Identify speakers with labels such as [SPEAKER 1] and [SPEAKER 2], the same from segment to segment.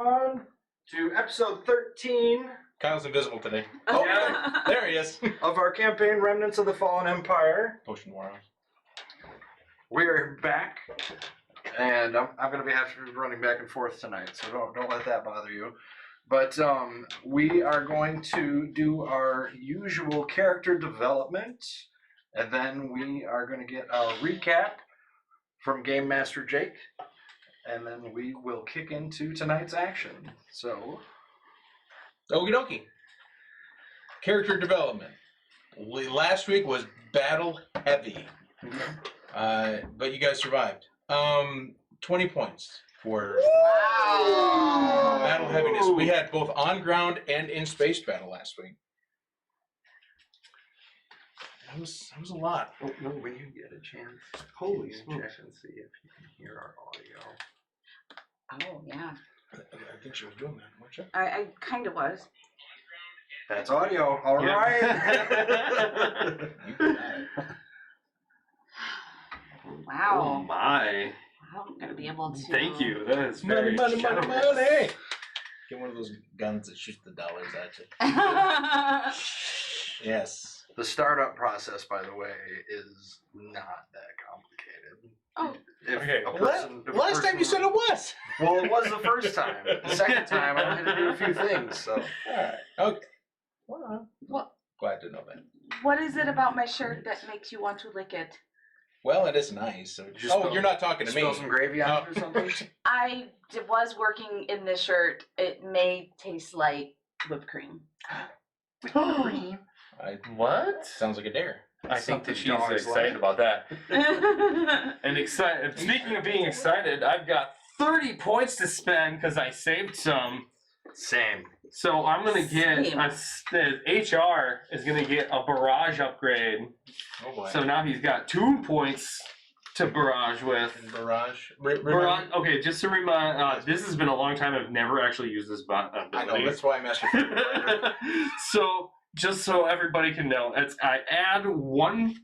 [SPEAKER 1] on to episode 13.
[SPEAKER 2] Kyle's invisible today. Oh, yeah. There he is.
[SPEAKER 1] Of our campaign, Remnants of the Fallen Empire.
[SPEAKER 2] Potion War.
[SPEAKER 1] We're back, and I'm going to be running back and forth tonight, so don't let that bother you. But we are going to do our usual character development, and then we are going to get our recap from Game Master Jake, and then we will kick into tonight's action. So,
[SPEAKER 2] okie dokie. Character development. Last week was battle heavy, but you guys survived. 20 points for battle heaviness. We had both on ground and in space battle last week. That was a lot.
[SPEAKER 1] oh, no, when you get a chance, holy smokes, check and see if you can hear our audio.
[SPEAKER 3] Oh, yeah.
[SPEAKER 2] I think she was doing that, wasn't she?
[SPEAKER 3] I kind of was.
[SPEAKER 1] That's audio. All right.
[SPEAKER 2] You got it.
[SPEAKER 3] Wow.
[SPEAKER 4] Oh my.
[SPEAKER 3] I'm going to be able to...
[SPEAKER 4] Thank you. That is
[SPEAKER 2] Money,
[SPEAKER 4] very
[SPEAKER 2] money, money,
[SPEAKER 4] generous.
[SPEAKER 2] money. Get one of those guns that shoots the dollars at you. Yes.
[SPEAKER 1] The startup process, by the way, is not that complicated.
[SPEAKER 3] Oh.
[SPEAKER 1] If
[SPEAKER 4] Okay.
[SPEAKER 1] a person, if a
[SPEAKER 2] Last time
[SPEAKER 1] person-
[SPEAKER 2] you said it was.
[SPEAKER 1] Well, it was the first time. The second time, I had to do a few things. So
[SPEAKER 2] Alright. Okay. Well,
[SPEAKER 3] What,
[SPEAKER 2] glad to know that.
[SPEAKER 3] what is it about my shirt that makes you want to lick it?
[SPEAKER 2] Well, it is nice. So
[SPEAKER 1] Just spill-
[SPEAKER 2] you're not talking to me.
[SPEAKER 1] spill some gravy on it or something.
[SPEAKER 3] I was working in this shirt. It may taste like whipped cream.
[SPEAKER 1] Cream.
[SPEAKER 4] What?
[SPEAKER 2] Sounds like a dare.
[SPEAKER 4] I think
[SPEAKER 1] Something
[SPEAKER 4] that she's
[SPEAKER 1] dogs
[SPEAKER 4] excited
[SPEAKER 1] like.
[SPEAKER 4] about that. And excited. Speaking of being excited, I've got 30 points to spend because I saved some.
[SPEAKER 1] Same.
[SPEAKER 4] So I'm gonna get
[SPEAKER 3] Same.
[SPEAKER 4] HR is gonna get a barrage upgrade.
[SPEAKER 2] Oh boy.
[SPEAKER 4] So now he's got 2 points to barrage with.
[SPEAKER 2] Barrage.
[SPEAKER 4] Barrage. Okay, just to remind, this has been a long time. I've never actually used this ability.
[SPEAKER 2] I know. That's why I'm asking.
[SPEAKER 4] So just so everybody can know, I add 1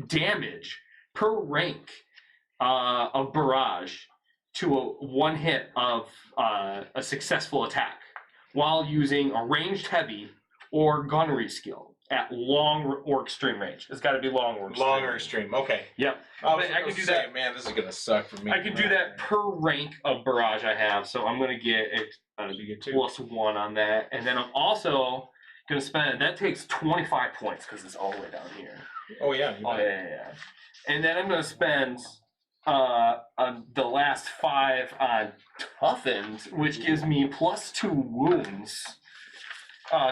[SPEAKER 4] damage per rank of barrage to a 1 hit of a successful attack while using a ranged heavy or gunnery skill at long or extreme range. It's got to be long or extreme.
[SPEAKER 2] Long or extreme. Okay.
[SPEAKER 4] Yep.
[SPEAKER 2] I can do that. Man, this is gonna suck for me.
[SPEAKER 4] I can do that per rank of barrage I have, so I'm gonna get
[SPEAKER 2] You get 2.
[SPEAKER 4] +1 on that, and then I'm also gonna spend. That takes 25 points because it's all the way down here.
[SPEAKER 2] Oh yeah. You
[SPEAKER 4] Oh
[SPEAKER 2] bet.
[SPEAKER 4] yeah. And then I'm gonna spend on the last 5 on toughened, which gives me +2 wounds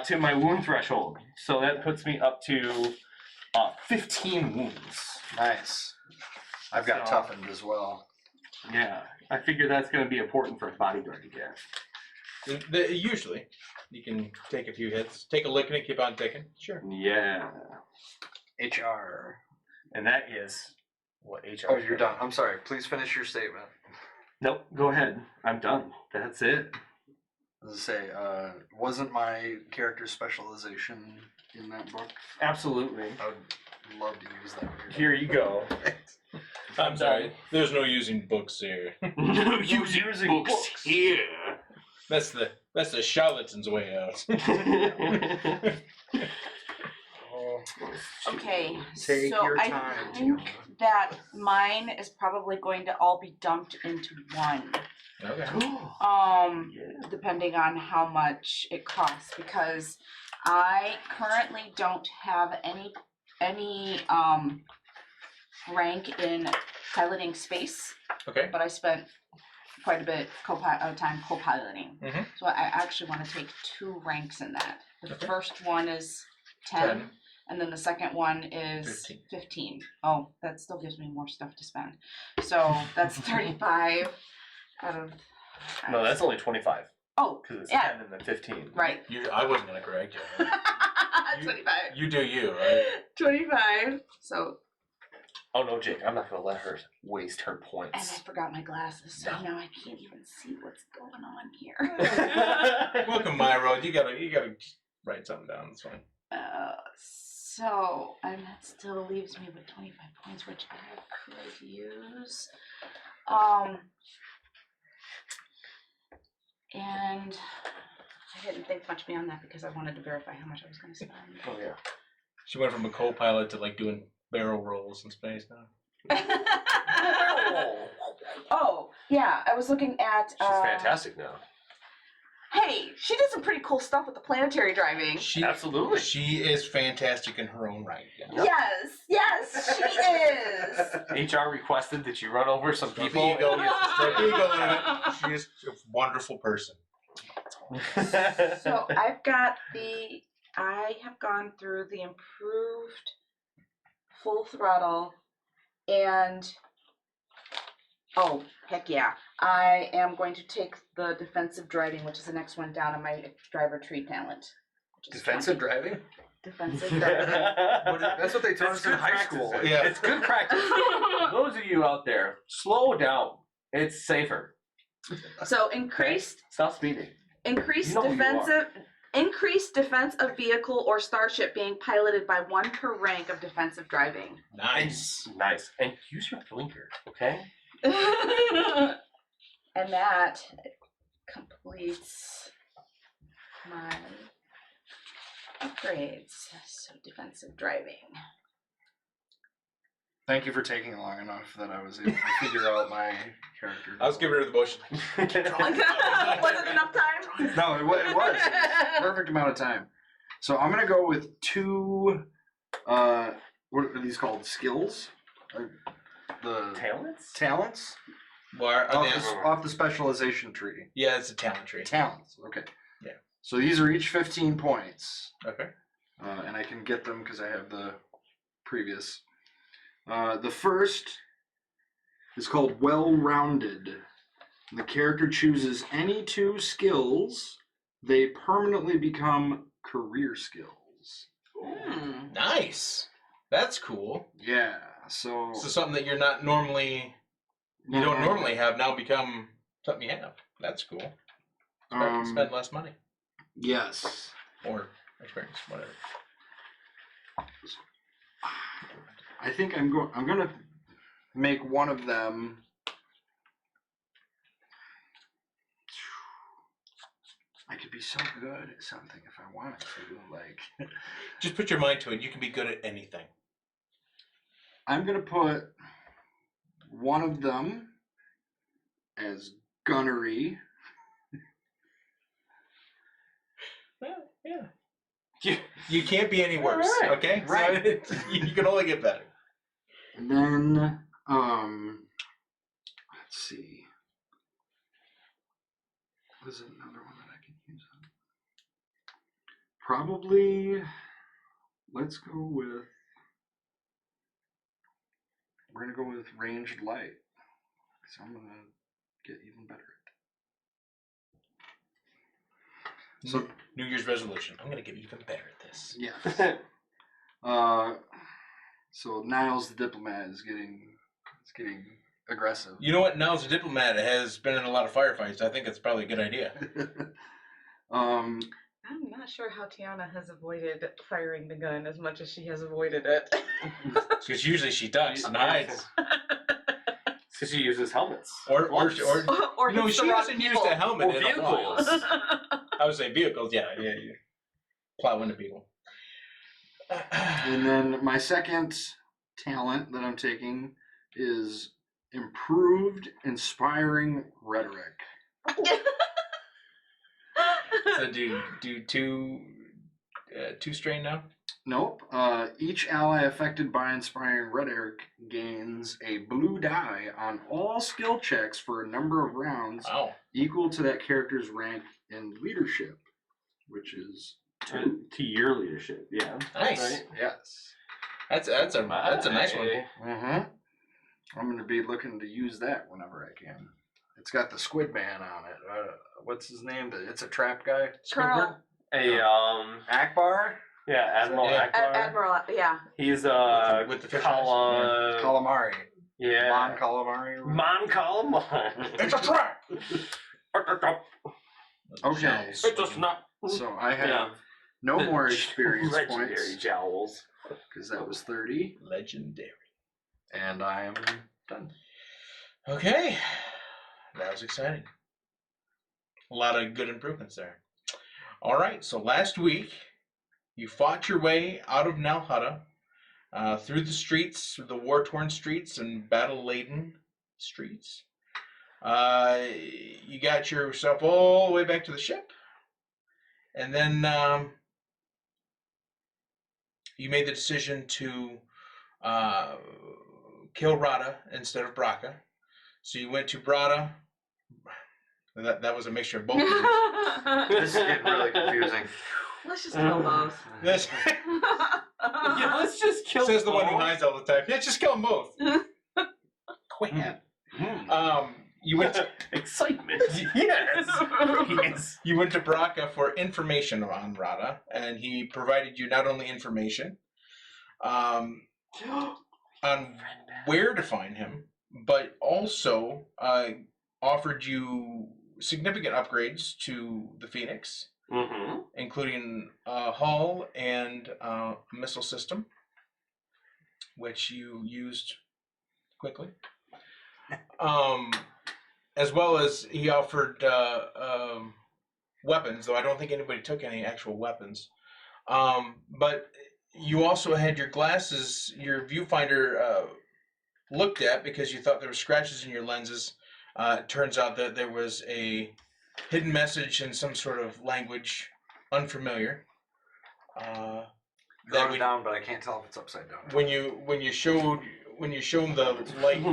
[SPEAKER 4] to my wound threshold. So that puts me up to 15 wounds.
[SPEAKER 1] Nice. I've got
[SPEAKER 4] So-
[SPEAKER 1] toughened as well.
[SPEAKER 4] Yeah, I figure that's gonna be important for a bodyguard to get.
[SPEAKER 2] Usually, you can take a few hits, take a lick and keep on ticking. Sure.
[SPEAKER 4] Yeah.
[SPEAKER 1] HR.
[SPEAKER 4] And that is what HR.
[SPEAKER 1] Oh, you're done. I'm sorry. Please finish your statement.
[SPEAKER 4] Nope, go ahead. I'm done. That's it.
[SPEAKER 1] As I say, wasn't my character specialization in that book?
[SPEAKER 4] Absolutely.
[SPEAKER 1] I would love to use that.
[SPEAKER 4] Here you go.
[SPEAKER 2] I'm sorry. There's no using books here.
[SPEAKER 4] No using books here.
[SPEAKER 2] That's the charlatan's way out.
[SPEAKER 3] Okay,
[SPEAKER 1] Take
[SPEAKER 3] so
[SPEAKER 1] your
[SPEAKER 3] I
[SPEAKER 1] time,
[SPEAKER 3] think
[SPEAKER 1] Tiana.
[SPEAKER 3] that mine is probably going to all be dumped into one.
[SPEAKER 2] Okay.
[SPEAKER 3] Depending on how much it costs, because I currently don't have any rank in piloting space,
[SPEAKER 2] Okay.
[SPEAKER 3] but I spent quite a bit of time co-piloting.
[SPEAKER 2] Mhm.
[SPEAKER 3] So I actually want to take 2 ranks in that. The
[SPEAKER 2] Okay.
[SPEAKER 3] first one is 10, and then the second one is 15. Oh, that still gives me more stuff to spend. So that's 35 out of...
[SPEAKER 4] No, that's only 25.
[SPEAKER 3] Oh,
[SPEAKER 4] Because it's
[SPEAKER 3] yeah.
[SPEAKER 4] 10 and then 15.
[SPEAKER 3] Right.
[SPEAKER 2] I wasn't gonna correct you.
[SPEAKER 3] 25.
[SPEAKER 2] You do you, right?
[SPEAKER 3] 25. So,
[SPEAKER 4] Oh no, Jake, I'm not going to let her waste her
[SPEAKER 3] and I
[SPEAKER 4] points.
[SPEAKER 3] forgot my glasses, so now I can't even see what's going on here.
[SPEAKER 2] Welcome, Myro. You gotta write something down. That's fine.
[SPEAKER 3] So, and that still leaves me with 25 points, which I could use. And I didn't think much beyond that because I wanted to verify how much I was going to spend.
[SPEAKER 4] Oh yeah.
[SPEAKER 2] She went from a co-pilot to like doing barrel rolls in space now.
[SPEAKER 3] Oh, yeah. I was looking at.
[SPEAKER 5] She's fantastic now.
[SPEAKER 3] Hey, she did some pretty cool stuff with the planetary driving.
[SPEAKER 4] Absolutely.
[SPEAKER 2] She is fantastic in her own right. Yeah.
[SPEAKER 3] Yes, she is.
[SPEAKER 4] HR requested that you run over some
[SPEAKER 2] Strike
[SPEAKER 4] people.
[SPEAKER 2] the eagle. Strike the eagle in it. She is a wonderful person.
[SPEAKER 3] So I have gone through the improved full throttle and oh, heck yeah. I am going to take the defensive driving, which is the next one down on my driver tree talent. which is
[SPEAKER 1] Defensive
[SPEAKER 3] 20.
[SPEAKER 1] driving?
[SPEAKER 3] Defensive driving.
[SPEAKER 1] That's what they taught us in high
[SPEAKER 4] practice.
[SPEAKER 1] school.
[SPEAKER 2] Yeah.
[SPEAKER 4] It's good practice. Those of you out there, slow down. It's safer.
[SPEAKER 3] So
[SPEAKER 4] Okay?
[SPEAKER 3] increased
[SPEAKER 4] Stop speeding.
[SPEAKER 3] increased
[SPEAKER 4] You know who you are.
[SPEAKER 3] defensive increased defense of vehicle or starship being piloted by 1 per rank of defensive driving.
[SPEAKER 2] Nice.
[SPEAKER 4] Nice. And use your blinker, okay?
[SPEAKER 3] And that completes my upgrades. So defensive driving.
[SPEAKER 1] Thank you for taking long enough that I was able to figure out my character.
[SPEAKER 2] I was giving her the motion.
[SPEAKER 3] Was it enough time?
[SPEAKER 1] No, it was. It was a perfect amount of time. So I'm gonna go with 2. What are these called? Skills? The
[SPEAKER 4] Talents?
[SPEAKER 1] talents
[SPEAKER 2] Are they,
[SPEAKER 1] off the specialization tree.
[SPEAKER 2] yeah, it's a talent tree.
[SPEAKER 1] Talents. Okay.
[SPEAKER 2] Yeah.
[SPEAKER 1] So these are each 15 points,
[SPEAKER 2] Okay.
[SPEAKER 1] and I can get them because I have the previous. The first is called Well-Rounded. The character chooses any 2 skills. They permanently become career skills.
[SPEAKER 2] Nice. That's cool.
[SPEAKER 1] Yeah. So
[SPEAKER 2] Something that you're not normally, you don't normally have now become something you have. That's cool. Spend less money
[SPEAKER 1] yes.
[SPEAKER 2] or experience, whatever.
[SPEAKER 1] I think I'm gonna make one of them. I could be so good at something if I wanted to. Like,
[SPEAKER 2] Just put your mind to it. You can be good at anything.
[SPEAKER 1] I'm gonna put one of them as gunnery.
[SPEAKER 2] Well, yeah. You can't be any worse.
[SPEAKER 4] All right.
[SPEAKER 2] Okay.
[SPEAKER 1] Right.
[SPEAKER 2] So you can only get better.
[SPEAKER 1] And then, let's see. Was it another one that I can use? Probably, let's go with, we're going to go with ranged light. So I'm going to get even better at it. So,
[SPEAKER 2] New Year's resolution. I'm gonna get even better at this.
[SPEAKER 1] yeah. So Niles the diplomat is getting aggressive.
[SPEAKER 2] You know what? Niles the diplomat has been in a lot of firefights. I think it's probably a good idea.
[SPEAKER 3] I'm not sure how Tiana has avoided firing the gun as much as she has avoided it.
[SPEAKER 2] Because usually she ducks and hides.
[SPEAKER 4] So she uses helmets.
[SPEAKER 2] Or no,
[SPEAKER 3] hits
[SPEAKER 2] she
[SPEAKER 3] the wrong
[SPEAKER 2] hasn't used
[SPEAKER 3] people.
[SPEAKER 2] a helmet
[SPEAKER 4] Or
[SPEAKER 2] in a while.
[SPEAKER 4] vehicles.
[SPEAKER 2] I would say vehicles, yeah. Plow into people.
[SPEAKER 1] And then my second talent that I'm taking is improved inspiring rhetoric.
[SPEAKER 2] So do two strain now?
[SPEAKER 1] Nope. Each ally affected by inspiring rhetoric gains a blue die on all skill checks for a number of rounds
[SPEAKER 2] Wow.
[SPEAKER 1] equal to that character's rank in leadership, which is 2.
[SPEAKER 4] To your leadership, yeah.
[SPEAKER 2] Nice.
[SPEAKER 4] Right?
[SPEAKER 1] Yes.
[SPEAKER 2] That's a nice one.
[SPEAKER 1] Mm-hmm. I'm going to be looking to use that whenever I can. It's got the Squid Man on it. What's his name? It's a trap guy.
[SPEAKER 3] Colonel.
[SPEAKER 1] Akbar.
[SPEAKER 4] Yeah, Admiral
[SPEAKER 2] Yeah.
[SPEAKER 4] Akbar.
[SPEAKER 3] Admiral, yeah.
[SPEAKER 4] He's
[SPEAKER 2] with the fish eyes.
[SPEAKER 1] Calamari.
[SPEAKER 4] yeah.
[SPEAKER 1] Mon Calamari.
[SPEAKER 4] Mon Calamari.
[SPEAKER 1] It's a trap. Okay.
[SPEAKER 2] Shells.
[SPEAKER 4] It does not.
[SPEAKER 1] So I have
[SPEAKER 4] Yeah.
[SPEAKER 1] no
[SPEAKER 4] The
[SPEAKER 1] more experience
[SPEAKER 4] legendary
[SPEAKER 1] points
[SPEAKER 4] jowls.
[SPEAKER 1] because that was 30,
[SPEAKER 2] Legendary.
[SPEAKER 1] and I am done.
[SPEAKER 2] Okay. That was exciting. a lot of good improvements there. All right, so last week you fought your way out of Nalhutta, through the streets, the war-torn streets and battle-laden streets. You got yourself all the way back to the ship, and then you made the decision to kill Rada instead of Braca. So you went to Brada. That was a mixture of both of these.
[SPEAKER 1] This is getting really confusing.
[SPEAKER 3] Let's just kill those.
[SPEAKER 2] This
[SPEAKER 4] Yeah, let's just kill
[SPEAKER 2] says the one who
[SPEAKER 4] both.
[SPEAKER 2] hides all the time. Yeah, just kill them both. Quinn. You went to
[SPEAKER 4] Excitement. Yes. Yes.
[SPEAKER 2] you went to Braca for information on Rada, and he provided you not only information on where to find him, but also offered you significant upgrades to the Phoenix,
[SPEAKER 4] Mm-hmm.
[SPEAKER 2] including a hull and a missile system, which you used quickly. As well as he offered weapons, though I don't think anybody took any actual weapons. But you also had your glasses, your viewfinder looked at because you thought there were scratches in your lenses. It turns out that there was a hidden message in some sort of language unfamiliar.
[SPEAKER 1] Going down, but I can't tell if it's upside down.
[SPEAKER 2] When you showed the light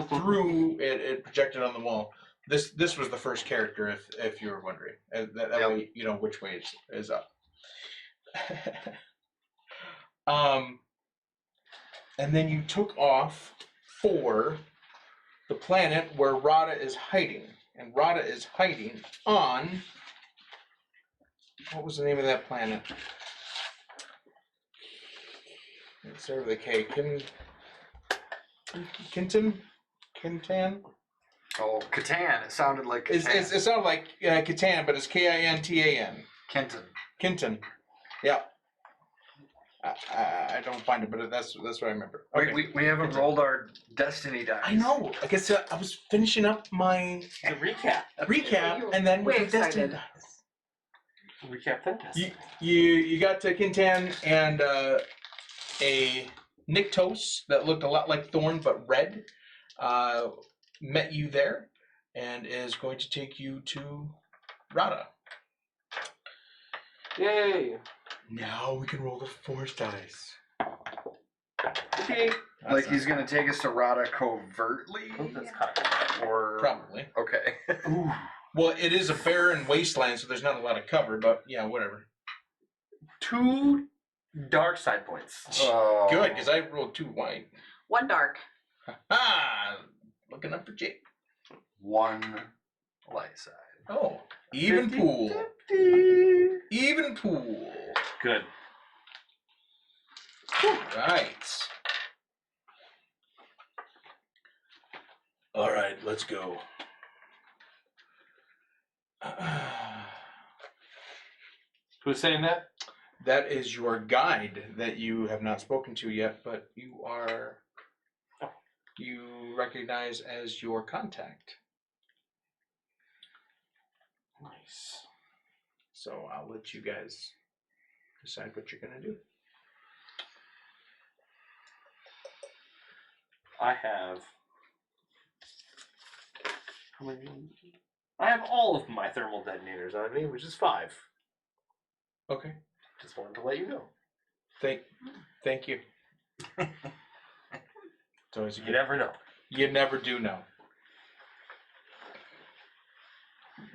[SPEAKER 2] through it, it projected on the wall. This was the first character, if you were wondering. That way you know which way is up. And then you took off for the planet where Rada is hiding, and Rada is hiding on, what was the name of that planet? It started with a K. Kintan?
[SPEAKER 1] Oh, Catan. It sounded like Catan.
[SPEAKER 2] It sounded like Catan, but it's Kintan.
[SPEAKER 1] Kenton.
[SPEAKER 2] Kintan. Yeah. I don't find it, but that's what I remember. Okay.
[SPEAKER 1] Wait, we haven't rolled our destiny dice.
[SPEAKER 2] I know. I guess I was finishing up my
[SPEAKER 4] The recap.
[SPEAKER 2] and then
[SPEAKER 3] Way
[SPEAKER 2] with the destiny
[SPEAKER 3] excited.
[SPEAKER 2] dice.
[SPEAKER 4] Recap then.
[SPEAKER 2] You got to Kintan and a Nyctos that looked a lot like Thorn but red met you there and is going to take you to Rada.
[SPEAKER 4] Yay.
[SPEAKER 2] Now we can roll the force dice.
[SPEAKER 4] Okay.
[SPEAKER 1] Like he's gonna take us to Rada covertly,
[SPEAKER 4] Oh, that's kind
[SPEAKER 1] or
[SPEAKER 2] Probably.
[SPEAKER 1] okay.
[SPEAKER 4] Ooh.
[SPEAKER 2] Well, it is a barren wasteland, so there's not a lot of cover, but yeah, whatever.
[SPEAKER 4] 2 dark side points.
[SPEAKER 1] Oh.
[SPEAKER 2] Good, because I rolled 2 white.
[SPEAKER 3] One dark.
[SPEAKER 2] Ah, looking up for Jake.
[SPEAKER 1] One light side.
[SPEAKER 2] Oh, even
[SPEAKER 4] 50,
[SPEAKER 2] pool.
[SPEAKER 4] 50.
[SPEAKER 2] Even pool.
[SPEAKER 4] Good.
[SPEAKER 2] Right. All right, let's go.
[SPEAKER 4] Who's saying that?
[SPEAKER 2] That is your guide that you have not spoken to yet, but you recognize as your contact.
[SPEAKER 4] Nice.
[SPEAKER 2] So I'll let you guys decide what you're gonna do.
[SPEAKER 4] I have. How many? I have all of my thermal detonators on me, which is 5.
[SPEAKER 2] Okay.
[SPEAKER 4] Just wanted to let you know.
[SPEAKER 2] Thank you. It's always a
[SPEAKER 4] You
[SPEAKER 2] good.
[SPEAKER 4] never know.
[SPEAKER 2] You never do know.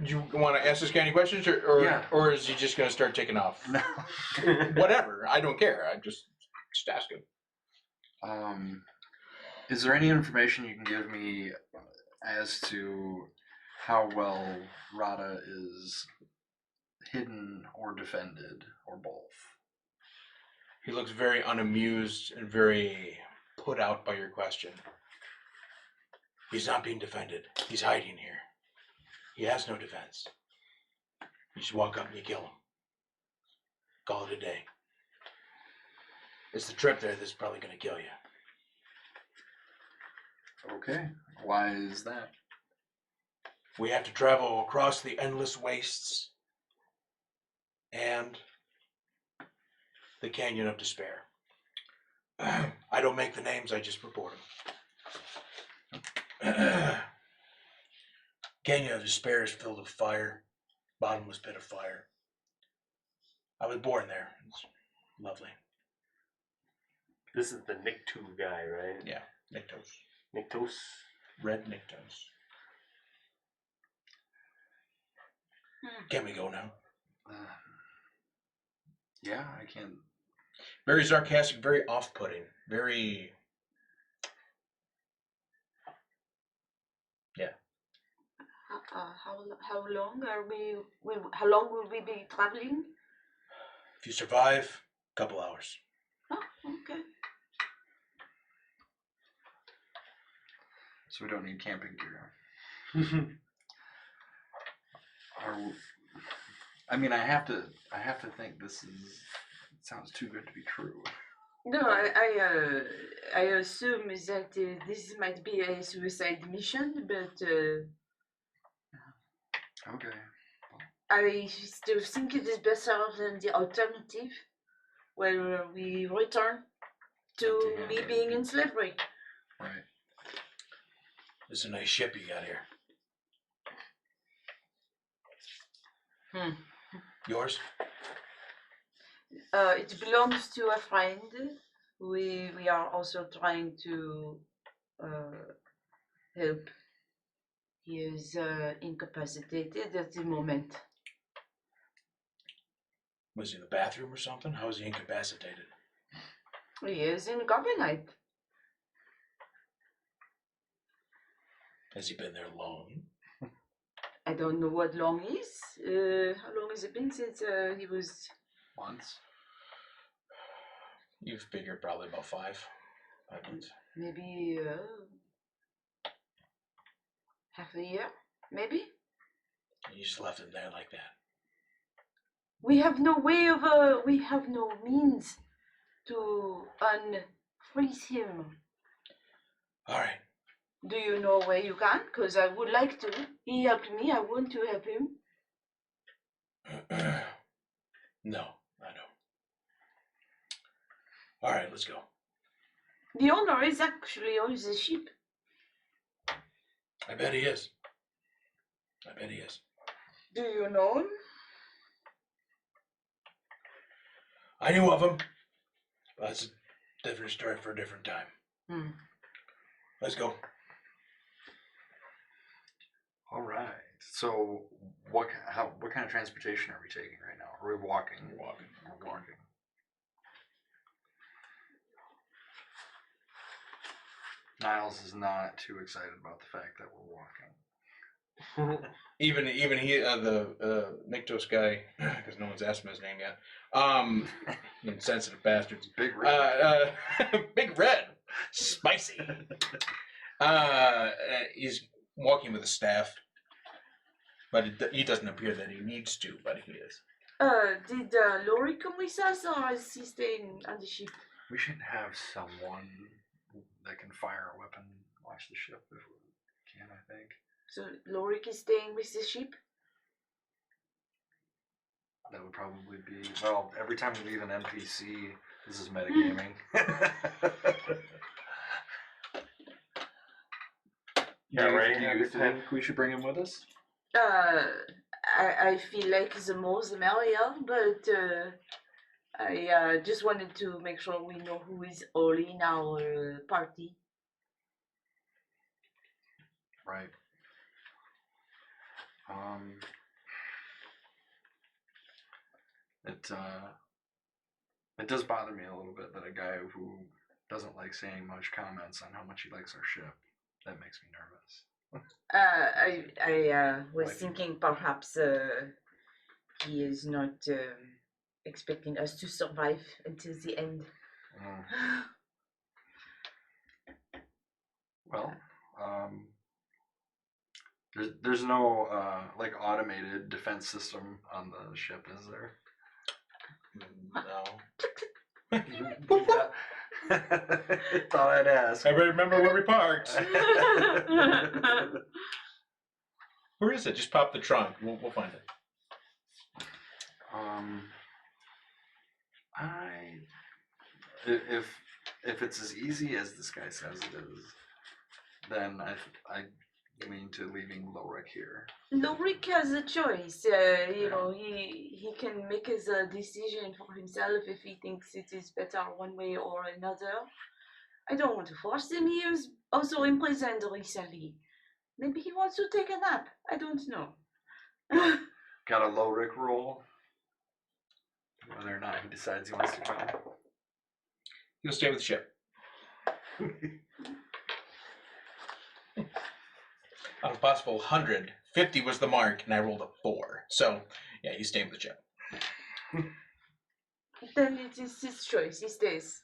[SPEAKER 2] Do you want to ask this guy any questions,
[SPEAKER 1] Yeah.
[SPEAKER 2] or is he just going to start taking off?
[SPEAKER 1] No.
[SPEAKER 2] Whatever. I don't care. I'm just asking.
[SPEAKER 1] Is there any information you can give me as to how well Rada is hidden or defended, or both?
[SPEAKER 2] He looks very unamused and very put out by your question. He's not being defended. He's hiding here. He has no defense. You just walk up and you kill him. Call it a day. It's the trip there that's probably going to kill you.
[SPEAKER 1] Okay. Why is that?
[SPEAKER 2] We have to travel across the endless wastes and the Canyon of Despair. I don't make the names, I just report them. Canyon of Despair is filled with fire, bottomless pit of fire. I was born there. It's lovely.
[SPEAKER 4] This is the Nictu guy, right?
[SPEAKER 2] Yeah, Nyctos.
[SPEAKER 4] Nictos.
[SPEAKER 2] Red Nyctos. Can we go now?
[SPEAKER 1] Yeah, I can.
[SPEAKER 2] Very sarcastic, very off-putting, very... Yeah.
[SPEAKER 3] How long are we? How long will we be traveling?
[SPEAKER 2] If you survive, a couple hours.
[SPEAKER 3] Oh, okay.
[SPEAKER 1] So we don't need camping gear. I mean, I have to think this it sounds too good to be true.
[SPEAKER 3] No, I assume that this might be a suicide mission, but
[SPEAKER 1] Okay.
[SPEAKER 3] I still think it is better than the alternative, where we return to me
[SPEAKER 1] Empty-handed.
[SPEAKER 3] being in slavery.
[SPEAKER 1] Right.
[SPEAKER 2] It's a nice ship you got here. Yours?
[SPEAKER 3] It belongs to a friend. We are also trying to help. He is incapacitated at the moment.
[SPEAKER 2] Was he in the bathroom or something? How was he incapacitated?
[SPEAKER 3] He is in carbonite.
[SPEAKER 2] Has he been there long?
[SPEAKER 3] I don't know what long is. How long has it been since he was?
[SPEAKER 1] Once.
[SPEAKER 2] You figure probably about 5 months.
[SPEAKER 3] Maybe half a year, maybe.
[SPEAKER 2] You just left him there like that.
[SPEAKER 3] We have no way of. We have no means to unfreeze him.
[SPEAKER 2] All right.
[SPEAKER 3] Do you know where you can? Because I would like to. He helped me. I want to help him.
[SPEAKER 2] No, I don't. All right, let's go.
[SPEAKER 3] The owner is actually on the ship.
[SPEAKER 2] I bet he is. I bet he is.
[SPEAKER 3] Do you know him?
[SPEAKER 2] I knew of him. But that's a different story for a different time. Let's go.
[SPEAKER 1] All right. So, what kind of transportation are we taking right now? Are we walking?
[SPEAKER 2] We're walking.
[SPEAKER 1] We're walking. Niles is not too excited about the fact that we're walking.
[SPEAKER 2] Even he, the Nyctos guy, because no one's asked him his name yet. Insensitive bastards.
[SPEAKER 1] Big red.
[SPEAKER 2] Big red, spicy. He's walking with a staff, but he doesn't appear that he needs to, but he is.
[SPEAKER 3] Did Lori come with us, or is he staying on the ship?
[SPEAKER 1] We should have someone that can fire a weapon, watch the ship if we can, I think.
[SPEAKER 3] So Lori is staying with the ship?
[SPEAKER 1] That would probably be, well, every time we leave an NPC, this is metagaming.
[SPEAKER 4] Yeah, right.
[SPEAKER 1] Do you think we should bring him with us?
[SPEAKER 3] I feel like the more the merrier, but I just wanted to make sure we know who is all in our party.
[SPEAKER 1] Right. It does bother me a little bit that a guy who doesn't like saying much comments on how much he likes our ship. That makes me nervous.
[SPEAKER 3] I was thinking perhaps he is not expecting us to survive until the end.
[SPEAKER 1] Well, there's no like automated defense system on the ship, is there?
[SPEAKER 2] No.
[SPEAKER 1] Thought I'd ask.
[SPEAKER 2] Everybody remember where we parked. Where is it? Just pop the trunk. We'll find it.
[SPEAKER 1] If it's as easy as this guy says it is, then I lean to leaving Lorick here.
[SPEAKER 3] Lorick has a choice. You know, he can make his decision for himself if he thinks it is better one way or another. I don't want to force him. He was also imprisoned recently. Maybe he wants to take a nap. I don't know.
[SPEAKER 1] Got a Lorick roll. Whether or not he decides he wants to come.
[SPEAKER 2] He'll stay with the ship. Out of possible 100, 50 was the mark, and I rolled a 4. So, yeah, he's staying with the ship.
[SPEAKER 3] Then it is his choice. He stays.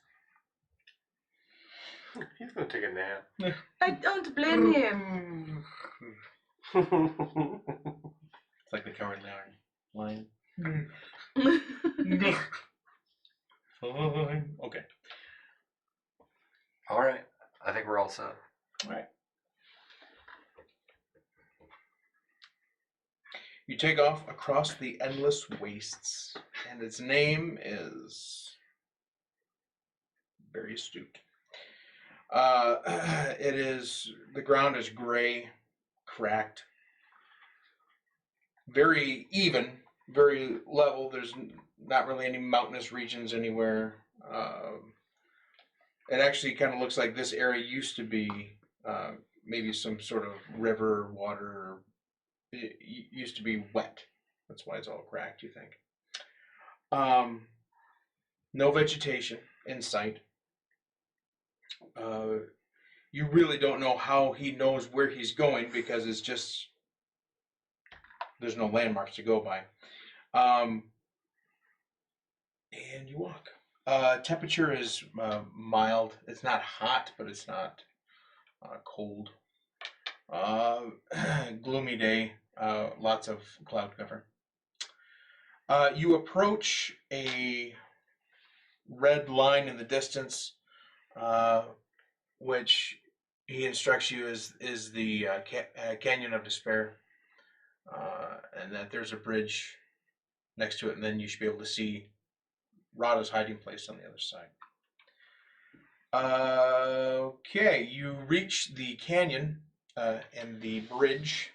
[SPEAKER 4] He's gonna take a nap.
[SPEAKER 3] I don't blame him.
[SPEAKER 2] It's like the Cowardly Lion. Fine. Okay.
[SPEAKER 1] All right. I think we're all set.
[SPEAKER 2] All right. You take off across the endless wastes, and its name is very astute. It is, the ground is gray, cracked, very even, very level. There's not really any mountainous regions anywhere. It actually kind of looks like this area used to be maybe some sort of river, water. It used to be wet. That's why it's all cracked, you think. No vegetation in sight. You really don't know how he knows where he's going because it's just, there's no landmarks to go by. And you walk. Temperature is mild. It's not hot, but it's not cold. Gloomy day. Lots of cloud cover. You approach a red line in the distance, which he instructs you is the Canyon of Despair, and that there's a bridge next to it, and then you should be able to see Rada's hiding place on the other side. Okay, you reach the canyon and the bridge.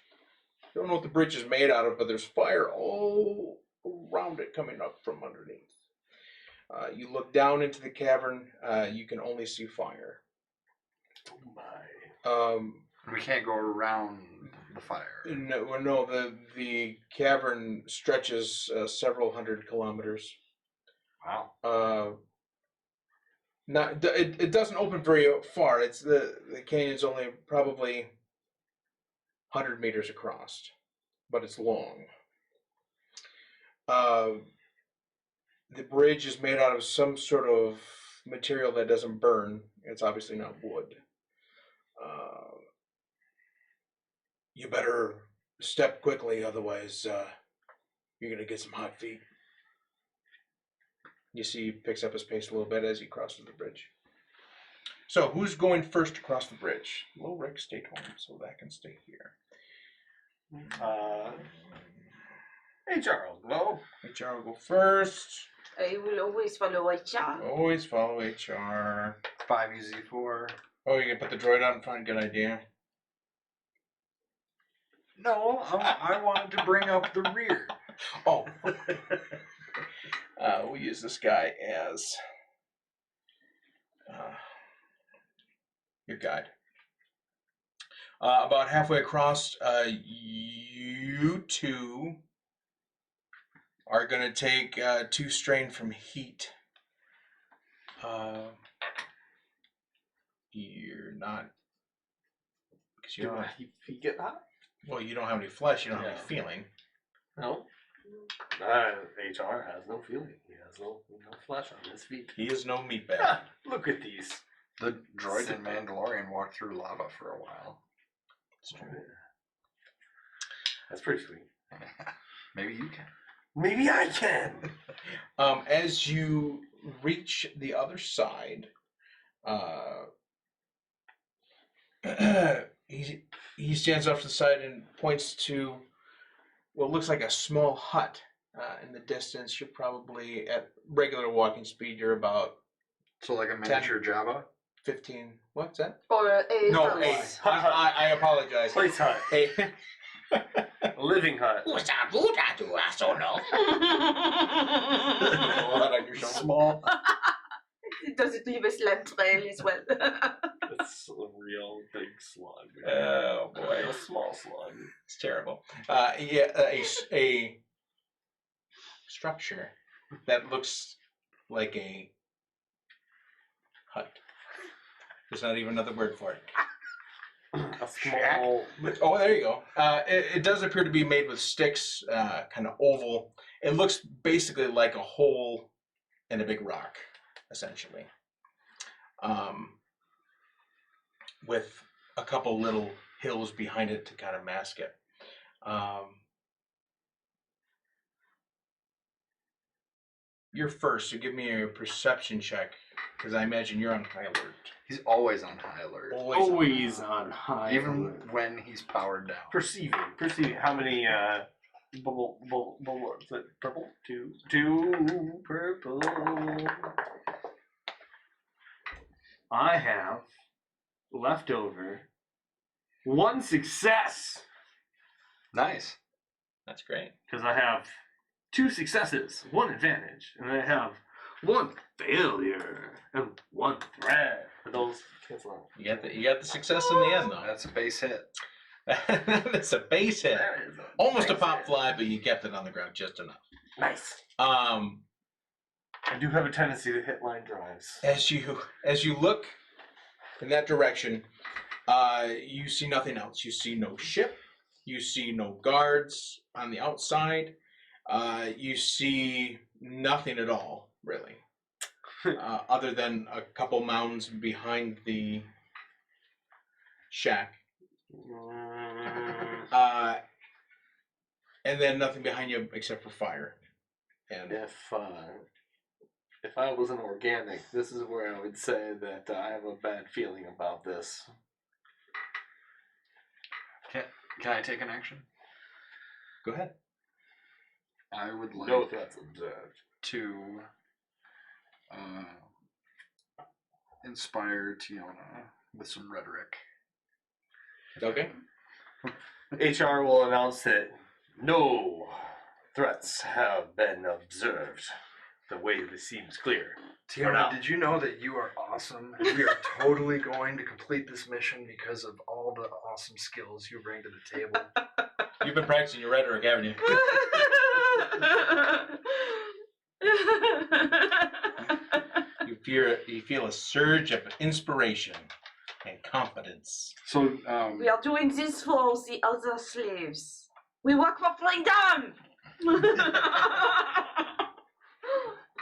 [SPEAKER 2] Don't know what the bridge is made out of, but there's fire all around it coming up from underneath. You look down into the cavern. You can only see fire.
[SPEAKER 4] Oh my.
[SPEAKER 1] We can't go around the fire.
[SPEAKER 2] No, the cavern stretches several hundred kilometers.
[SPEAKER 1] Wow.
[SPEAKER 2] It doesn't open very far. It's the canyon's only probably 100 meters across, but it's long. The bridge is made out of some sort of material that doesn't burn. It's obviously not wood. You better step quickly, otherwise you're going to get some hot feet. You see he picks up his pace a little bit as he crosses the bridge. So, who's going first across the bridge? Lorick stayed home, so that can stay here.
[SPEAKER 4] HR will go.
[SPEAKER 2] HR will go first.
[SPEAKER 3] I will always follow HR.
[SPEAKER 2] Always follow HR.
[SPEAKER 1] 5UZ4.
[SPEAKER 2] Oh, you can put the droid on front? Good idea.
[SPEAKER 1] No, I wanted to bring up the rear.
[SPEAKER 2] Oh. We'll use this guy as your guide. About halfway across, you two are going to take 2 strain from heat. You're not, because you don't have,
[SPEAKER 4] You get that?
[SPEAKER 2] well, you don't have any flesh, you don't have any feeling.
[SPEAKER 4] No. HR has no feeling. He has no flesh on his feet.
[SPEAKER 2] He is no meatbag.
[SPEAKER 4] Look at these.
[SPEAKER 1] The droid in Mandalorian walked through lava for a while.
[SPEAKER 4] That's pretty sweet.
[SPEAKER 1] Maybe you can.
[SPEAKER 4] Maybe I can.
[SPEAKER 2] As you reach the other side, he stands off to the side and points to what looks like a small hut in the distance. You're probably at regular walking speed. You're about
[SPEAKER 1] So like a miniature Java?
[SPEAKER 2] 15. What's that?
[SPEAKER 3] Or a
[SPEAKER 2] No,
[SPEAKER 3] house.
[SPEAKER 2] I apologize.
[SPEAKER 4] Place hut.
[SPEAKER 2] A
[SPEAKER 4] Living hut.
[SPEAKER 2] hut on your shoulder.
[SPEAKER 1] Small.
[SPEAKER 3] Does it leave a slab trail as well?
[SPEAKER 4] It's a real big slug.
[SPEAKER 2] Oh boy,
[SPEAKER 4] A small slug.
[SPEAKER 2] it's terrible. Yeah, a structure that looks like a hut. There's not even another word for it.
[SPEAKER 4] A small.
[SPEAKER 2] Oh, there you go. It does appear to be made with sticks, kind of oval. It looks basically like a hole in a big rock, essentially. With a couple little hills behind it to kind of mask it. You're first, so give me a perception check, because I imagine you're on high alert.
[SPEAKER 1] He's always on high alert.
[SPEAKER 4] Always on high.
[SPEAKER 1] Even
[SPEAKER 4] alert.
[SPEAKER 1] when he's powered down.
[SPEAKER 4] Perceiving. How many bubble is it purple? Two purple. I have left over 1 success
[SPEAKER 1] Nice.
[SPEAKER 2] That's great.
[SPEAKER 4] because I have 2 successes, 1 advantage, and I have 1 failure and 1 threat. For those cancel out.
[SPEAKER 2] You got the success in the end, though.
[SPEAKER 1] That's a base hit.
[SPEAKER 2] That's a base hit.
[SPEAKER 4] That is
[SPEAKER 2] Almost a
[SPEAKER 4] nice
[SPEAKER 2] pop
[SPEAKER 4] hit.
[SPEAKER 2] fly, but you kept it on the ground just enough.
[SPEAKER 4] Nice.
[SPEAKER 2] I
[SPEAKER 4] do have a tendency to hit line drives.
[SPEAKER 2] As you look in that direction, you see nothing else. You see no ship. You see no guards on the outside. You see nothing at all, really, other than a couple mounds behind the shack, and then nothing behind you except for fire. And
[SPEAKER 4] If I was an organic, this is where I would say that I have a bad feeling about this.
[SPEAKER 1] Can I take an action?
[SPEAKER 2] go ahead.
[SPEAKER 1] I would like
[SPEAKER 4] No threats observed.
[SPEAKER 1] to inspire Tiona with some rhetoric.
[SPEAKER 2] Okay.
[SPEAKER 4] HR will announce that no threats have been observed. The way this seems clear.
[SPEAKER 1] Tiona, did you know that you are awesome? And we are totally going to complete this mission because of all the awesome skills you bring to the table.
[SPEAKER 2] You've been practicing your rhetoric, haven't you? You feel a surge of inspiration and confidence.
[SPEAKER 1] So,
[SPEAKER 3] We are doing this for the other slaves. We work for freedom!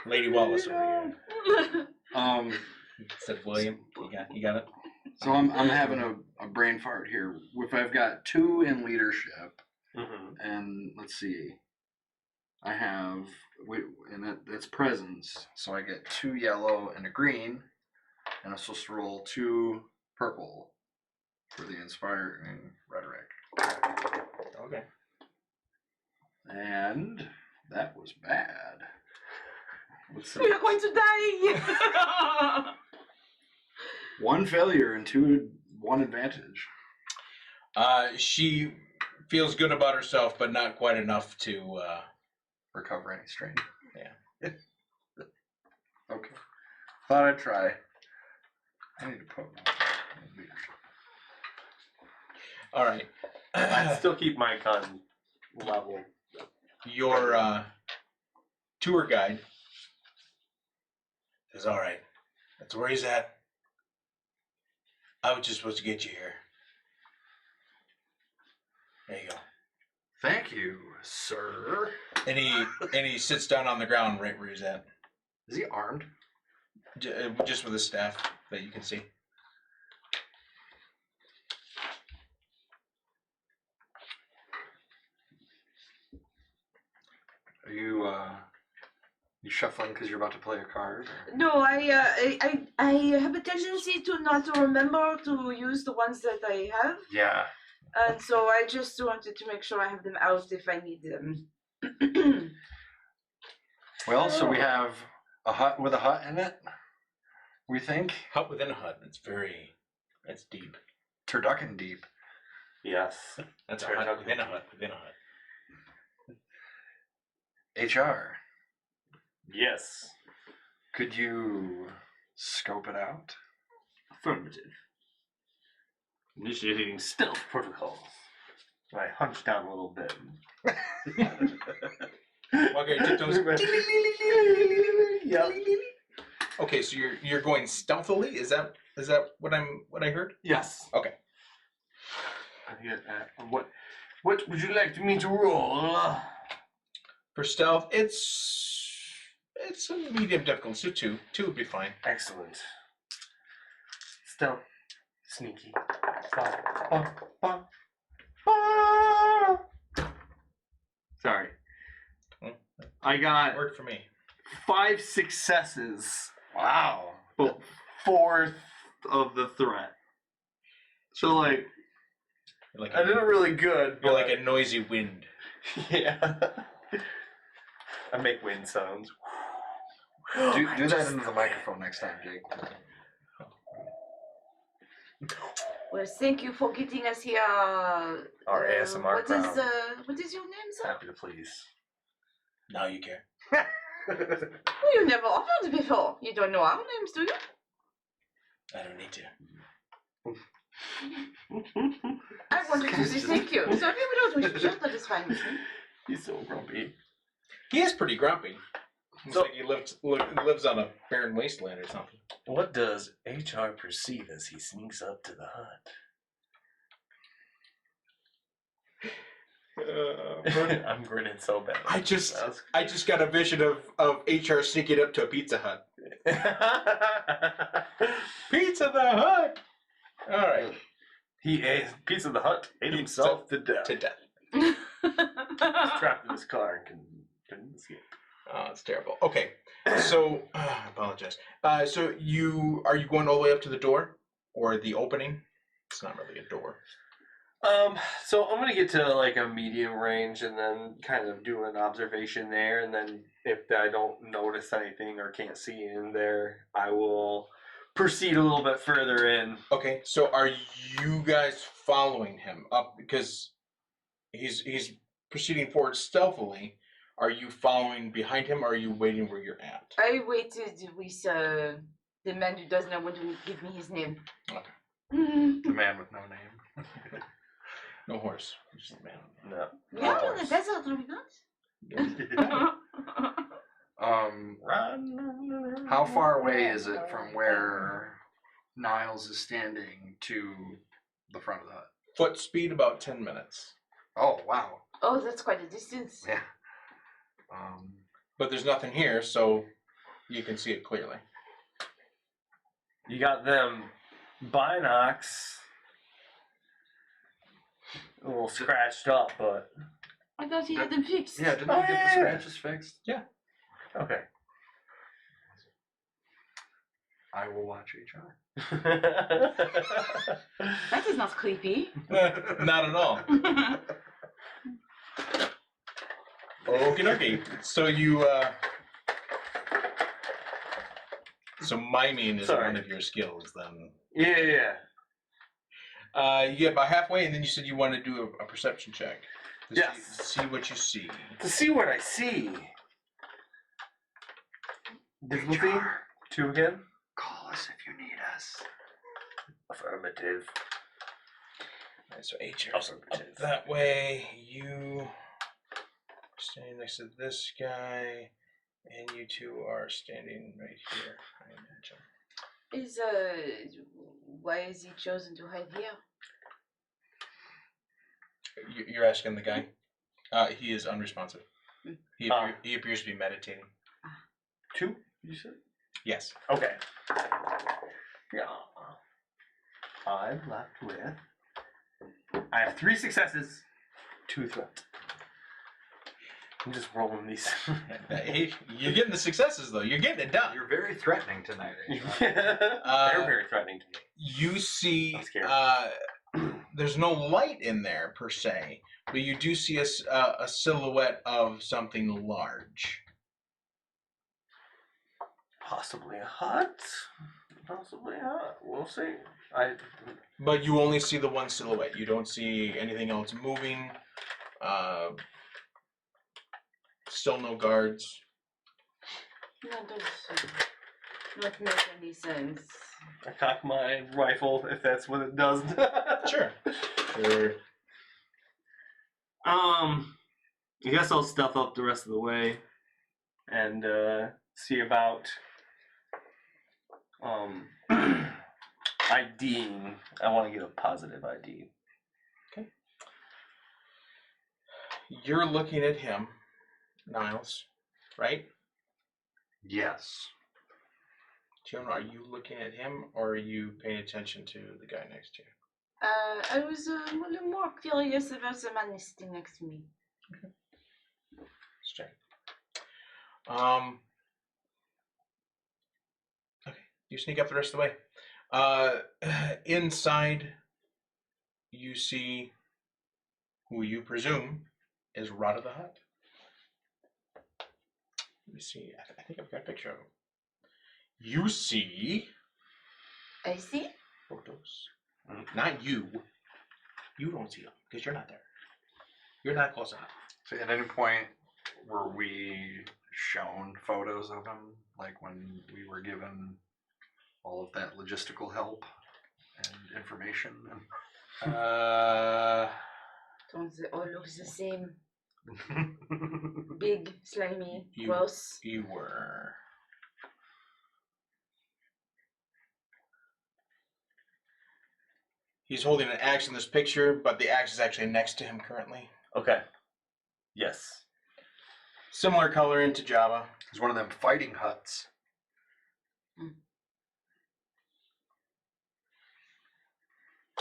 [SPEAKER 2] Lady Wallace over here. Said William. You got it?
[SPEAKER 1] So I'm having a brain fart here. If I've got 2 in leadership, and let's see, I have that's presence. So I get 2 yellow and a green, and I'm supposed to roll 2 purple for the inspiring rhetoric.
[SPEAKER 2] Okay.
[SPEAKER 1] And that was bad. Let's
[SPEAKER 3] We
[SPEAKER 1] see.
[SPEAKER 3] are going to die!
[SPEAKER 1] 1 failure and 1 advantage.
[SPEAKER 2] She feels good about herself, but not quite enough to
[SPEAKER 1] Recover any strain.
[SPEAKER 2] Yeah.
[SPEAKER 1] Okay. Thought I'd try. I need to put my leadership.
[SPEAKER 2] All right.
[SPEAKER 4] I still keep my con level.
[SPEAKER 2] Your tour guide says, all right, that's where he's at. I was just supposed to get you here. There you go.
[SPEAKER 1] Thank you, sir.
[SPEAKER 2] And he sits down on the ground right where he's at.
[SPEAKER 1] Is he armed?
[SPEAKER 2] Just with a staff that you can see.
[SPEAKER 1] Are you shuffling because you're about to play a card? Or?
[SPEAKER 3] No, I have a tendency to not remember to use the ones that I have.
[SPEAKER 1] Yeah.
[SPEAKER 3] And so I just wanted to make sure I have them out if I need them.
[SPEAKER 1] Well, so we have a hut with a hut in it. We think
[SPEAKER 2] Hut within a hut. That's deep.
[SPEAKER 1] turducken deep.
[SPEAKER 4] Yes.
[SPEAKER 2] That's a hut within a hut within a hut.
[SPEAKER 1] HR,
[SPEAKER 4] Yes.
[SPEAKER 1] could you scope it out?
[SPEAKER 4] Affirmative. Initiating stealth protocols. I hunch down a little bit.
[SPEAKER 2] Okay, tiptoes.
[SPEAKER 4] Yep.
[SPEAKER 2] Okay, so you're going stealthily. Is that what I heard?
[SPEAKER 4] Yes.
[SPEAKER 2] Okay.
[SPEAKER 4] What would you like me to roll?
[SPEAKER 2] For stealth, it's a medium difficulty. So two would be fine.
[SPEAKER 4] Excellent. Stealth. Sneaky. Sorry. I got
[SPEAKER 2] Worked for me.
[SPEAKER 4] 5 successes,
[SPEAKER 1] Wow.
[SPEAKER 4] but 4th of the threat. So like,
[SPEAKER 2] You're like
[SPEAKER 4] I did it really good.
[SPEAKER 2] You're
[SPEAKER 4] But
[SPEAKER 2] like a noisy wind.
[SPEAKER 4] yeah. I make wind sounds.
[SPEAKER 1] Do that into the microphone next time, Jake.
[SPEAKER 3] Well, thank you for getting us here.
[SPEAKER 4] Our ASMR
[SPEAKER 3] what is
[SPEAKER 4] crowd.
[SPEAKER 3] what is your name, sir?
[SPEAKER 4] Happy to please.
[SPEAKER 2] Now you care.
[SPEAKER 3] Well, you never offered before. You don't know our names, do you?
[SPEAKER 2] I don't need to.
[SPEAKER 3] I wanted to say thank you. So if you don't wish to share, that is fine with me.
[SPEAKER 4] He's so grumpy.
[SPEAKER 2] He is pretty grumpy. It's
[SPEAKER 4] So-
[SPEAKER 2] like he lives on a barren wasteland or something.
[SPEAKER 5] What does HR perceive as he sneaks up to the hut? I'm grinning so bad.
[SPEAKER 2] I just got a vision of HR sneaking up to a Pizza Hut. Pizza the Hut. All right,
[SPEAKER 4] He ate Pizza the Hut, ate himself to death.
[SPEAKER 2] to death.
[SPEAKER 4] He's trapped in his car and couldn't escape.
[SPEAKER 2] Oh, it's terrible. Okay, so I apologize. So are you going all the way up to the door or the opening? It's not really a door.
[SPEAKER 4] So I'm gonna get to like a medium range and then kind of do an observation there, and then if I don't notice anything or can't see in there, I will proceed a little bit further in.
[SPEAKER 2] Okay, so are you guys following him up because he's proceeding forward stealthily? Are you following behind him, or are you waiting where you're at?
[SPEAKER 3] I waited with the man who does not want to give me his name.
[SPEAKER 2] Okay.
[SPEAKER 1] The man with no name.
[SPEAKER 2] No horse. Just a man.
[SPEAKER 4] No.
[SPEAKER 3] Yeah, in the desert, are we not?
[SPEAKER 1] How far away is it from where Niles is standing to the front of the hut?
[SPEAKER 2] Foot speed about 10 minutes.
[SPEAKER 1] Oh, wow.
[SPEAKER 3] Oh, that's quite a distance.
[SPEAKER 1] Yeah.
[SPEAKER 2] But there's nothing here, so you can see it clearly.
[SPEAKER 4] You got them binocs a little scratched up, but
[SPEAKER 3] I thought he had them fixed.
[SPEAKER 1] Yeah, didn't
[SPEAKER 4] Oh,
[SPEAKER 1] we get the
[SPEAKER 4] yeah.
[SPEAKER 1] scratches fixed?
[SPEAKER 4] okay.
[SPEAKER 1] I will watch HR.
[SPEAKER 3] That is not creepy.
[SPEAKER 2] Not at all. Okie dokie. So you, so miming is
[SPEAKER 4] Sorry.
[SPEAKER 2] one of your skills then.
[SPEAKER 4] Yeah.
[SPEAKER 2] You get about halfway and then you said you want to do a perception check. To
[SPEAKER 4] Yes.
[SPEAKER 2] see what you see.
[SPEAKER 4] To see what I see. Difficulty?
[SPEAKER 1] HR,
[SPEAKER 4] 2 again?
[SPEAKER 1] call us if you need us.
[SPEAKER 4] Affirmative.
[SPEAKER 2] Alright, so HR's up
[SPEAKER 4] Affirmative.
[SPEAKER 2] that way. You standing next to this guy, and you two are standing right here, I imagine.
[SPEAKER 3] Is why is he chosen to hide here?
[SPEAKER 2] You're asking the guy? He is unresponsive. He appears to be meditating.
[SPEAKER 4] 2, you said?
[SPEAKER 2] Yes.
[SPEAKER 4] Okay. Yeah. I'm left with. I have 3 successes, 2 threats. I'm just rolling these.
[SPEAKER 2] Hey, you're getting the successes though. You're getting it done.
[SPEAKER 1] You're very threatening tonight, HR.
[SPEAKER 4] They're very threatening to me.
[SPEAKER 2] You see
[SPEAKER 4] I'm scared.
[SPEAKER 2] there's no light in there per se, but you do see a silhouette of something large.
[SPEAKER 4] Possibly a hut. Possibly a hut. We'll see.
[SPEAKER 2] But you only see the one silhouette. You don't see anything else moving. Still no guards.
[SPEAKER 3] That does not make any sense.
[SPEAKER 4] I cock my rifle if that's what it does.
[SPEAKER 2] Sure.
[SPEAKER 4] I guess I'll stuff up the rest of the way and see about IDing. I want to get a positive ID.
[SPEAKER 2] Okay. You're looking at him, Niles, right?
[SPEAKER 1] Yes.
[SPEAKER 2] Joan, are you looking at him or are you paying attention to the guy next to you?
[SPEAKER 3] I was a little more curious about the man sitting next to me.
[SPEAKER 2] Let's check. Okay, you sneak up the rest of the way. Inside, you see who you presume is Rod of the Hut. Let me see. I think I've got a picture of him. You see
[SPEAKER 3] I see.
[SPEAKER 2] photos. Not you. You don't see them because you're not there. You're not close enough.
[SPEAKER 1] So at any point were we shown photos of him, like when we were given all of that logistical help and information?
[SPEAKER 3] Don't they all look the same? Big, slimy,
[SPEAKER 2] You-
[SPEAKER 3] gross.
[SPEAKER 2] You were. He's holding an axe in this picture, but the axe is actually next to him currently.
[SPEAKER 4] Okay. Yes.
[SPEAKER 2] Similar color to Java.
[SPEAKER 1] It's one of them fighting huts.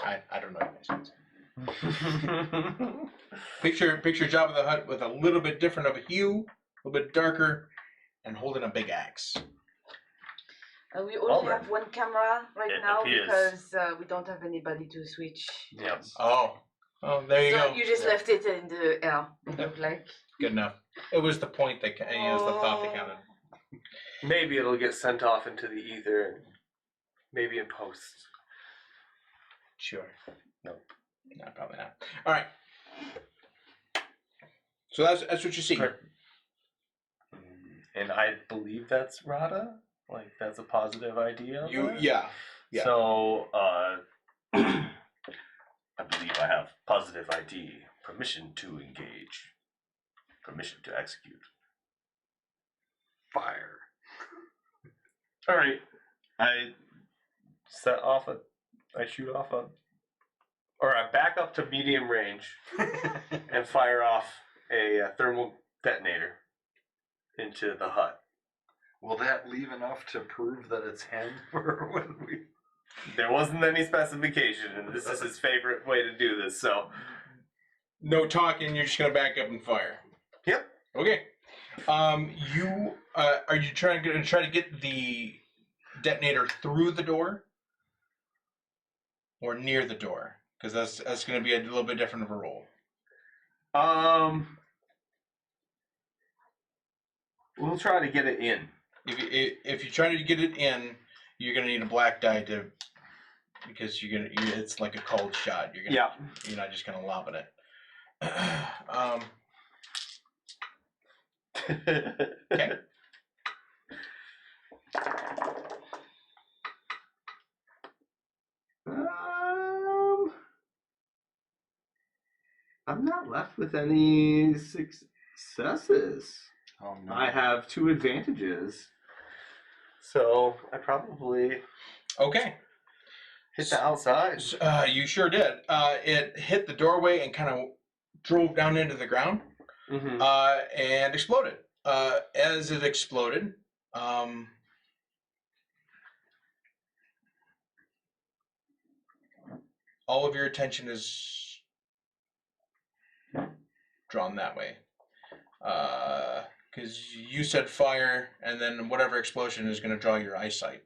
[SPEAKER 2] I don't know what you guys Picture Jabba the Hutt with a little bit different of a hue, a little bit darker, and holding a big axe.
[SPEAKER 3] We only
[SPEAKER 4] Well,
[SPEAKER 3] have one camera right
[SPEAKER 4] it
[SPEAKER 3] now
[SPEAKER 4] appears.
[SPEAKER 3] because we don't have anybody to switch.
[SPEAKER 4] Yep.
[SPEAKER 2] Oh, there you
[SPEAKER 3] So
[SPEAKER 2] go.
[SPEAKER 3] you just left it in the air. It looked like.
[SPEAKER 2] Good enough. It was the point that it was the thought that counted.
[SPEAKER 4] Maybe it'll get sent off into the ether. Maybe in post.
[SPEAKER 2] Sure.
[SPEAKER 4] No.
[SPEAKER 2] No, probably not. All right. So that's what you see.
[SPEAKER 6] And I believe that's Rada. Like that's a positive idea.
[SPEAKER 2] Yeah.
[SPEAKER 6] So I believe I have positive ID, permission to engage, permission to execute.
[SPEAKER 1] Fire.
[SPEAKER 6] All right. I shoot off or I back up to medium range and fire off a thermal detonator into the hut.
[SPEAKER 1] Will that leave enough to prove that it's him? Or when we...
[SPEAKER 6] There wasn't any specification, and this is his favorite way to do this, so.
[SPEAKER 2] No talking. You're just gonna back up and fire.
[SPEAKER 6] Yep.
[SPEAKER 2] Okay. You are you trying to get the detonator through the door or near the door? Because that's going to be a little bit different of a roll.
[SPEAKER 4] We'll try to get it in.
[SPEAKER 2] If you try to get it in, you're going to need a black die because it's like a cold shot. You're not just going to lob it. Okay.
[SPEAKER 4] I'm not left with any successes.
[SPEAKER 1] Oh, no.
[SPEAKER 4] I have 2 advantages. So I probably
[SPEAKER 2] Okay.
[SPEAKER 4] hit the outside.
[SPEAKER 2] You sure did. It hit the doorway and kind of drove down into the ground
[SPEAKER 4] Mm-hmm.
[SPEAKER 2] and exploded. As it exploded, all of your attention is drawn that way. Because you said fire, and then whatever explosion is going to draw your eyesight.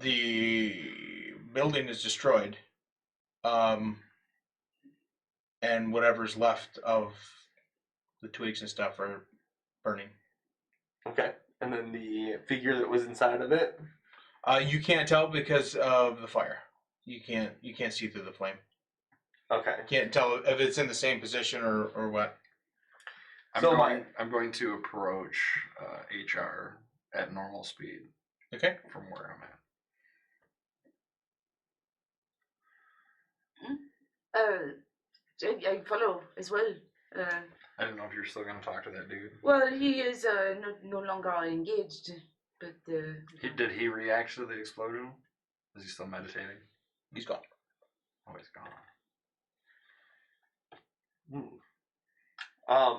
[SPEAKER 2] The building is destroyed, and whatever's left of the twigs and stuff are burning.
[SPEAKER 6] Okay. And then the figure that was inside of it.
[SPEAKER 2] You can't tell because of the fire. You can't see through the flame.
[SPEAKER 6] Okay.
[SPEAKER 2] Can't tell if it's in the same position or what.
[SPEAKER 1] I'm going to approach HR at normal speed.
[SPEAKER 2] Okay.
[SPEAKER 1] From where I'm at.
[SPEAKER 3] I follow as well.
[SPEAKER 1] I didn't know if you're still going to talk to that dude.
[SPEAKER 3] Well, he is no longer engaged, but
[SPEAKER 1] Did he react to the explosion? Is he still meditating?
[SPEAKER 2] He's gone.
[SPEAKER 1] Oh, he's gone.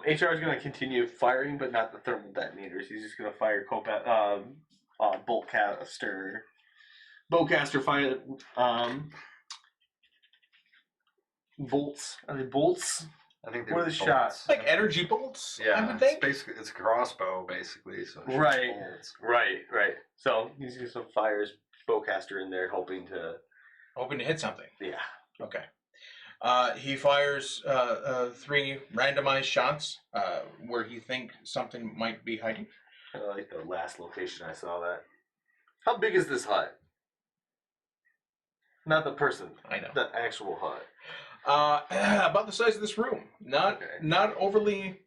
[SPEAKER 6] HR is going to continue firing, but not the thermal detonators. He's just going to fire boltcaster. Bowcaster fire bolts. Are they bolts?
[SPEAKER 1] I think
[SPEAKER 6] What are the
[SPEAKER 1] bolts.
[SPEAKER 6] shots?
[SPEAKER 2] Like energy bolts, I
[SPEAKER 1] Yeah,
[SPEAKER 2] would think.
[SPEAKER 1] it's a crossbow basically. So it shoots
[SPEAKER 6] Right.
[SPEAKER 1] bolts.
[SPEAKER 6] Right. So he's just going to fire his bowcaster in there, hoping to.
[SPEAKER 2] Hoping to hit something.
[SPEAKER 6] Yeah.
[SPEAKER 2] Okay. He fires 3 randomized shots where he thinks something might be hiding.
[SPEAKER 6] I like the last location I saw that. How big is this hut? Not the person.
[SPEAKER 2] I know.
[SPEAKER 6] The actual hut.
[SPEAKER 2] About the size of this room. Not overly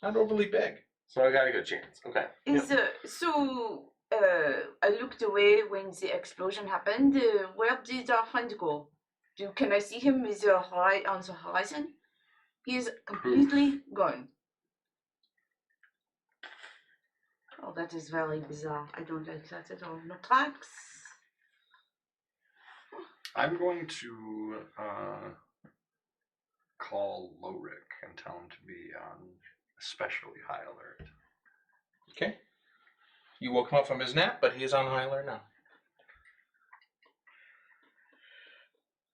[SPEAKER 2] big.
[SPEAKER 6] So I got a good chance. Okay.
[SPEAKER 3] is I looked away when the explosion happened. Where did our friend go? Can I see him? Is right on the horizon? He is completely gone. Oh, that is very bizarre. I don't like that at all. No tracks.
[SPEAKER 1] I'm going to call Lorik and tell him to be on especially high alert.
[SPEAKER 2] Okay. You woke him up from his nap, but he is on high alert now.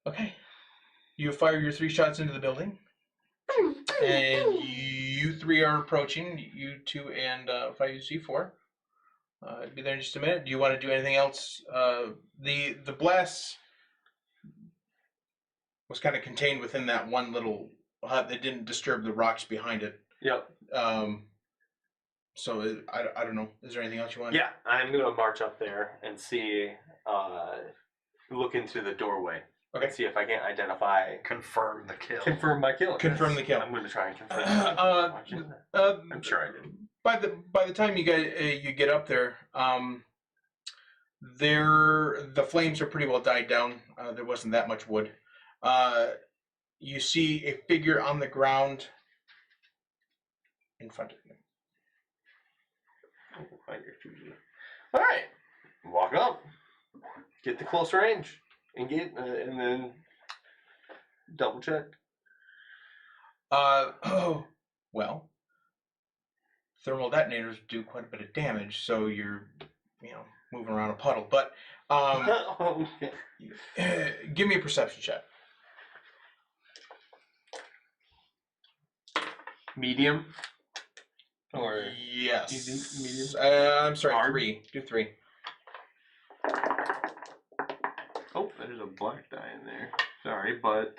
[SPEAKER 2] Okay. You fire your 3 shots into the building. And you 3 are approaching. You 2 and 5UC4. I'll be there in just a minute. Do you want to do anything else? The blast was kind of contained within that one little hut that didn't disturb the rocks behind it.
[SPEAKER 6] Yep.
[SPEAKER 2] So I don't know. Is there anything else you want?
[SPEAKER 6] Yeah, I'm gonna march up there and see, look into the doorway.
[SPEAKER 2] Okay.
[SPEAKER 6] And see if I can identify.
[SPEAKER 1] Confirm the kill.
[SPEAKER 6] Confirm my kill.
[SPEAKER 2] Confirm the kill.
[SPEAKER 6] I'm gonna try and confirm. I'm sure I did.
[SPEAKER 2] By the time you get up there, the flames are pretty well died down. There wasn't that much wood. You see a figure on the ground in front of you.
[SPEAKER 6] All right, walk up, get to close range, and then double check.
[SPEAKER 2] Well, thermal detonators do quite a bit of damage, so you're moving around a puddle. But
[SPEAKER 6] Okay.
[SPEAKER 2] give me a perception check.
[SPEAKER 6] Medium. Or
[SPEAKER 2] Yes.
[SPEAKER 6] easy, medium?
[SPEAKER 2] I'm sorry,
[SPEAKER 6] Hard?
[SPEAKER 2] 3. Do 3.
[SPEAKER 6] Oh, there's a black die in there. Sorry, but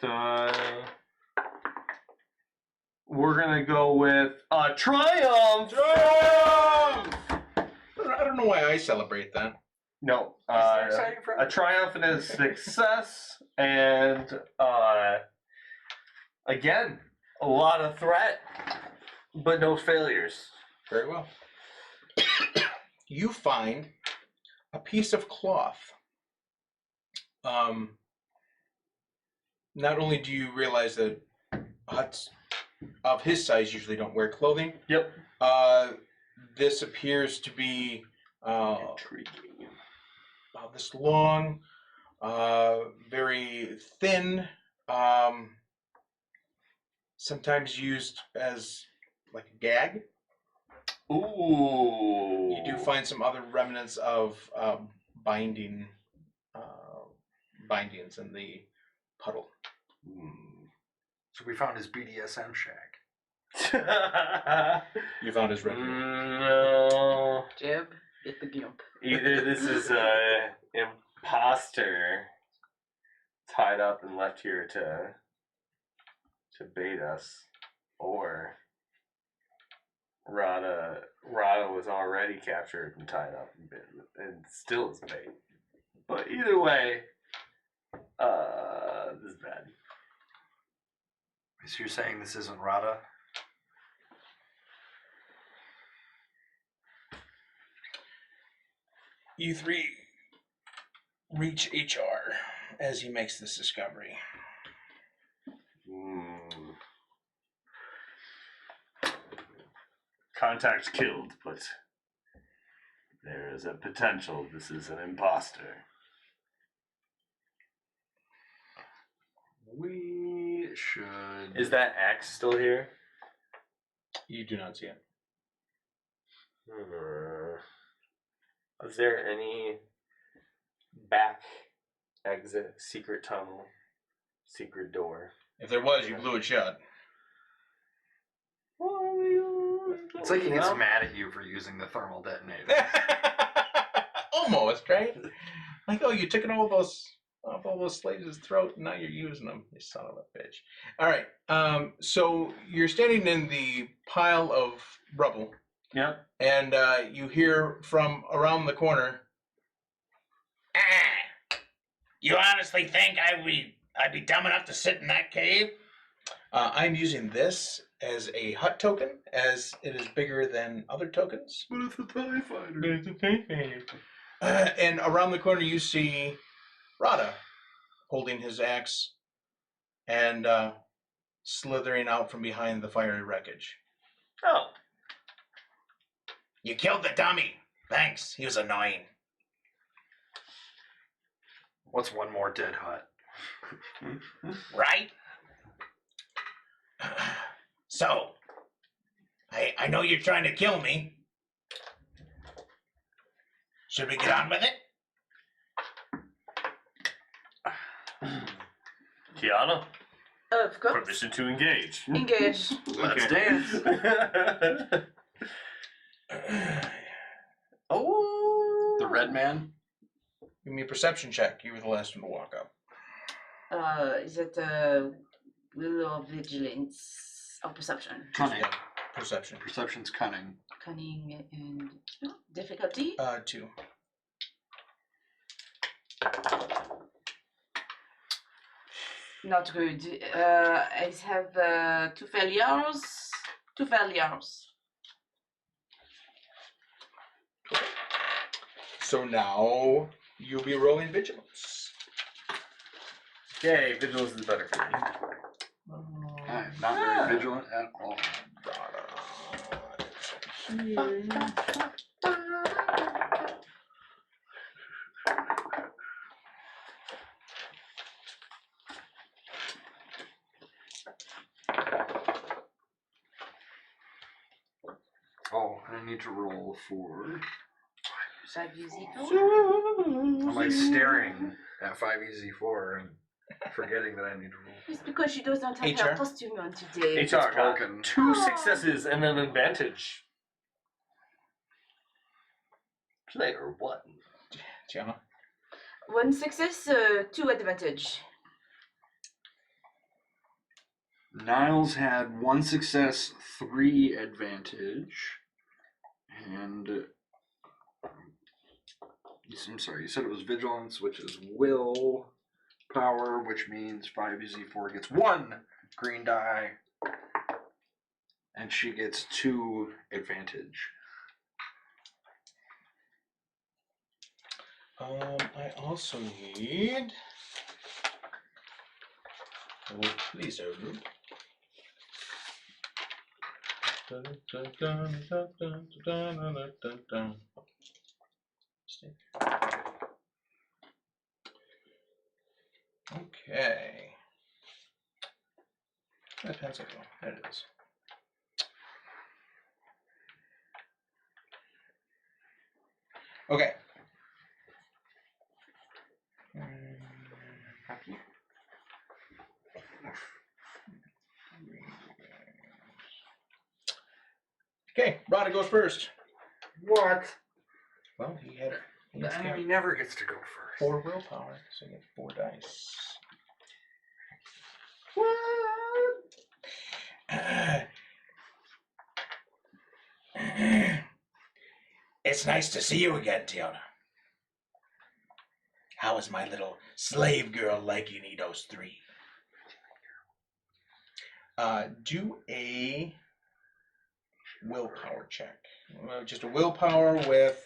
[SPEAKER 6] we're gonna go with Triumph.
[SPEAKER 2] I don't know why I celebrate that.
[SPEAKER 6] No,
[SPEAKER 1] exciting for
[SPEAKER 6] a triumph and a success, and again, a lot of threat, but no failures.
[SPEAKER 2] Very well. You find a piece of cloth. Not only do you realize that huts of his size usually don't wear clothing.
[SPEAKER 6] Yep.
[SPEAKER 2] This appears to be
[SPEAKER 6] Intriguing.
[SPEAKER 2] about this long, very thin, sometimes used as like a gag.
[SPEAKER 6] Ooh.
[SPEAKER 2] You do find some other remnants of bindings in the puddle.
[SPEAKER 1] So we found his BDSM shack.
[SPEAKER 2] You found his refuge.
[SPEAKER 6] No.
[SPEAKER 3] Jeb, get the gimp.
[SPEAKER 6] Either this is imposter tied up and left here to bait us, or Rada was already captured and tied up and still is bait. But either way, this is bad.
[SPEAKER 1] So you're saying this isn't Rada?
[SPEAKER 2] You three reach HR as he makes this discovery.
[SPEAKER 6] Contact killed, but there is a potential this is an imposter.
[SPEAKER 1] We should.
[SPEAKER 6] Is that axe still here?
[SPEAKER 2] You do not see it.
[SPEAKER 6] Is there any back exit, secret tunnel, secret door?
[SPEAKER 2] If there was, you blew it shut.
[SPEAKER 1] It's like he gets mad at you for using the thermal detonator.
[SPEAKER 2] Almost, right? Like, oh, you took it all those slaves' throat, and now you're using them. You son of a bitch. All right. So you're standing in the pile of rubble.
[SPEAKER 6] Yep.
[SPEAKER 2] And you hear from around the corner. You honestly think I'd be dumb enough to sit in that cave? I'm using this as a hut token, as it is bigger than other tokens.
[SPEAKER 1] But it's a TIE fighter.
[SPEAKER 2] It's a TIE fighter. And around the corner you see Rada holding his axe and slithering out from behind the fiery wreckage.
[SPEAKER 6] Oh.
[SPEAKER 2] You killed the dummy. Thanks. He was annoying.
[SPEAKER 1] What's one more dead hut?
[SPEAKER 2] Right? So, I know you're trying to kill me. Should we get on with it?
[SPEAKER 6] Tiana,
[SPEAKER 3] Of course.
[SPEAKER 6] permission to engage.
[SPEAKER 3] Engage.
[SPEAKER 1] Let's dance.
[SPEAKER 6] Oh.
[SPEAKER 1] The red man?
[SPEAKER 2] Give me a perception check. You were the last one to walk up.
[SPEAKER 3] Is it will of vigilance or perception?
[SPEAKER 1] Cunning.
[SPEAKER 2] Yeah, perception.
[SPEAKER 1] Perception's cunning.
[SPEAKER 3] Cunning and difficulty?
[SPEAKER 2] 2.
[SPEAKER 3] Not good. I have 2 failures. 2 failures.
[SPEAKER 2] So now you'll be rolling vigilance.
[SPEAKER 6] Yay, vigilance is better for me.
[SPEAKER 1] I'm not very vigilant at all. Oh, I need to roll for. I'm like staring at 5EZ4 and forgetting that I need to roll.
[SPEAKER 3] It's because she doesn't have
[SPEAKER 2] HR?
[SPEAKER 3] her costume on today.
[SPEAKER 6] HR got
[SPEAKER 1] broken.
[SPEAKER 6] 2 successes and an advantage. Player 1.
[SPEAKER 2] Tiana?
[SPEAKER 3] 1 success, 2 advantage.
[SPEAKER 1] Niles had 1 success, 3 advantage, and I'm sorry, you said it was vigilance, which is will power, which means 5EZ4 gets 1 green die, and she gets 2 advantage.
[SPEAKER 2] I also need. Please open. Okay. My pencil go. There it is. Okay. Okay, Rada goes first.
[SPEAKER 1] What?
[SPEAKER 2] Well, he He's got
[SPEAKER 1] He never gets to go first.
[SPEAKER 2] 4 willpower, so you get 4 dice. It's nice to see you again, Tiona. How is my little slave girl liking Eidos 3? Do a willpower check. Just a willpower with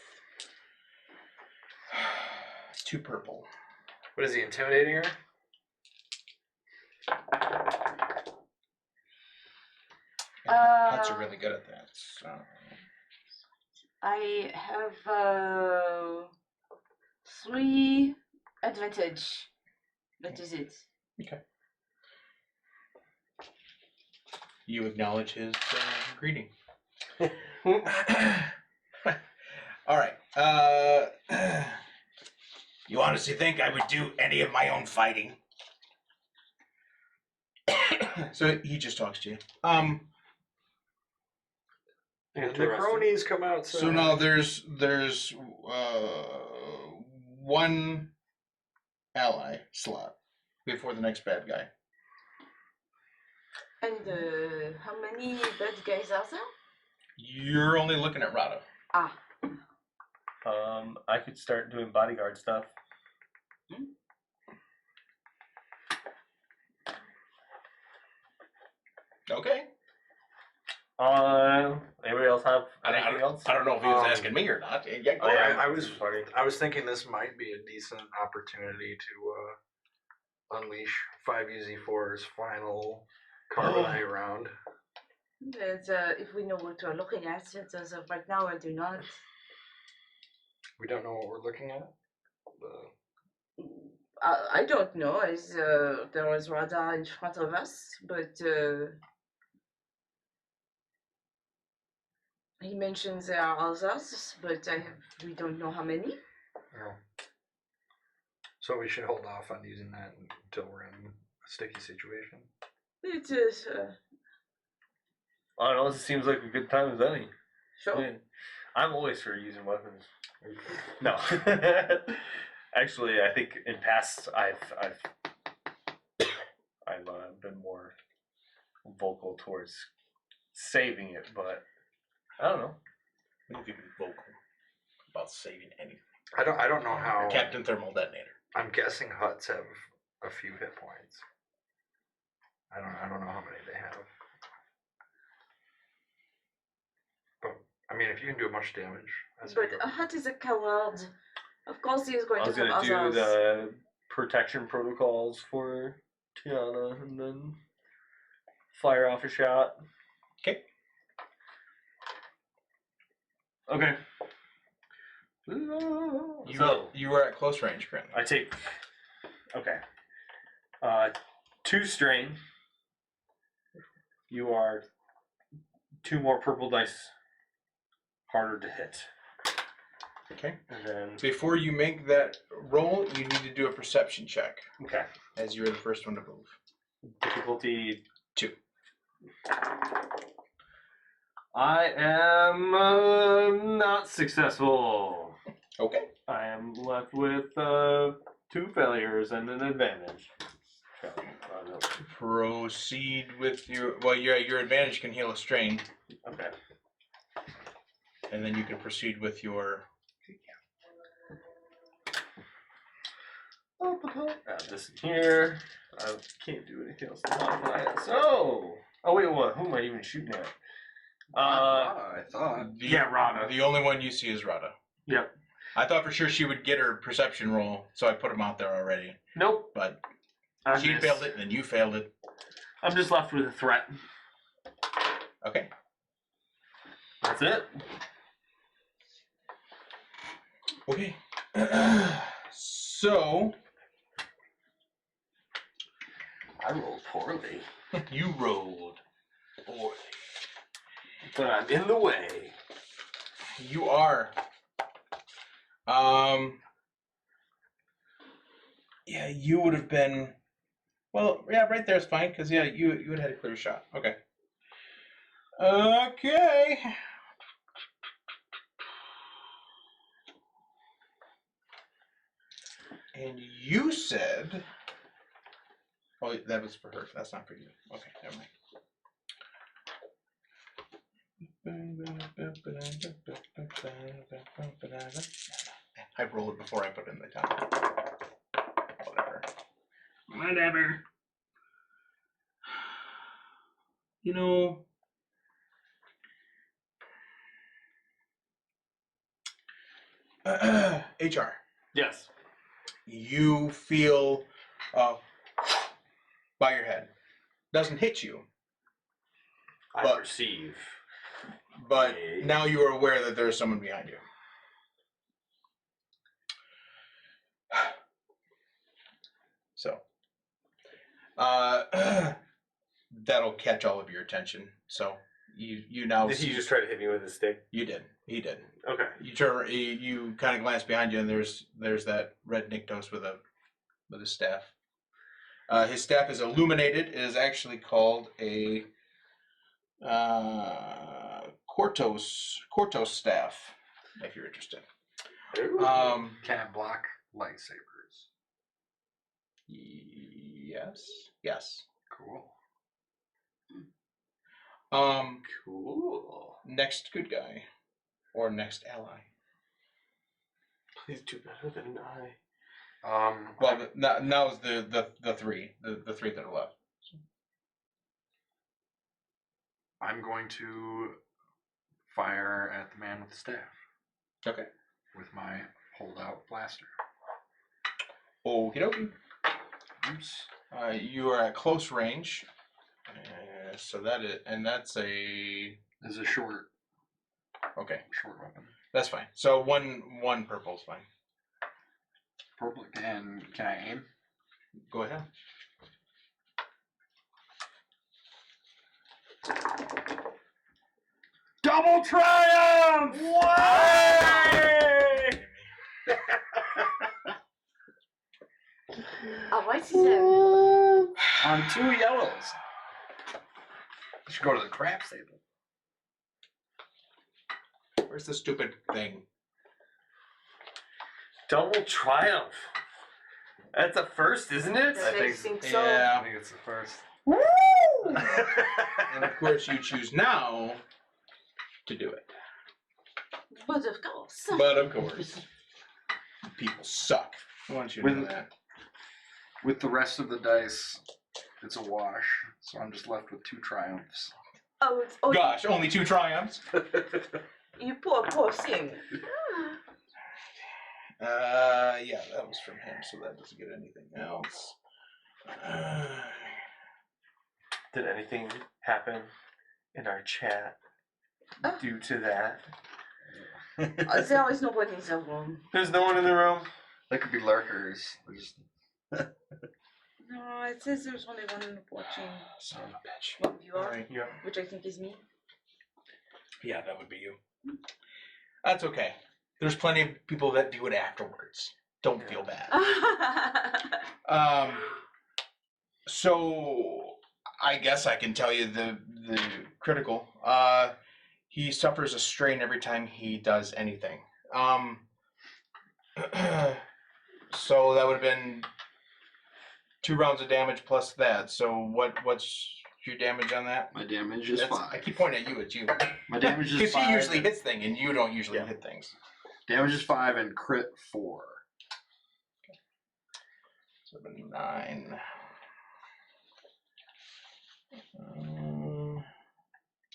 [SPEAKER 2] 2 purple.
[SPEAKER 1] What is he, intimidating her?
[SPEAKER 2] Huts are really good at that. So.
[SPEAKER 3] I have 3 advantage. That is it.
[SPEAKER 2] Okay. You acknowledge his greeting. All right. You honestly think I would do any of my own fighting? So he just talks to you.
[SPEAKER 1] And the cronies come out.
[SPEAKER 2] So now there's 1 ally slot before the next bad guy.
[SPEAKER 3] And how many bad guys are there?
[SPEAKER 2] You're only looking at Rado.
[SPEAKER 3] Ah.
[SPEAKER 6] I could start doing bodyguard stuff.
[SPEAKER 2] Okay.
[SPEAKER 6] Anybody else have anything else?
[SPEAKER 2] I don't know if he was asking me or not. Yeah, go ahead.
[SPEAKER 1] I was thinking this might be a decent opportunity to unleash 5UZ4's final carbonite round.
[SPEAKER 3] But, if we know what we're looking at, since as of right now I do not.
[SPEAKER 1] We don't know what we're looking at.
[SPEAKER 3] I don't know, as there was radar in front of us, but he mentions there are others, but we don't know how many.
[SPEAKER 1] Oh. So we should hold off on using that until we're in a sticky situation.
[SPEAKER 3] It is
[SPEAKER 6] I don't know. This seems like a good time as any.
[SPEAKER 3] sure.
[SPEAKER 6] Yeah. I'm always for using weapons. No. Actually, I think in past I've been more vocal towards saving it, but I don't know.
[SPEAKER 2] You can be vocal about saving anything.
[SPEAKER 1] I don't know how.
[SPEAKER 2] Captain Thermal Detonator.
[SPEAKER 1] I'm guessing huts have a few hit points. I don't know how many they have. But I mean, if you can do much damage.
[SPEAKER 3] But a hut is a coward. Of course, he is going
[SPEAKER 6] I
[SPEAKER 3] to
[SPEAKER 6] was
[SPEAKER 3] have
[SPEAKER 6] gonna do
[SPEAKER 3] others.
[SPEAKER 6] the protection protocols for Tiana and then fire off a shot.
[SPEAKER 2] Okay.
[SPEAKER 6] Okay.
[SPEAKER 2] You were at close range currently.
[SPEAKER 6] I take. Okay. 2 strain. You are 2 more purple dice harder to hit.
[SPEAKER 2] Okay.
[SPEAKER 6] And then.
[SPEAKER 2] Before you make that roll, you need to do a perception check,
[SPEAKER 6] Okay.
[SPEAKER 2] as you're the first one to move.
[SPEAKER 6] Difficulty
[SPEAKER 2] 2.
[SPEAKER 6] I am not successful.
[SPEAKER 2] Okay.
[SPEAKER 6] I am left with 2 failures and an advantage.
[SPEAKER 2] Proceed with your advantage can heal a strain,
[SPEAKER 6] Okay.
[SPEAKER 2] and then you can proceed with your.
[SPEAKER 6] This in here. I can't do anything else to modify it. So. Oh wait, what? Who am I even shooting at?
[SPEAKER 1] I thought.
[SPEAKER 6] Rada.
[SPEAKER 2] The only one you see is Rada.
[SPEAKER 6] Yep.
[SPEAKER 2] I thought for sure she would get her perception roll, so I put him out there already.
[SPEAKER 6] Nope.
[SPEAKER 2] But
[SPEAKER 6] I
[SPEAKER 2] she
[SPEAKER 6] missed.
[SPEAKER 2] failed it, and then you failed it.
[SPEAKER 6] I'm just left with a threat.
[SPEAKER 2] Okay.
[SPEAKER 6] That's it.
[SPEAKER 2] Okay. So
[SPEAKER 6] I rolled poorly,
[SPEAKER 2] you rolled poorly.
[SPEAKER 6] but I'm in the way.
[SPEAKER 2] You are. Yeah, you would have been. Well, yeah, right there is fine because you would have had a clear shot. Okay. Okay. And you said... Oh, that was for her. That's not for you. Okay, never mind. I roll it before I put it in the top. Whatever.
[SPEAKER 4] Whatever.
[SPEAKER 2] You know... HR.
[SPEAKER 6] Yes.
[SPEAKER 2] You feel by your head. Doesn't hit you,
[SPEAKER 6] I
[SPEAKER 2] But-
[SPEAKER 6] perceive.
[SPEAKER 2] but
[SPEAKER 6] Okay.
[SPEAKER 2] now you are aware that there is someone behind you. So, that'll catch all of your attention. So you now
[SPEAKER 6] Did he just try to hit me with his stick?
[SPEAKER 2] You did. He did.
[SPEAKER 6] Okay.
[SPEAKER 2] You turn. You kind of glance behind you, and there's that red Nyktos with a staff. His staff is illuminated. It is actually called a Cortos staff. If you're interested.
[SPEAKER 1] Can it block lightsabers?
[SPEAKER 2] Yes. Yes.
[SPEAKER 1] Cool.
[SPEAKER 6] Cool.
[SPEAKER 2] Next good guy, or next ally.
[SPEAKER 6] Please do better than I.
[SPEAKER 2] Well, now is the three that are left.
[SPEAKER 1] I'm going to fire at the man with the staff
[SPEAKER 2] Okay.
[SPEAKER 1] with my holdout blaster.
[SPEAKER 2] Okie dokie.
[SPEAKER 1] Oops.
[SPEAKER 2] You are at close range, so that's a
[SPEAKER 1] This is a short
[SPEAKER 2] okay.
[SPEAKER 1] weapon.
[SPEAKER 2] That's fine. So one purple's fine.
[SPEAKER 1] Purple. And can I aim?
[SPEAKER 2] Go ahead.
[SPEAKER 1] Double triumph!
[SPEAKER 3] Oh, what's he said?
[SPEAKER 1] On 2 yellows. You should go to the craps table.
[SPEAKER 2] Where's the stupid thing?
[SPEAKER 6] Double triumph. That's a first, isn't it?
[SPEAKER 3] I think so.
[SPEAKER 2] Yeah.
[SPEAKER 1] I think it's the first.
[SPEAKER 2] And of course, you choose now to do it.
[SPEAKER 3] But of course.
[SPEAKER 2] But of course, people suck. I want you to know that.
[SPEAKER 1] With the rest of the dice, it's a wash. So I'm just left with 2 triumphs.
[SPEAKER 3] Oh,
[SPEAKER 2] Gosh, only 2 triumphs.
[SPEAKER 3] you poor thing.
[SPEAKER 2] Yeah, that was from him, so that doesn't get anything else.
[SPEAKER 6] Did anything happen in our chat due to that?
[SPEAKER 3] There is nobody in the room.
[SPEAKER 6] There's no one in the room.
[SPEAKER 1] They could be lurkers. They're just...
[SPEAKER 3] No, it says there's only one watching,
[SPEAKER 2] Son of a bitch.
[SPEAKER 3] one viewer,
[SPEAKER 2] Alright.
[SPEAKER 6] Yeah.
[SPEAKER 3] which I think is me.
[SPEAKER 2] Yeah, that would be you. That's okay. There's plenty of people that do it afterwards. Don't feel bad. So I guess I can tell you the critical. He suffers a strain every time he does anything. So that would have been 2 rounds of damage plus that. So what's your damage on that?
[SPEAKER 1] My damage is 5.
[SPEAKER 2] I keep pointing at you. It's you.
[SPEAKER 1] My damage is
[SPEAKER 2] Because
[SPEAKER 1] 5.
[SPEAKER 2] he usually hits things, and you don't usually
[SPEAKER 6] Yeah.
[SPEAKER 2] hit things.
[SPEAKER 1] Damage is 5 and crit 4.
[SPEAKER 2] So 9.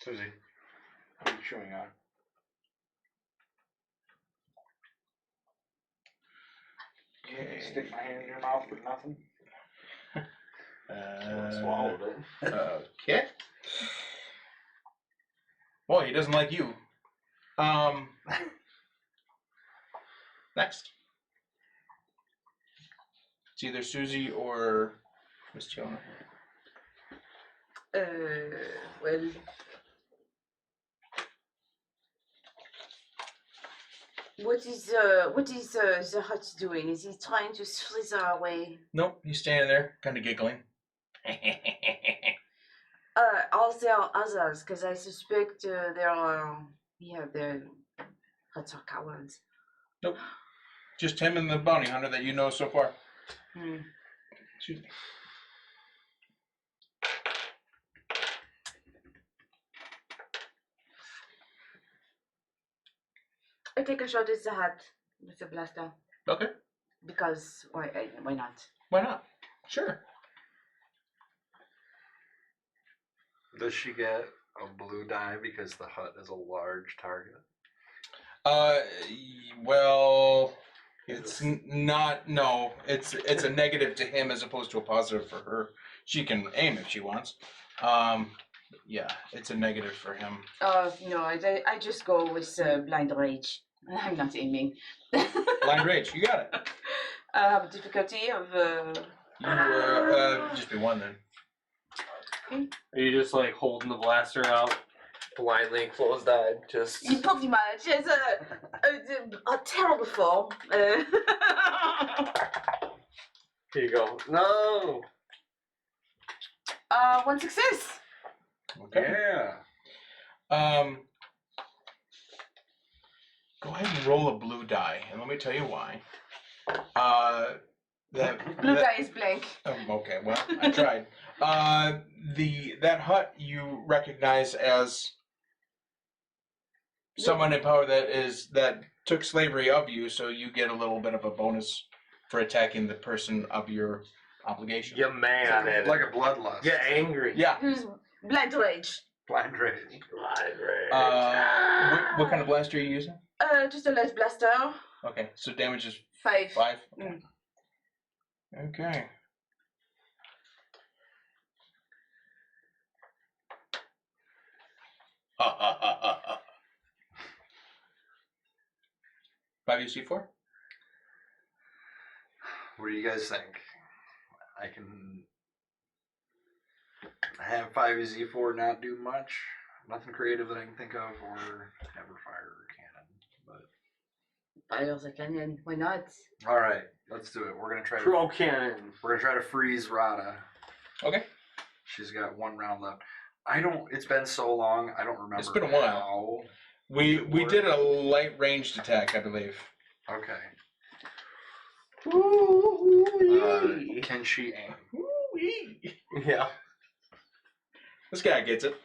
[SPEAKER 1] Susie, what are you chewing on? Stick my hand in your mouth for nothing?
[SPEAKER 6] Swallowed it.
[SPEAKER 2] Okay. Boy, he doesn't like you. Next. It's either Susie or Miss Tiona.
[SPEAKER 3] Well. What is the hut doing? Is he trying to slither away?
[SPEAKER 2] Nope, he's standing there, kind of giggling.
[SPEAKER 3] Are there others? Because I suspect there are. Yeah, the huts are cowards.
[SPEAKER 2] Nope. Just him and the bounty hunter that you know so far. Excuse me.
[SPEAKER 3] I take a shot at the hat with the blaster.
[SPEAKER 2] Okay.
[SPEAKER 3] Because why not?
[SPEAKER 2] Why not? Sure.
[SPEAKER 1] Does she get a blue die because the hut is a large target?
[SPEAKER 2] Well, it's not. No, it's a negative to him as opposed to a positive for her. She can aim if she wants. Yeah, it's a negative for him.
[SPEAKER 3] No, I just go with blind rage. I'm not aiming.
[SPEAKER 2] Blind rage, you got it.
[SPEAKER 3] I have a difficulty of.
[SPEAKER 2] You just be one then.
[SPEAKER 4] Are you just like holding the blaster out?
[SPEAKER 6] Blindly closed-eyed, just...
[SPEAKER 3] Pretty much. It's a terrible form.
[SPEAKER 6] Here you go. No!
[SPEAKER 3] One success.
[SPEAKER 2] Okay.
[SPEAKER 1] Yeah.
[SPEAKER 2] Go ahead and roll a blue die, and let me tell you why.
[SPEAKER 3] Blue die is blank.
[SPEAKER 2] Okay, well, I tried. That hut you recognize as someone in power that took slavery of you, so you get a little bit of a bonus for attacking the person of your obligation.
[SPEAKER 6] You're mad at it.
[SPEAKER 1] Like a bloodlust.
[SPEAKER 6] Get angry.
[SPEAKER 2] Yeah.
[SPEAKER 3] Who's blind rage?
[SPEAKER 1] Blind rage.
[SPEAKER 6] Blind rage.
[SPEAKER 2] What kind of blaster are you using?
[SPEAKER 3] Just a light blaster.
[SPEAKER 2] Okay, so damage is
[SPEAKER 3] 5.
[SPEAKER 2] 5. Okay. Okay. Ha ha ha ha ha. 5 UC4?
[SPEAKER 1] What do you guys think? I can have 5Z4 not do much. Nothing creative that I can think of, or have her fire a cannon. But
[SPEAKER 3] Fire the cannon. Why not?
[SPEAKER 1] all right, let's do it. We're gonna try.
[SPEAKER 6] Pro cannon.
[SPEAKER 1] We're gonna try to freeze Rada.
[SPEAKER 2] Okay.
[SPEAKER 1] She's got 1 round left. It's been so long. I don't remember.
[SPEAKER 2] It's been a while.
[SPEAKER 1] how.
[SPEAKER 2] We did a light ranged attack, I believe.
[SPEAKER 1] Okay.
[SPEAKER 6] Ooh,
[SPEAKER 1] Can she aim?
[SPEAKER 6] yeah.
[SPEAKER 2] This guy gets it.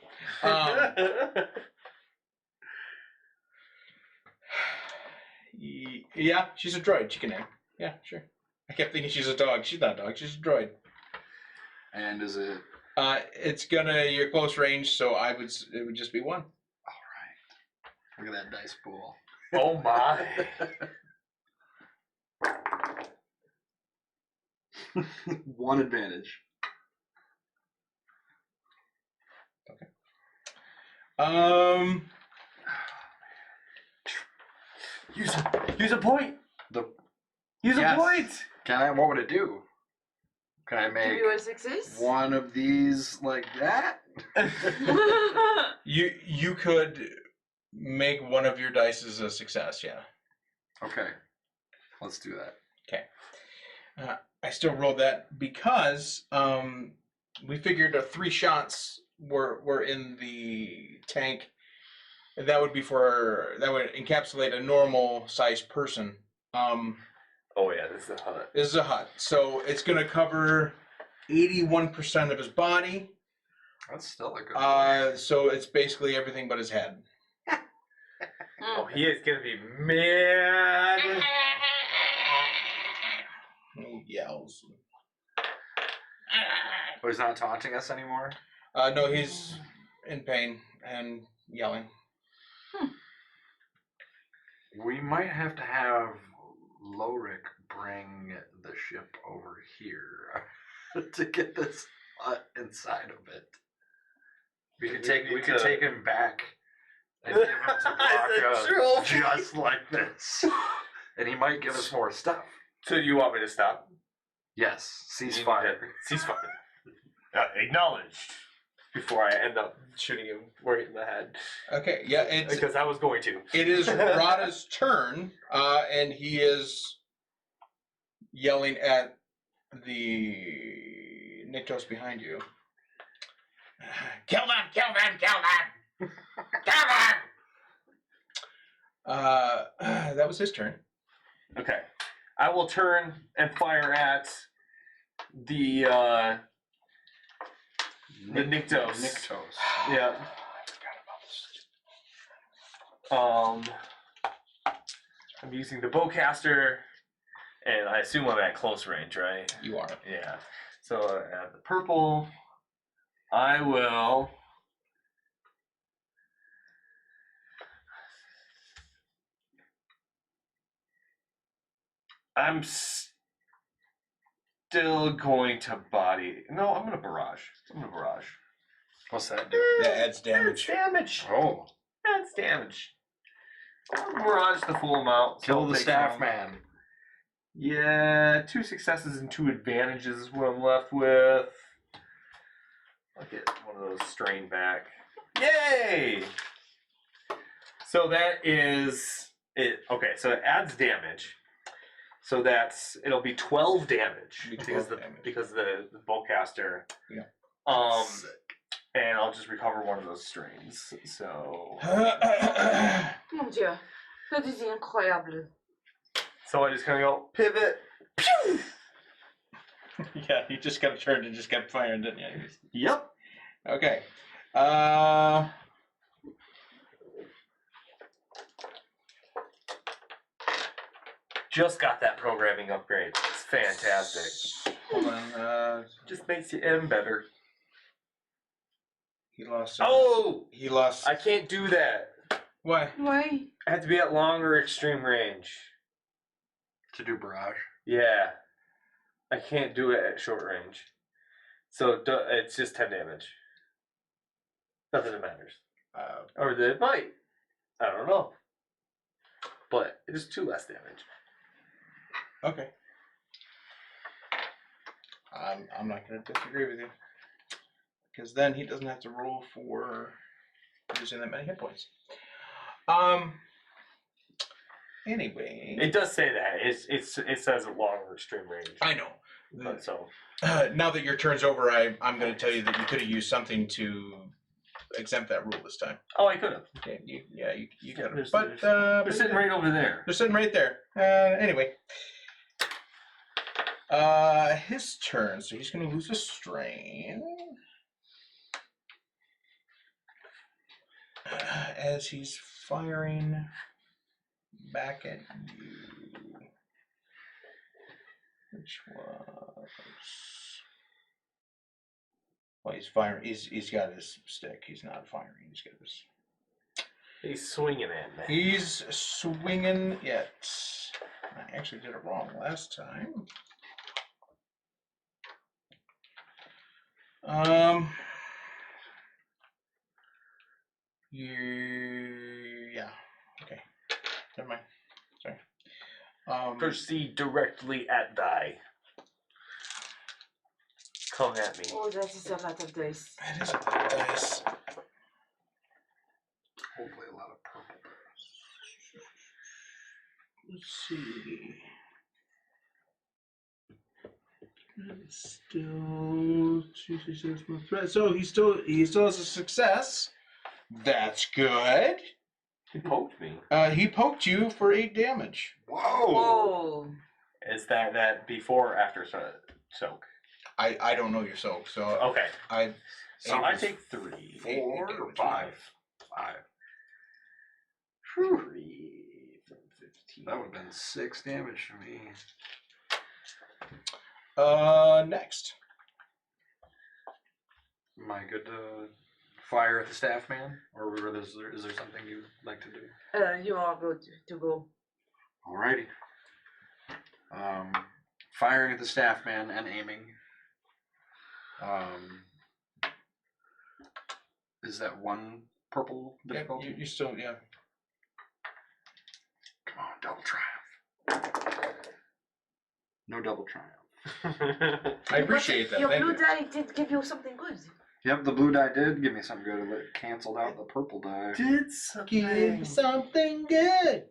[SPEAKER 2] Yeah, she's a droid. She can aim. Yeah, sure. I kept thinking she's a dog. She's not a dog. She's a droid.
[SPEAKER 1] And is it?
[SPEAKER 2] It's your close range, so it would just be 1.
[SPEAKER 1] All right. Look at that dice pool.
[SPEAKER 6] Oh my.
[SPEAKER 1] 1 advantage.
[SPEAKER 6] Use a point. Use
[SPEAKER 1] Yes.
[SPEAKER 6] a point.
[SPEAKER 1] Can I? What would it do? Can I
[SPEAKER 3] Give
[SPEAKER 1] make
[SPEAKER 3] you a success.
[SPEAKER 1] one of these like that?
[SPEAKER 2] You could make one of your dice as a success, yeah.
[SPEAKER 1] Okay. Let's do that.
[SPEAKER 2] I still rolled that because we figured 3 shots were in the tank. That would encapsulate a normal sized person.
[SPEAKER 6] Oh yeah, this is a hut.
[SPEAKER 2] This is a hut, so it's going to cover 81% of his body.
[SPEAKER 1] That's still a good one.
[SPEAKER 2] So it's basically everything but his head.
[SPEAKER 6] Oh, he is gonna be mad.
[SPEAKER 2] Oh, yells.
[SPEAKER 1] But he's not taunting us anymore?
[SPEAKER 2] No, he's in pain and yelling.
[SPEAKER 1] We might have to have Lorik bring the ship over here to get this hut inside of it. We could take him back and give him to Blanca just like this. And he might give us more stuff.
[SPEAKER 6] So you want me to stop?
[SPEAKER 1] Yes, ceasefire.
[SPEAKER 6] Ceasefire. Acknowledged. Before I end up shooting him right in the head.
[SPEAKER 2] Okay, yeah,
[SPEAKER 6] Because I was going to.
[SPEAKER 2] it is Rada's turn, and he is yelling at the Niktos behind you. Kill them! Kill them! Kill them! Kill them! That was his turn.
[SPEAKER 6] Okay.
[SPEAKER 4] I will turn and fire at the Nyctos.
[SPEAKER 1] Nyctos.
[SPEAKER 4] Yeah. I'm using the bowcaster,
[SPEAKER 6] And I assume I'm at close range, right?
[SPEAKER 2] You are.
[SPEAKER 6] Yeah.
[SPEAKER 4] so at the purple, I will. I'm still going to body. No, I'm gonna barrage.
[SPEAKER 1] What's that do?
[SPEAKER 2] That adds damage.
[SPEAKER 6] Damage.
[SPEAKER 1] Oh,
[SPEAKER 6] That's damage.
[SPEAKER 4] Barrage the full amount. so
[SPEAKER 1] kill
[SPEAKER 4] I'll
[SPEAKER 1] the
[SPEAKER 4] take
[SPEAKER 1] staff
[SPEAKER 4] some.
[SPEAKER 1] man.
[SPEAKER 4] Yeah, 2 successes and 2 advantages is what I'm left with. I'll get one of those strain back. Yay! So that is it. Okay, so it adds damage. So it'll be 12 damage
[SPEAKER 2] Be 12
[SPEAKER 4] because
[SPEAKER 2] damage.
[SPEAKER 4] the bowcaster.
[SPEAKER 2] Yeah.
[SPEAKER 1] Sick.
[SPEAKER 4] And I'll just recover one of those strains. So
[SPEAKER 3] Mon Dieu, ça c'est incroyable.
[SPEAKER 6] So I just kind of go pivot. Pew!
[SPEAKER 2] Yeah, you just got turned and just kept firing, didn't you?
[SPEAKER 4] yep.
[SPEAKER 2] Okay.
[SPEAKER 6] Just got that programming upgrade. It's fantastic.
[SPEAKER 2] Hold on.
[SPEAKER 6] Just makes you M better.
[SPEAKER 2] He lost.
[SPEAKER 6] Oh!
[SPEAKER 2] He lost.
[SPEAKER 6] I can't do that.
[SPEAKER 2] Why?
[SPEAKER 3] Why?
[SPEAKER 6] I have to be at longer extreme range.
[SPEAKER 1] To do barrage.
[SPEAKER 6] Yeah. I can't do it at short range. So it's just 10 damage. Nothing that matters. Or did it might? I don't know. But it is 2 less damage.
[SPEAKER 2] Okay. I'm not going to disagree with you. Because then he doesn't have to roll for using that many hit points. Anyway.
[SPEAKER 6] It does say that. It says a longer extreme range.
[SPEAKER 2] I know.
[SPEAKER 6] But so
[SPEAKER 2] Now that your turn's over, I'm going to tell you that you could have used something to exempt that rule this time.
[SPEAKER 6] oh, I could have.
[SPEAKER 2] Okay, you could have.
[SPEAKER 4] There's-
[SPEAKER 2] But
[SPEAKER 4] They're sitting right over there.
[SPEAKER 2] they're sitting right there. Anyway. His turn, so he's going to lose a strain. As he's firing back at you. Which was... Well, he's firing. He's got his stick. He's not firing. He's got his...
[SPEAKER 6] He's swinging at me.
[SPEAKER 2] He's swinging it. I actually did it wrong last time. Yeah. Okay. Never mind. Sorry.
[SPEAKER 6] Proceed directly at thy. Come at me.
[SPEAKER 3] Oh, that is a lot of dice.
[SPEAKER 2] That is a lot of dice.
[SPEAKER 1] Hopefully a lot of purple.
[SPEAKER 2] Let's see. It's still 2 success, 1 threat. So he still has a success. That's good.
[SPEAKER 6] He poked me.
[SPEAKER 2] He poked you for 8 damage.
[SPEAKER 1] Whoa!
[SPEAKER 3] Whoa.
[SPEAKER 6] Is that before or after soak?
[SPEAKER 2] I don't know your soak, so
[SPEAKER 6] Okay. So I take 3.
[SPEAKER 1] 4 or 5? 5.
[SPEAKER 6] 3 from 15.
[SPEAKER 1] That would have been 6 damage to me.
[SPEAKER 2] Next.
[SPEAKER 1] Am I good to fire at the staff man? Or is there something you'd like to do?
[SPEAKER 3] You are good to go.
[SPEAKER 1] Alrighty. Firing at the staff man and aiming. Is that 1 purple difficulty?
[SPEAKER 2] You still, yeah.
[SPEAKER 1] Come on, double triumph. No double triumph.
[SPEAKER 2] I appreciate that.
[SPEAKER 3] Your
[SPEAKER 2] Thank
[SPEAKER 3] blue
[SPEAKER 2] you.
[SPEAKER 3] die did give you something good.
[SPEAKER 1] Yep, the blue die did give me something good. It canceled out the purple die.
[SPEAKER 6] Did
[SPEAKER 2] Give something good.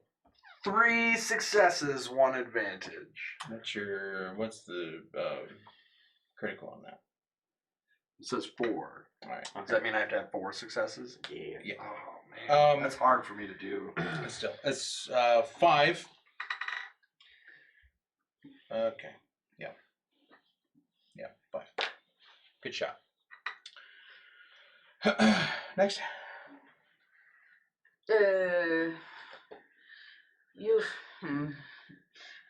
[SPEAKER 1] 3 successes, 1 advantage.
[SPEAKER 2] What's the critical on that?
[SPEAKER 1] It says 4.
[SPEAKER 2] Alright.
[SPEAKER 1] Does that mean I have to have 4 successes?
[SPEAKER 6] Yeah.
[SPEAKER 2] Yeah.
[SPEAKER 1] Oh man, that's hard for me to do.
[SPEAKER 2] Still, it's 5. Okay. Yeah. Yeah. 5. Good shot. Next.
[SPEAKER 3] You.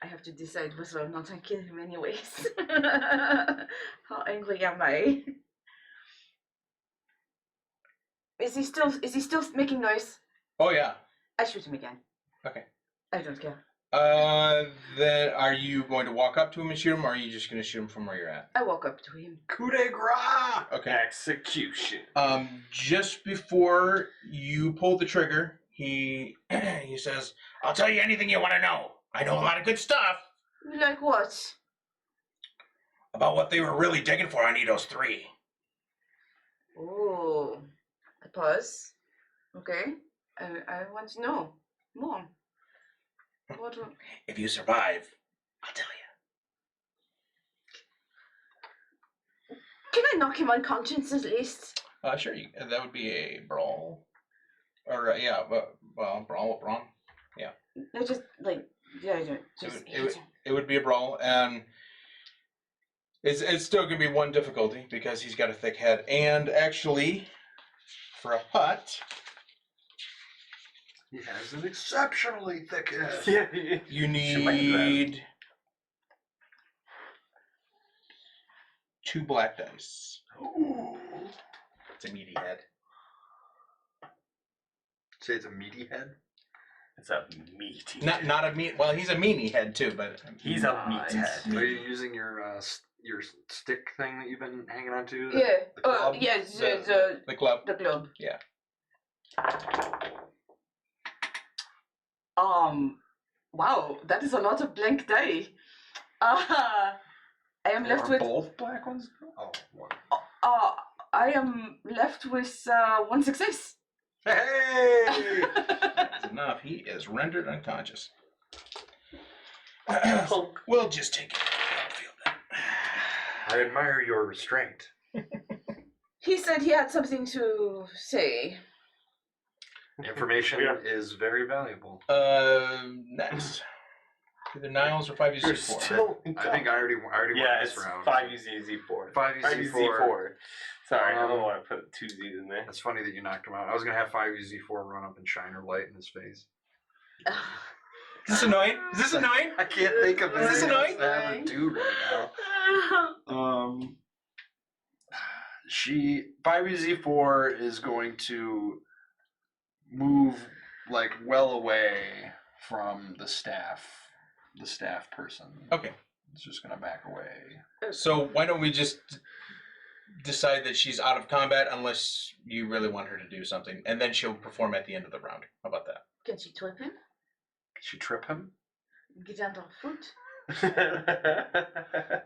[SPEAKER 3] I have to decide whether or not I kill him anyways. How angry am I? Is he still making noise?
[SPEAKER 2] Oh yeah.
[SPEAKER 3] I shoot him again.
[SPEAKER 2] Okay.
[SPEAKER 3] I don't care.
[SPEAKER 2] Then are you going to walk up to him and shoot him, or are you just going to shoot him from where you're at?
[SPEAKER 3] I walk up to him.
[SPEAKER 1] Coup de grace!
[SPEAKER 2] Okay.
[SPEAKER 6] Execution.
[SPEAKER 2] Just before you pull the trigger, he he says, "I'll tell you anything you want to know. I know a lot of good stuff
[SPEAKER 3] Like what?
[SPEAKER 2] about what they were really digging for on Edo's 3.
[SPEAKER 3] Oh. I pause. Okay. I want to know more. What?
[SPEAKER 2] If you survive, I'll tell you."
[SPEAKER 3] Can I knock him unconscious at least?
[SPEAKER 2] Sure. That would be a brawl. Or yeah, but well, brawl.
[SPEAKER 3] I just I don't just hit him.
[SPEAKER 2] It would be a brawl, and it's still gonna be 1 difficulty because he's got a thick head, and actually, for a putt,
[SPEAKER 1] He has an exceptionally thick head.
[SPEAKER 6] Yeah.
[SPEAKER 2] you
[SPEAKER 6] She might do that.
[SPEAKER 2] need 2 black dice.
[SPEAKER 1] Ooh.
[SPEAKER 2] It's a meaty head.
[SPEAKER 1] Say it's a meaty head?
[SPEAKER 6] It's a meaty.
[SPEAKER 2] Not a meat. Well, he's a meanie head too, but
[SPEAKER 6] He's a meathead.
[SPEAKER 1] Are you using your stick thing that you've been hanging on to?
[SPEAKER 3] Yeah.
[SPEAKER 1] The club?
[SPEAKER 3] Yeah.
[SPEAKER 2] the club.
[SPEAKER 3] The globe.
[SPEAKER 2] Yeah.
[SPEAKER 3] Wow, that is a lot of blank die. I am left
[SPEAKER 1] Are
[SPEAKER 3] with.
[SPEAKER 1] both black ones? Oh, one.
[SPEAKER 3] I am left with 1 success.
[SPEAKER 1] Hey!
[SPEAKER 2] That's enough. He is rendered unconscious.
[SPEAKER 6] Punk.
[SPEAKER 2] We'll just take it.
[SPEAKER 1] I admire your restraint.
[SPEAKER 3] He said he had something to say.
[SPEAKER 1] Information
[SPEAKER 6] Yeah.
[SPEAKER 1] is very valuable.
[SPEAKER 2] Next. Either Niles or 5
[SPEAKER 6] You're
[SPEAKER 2] UC4.
[SPEAKER 6] still.
[SPEAKER 1] I think I already
[SPEAKER 6] Yeah,
[SPEAKER 1] won
[SPEAKER 6] it's
[SPEAKER 1] this round.
[SPEAKER 6] 5 UZ4.
[SPEAKER 1] 5 UZ4.
[SPEAKER 6] Sorry, I don't want to put 2 Z's in there.
[SPEAKER 1] That's funny that you knocked him out. I was gonna have 5 UZ4 run up and shine her light in his face.
[SPEAKER 2] Is this annoying? Is this annoying?
[SPEAKER 1] I can't think of
[SPEAKER 2] Is this
[SPEAKER 1] anything else
[SPEAKER 2] annoying?
[SPEAKER 1] to have her do right now. She 5UZ4 is going to move like well away from the staff person.
[SPEAKER 2] Okay.
[SPEAKER 1] It's just gonna back away.
[SPEAKER 2] So why don't we just decide that she's out of combat unless you really want her to do something, and then she'll perform at the end of the round. How about that?
[SPEAKER 3] Can she trip him?
[SPEAKER 1] Can she trip him?
[SPEAKER 3] Get under foot?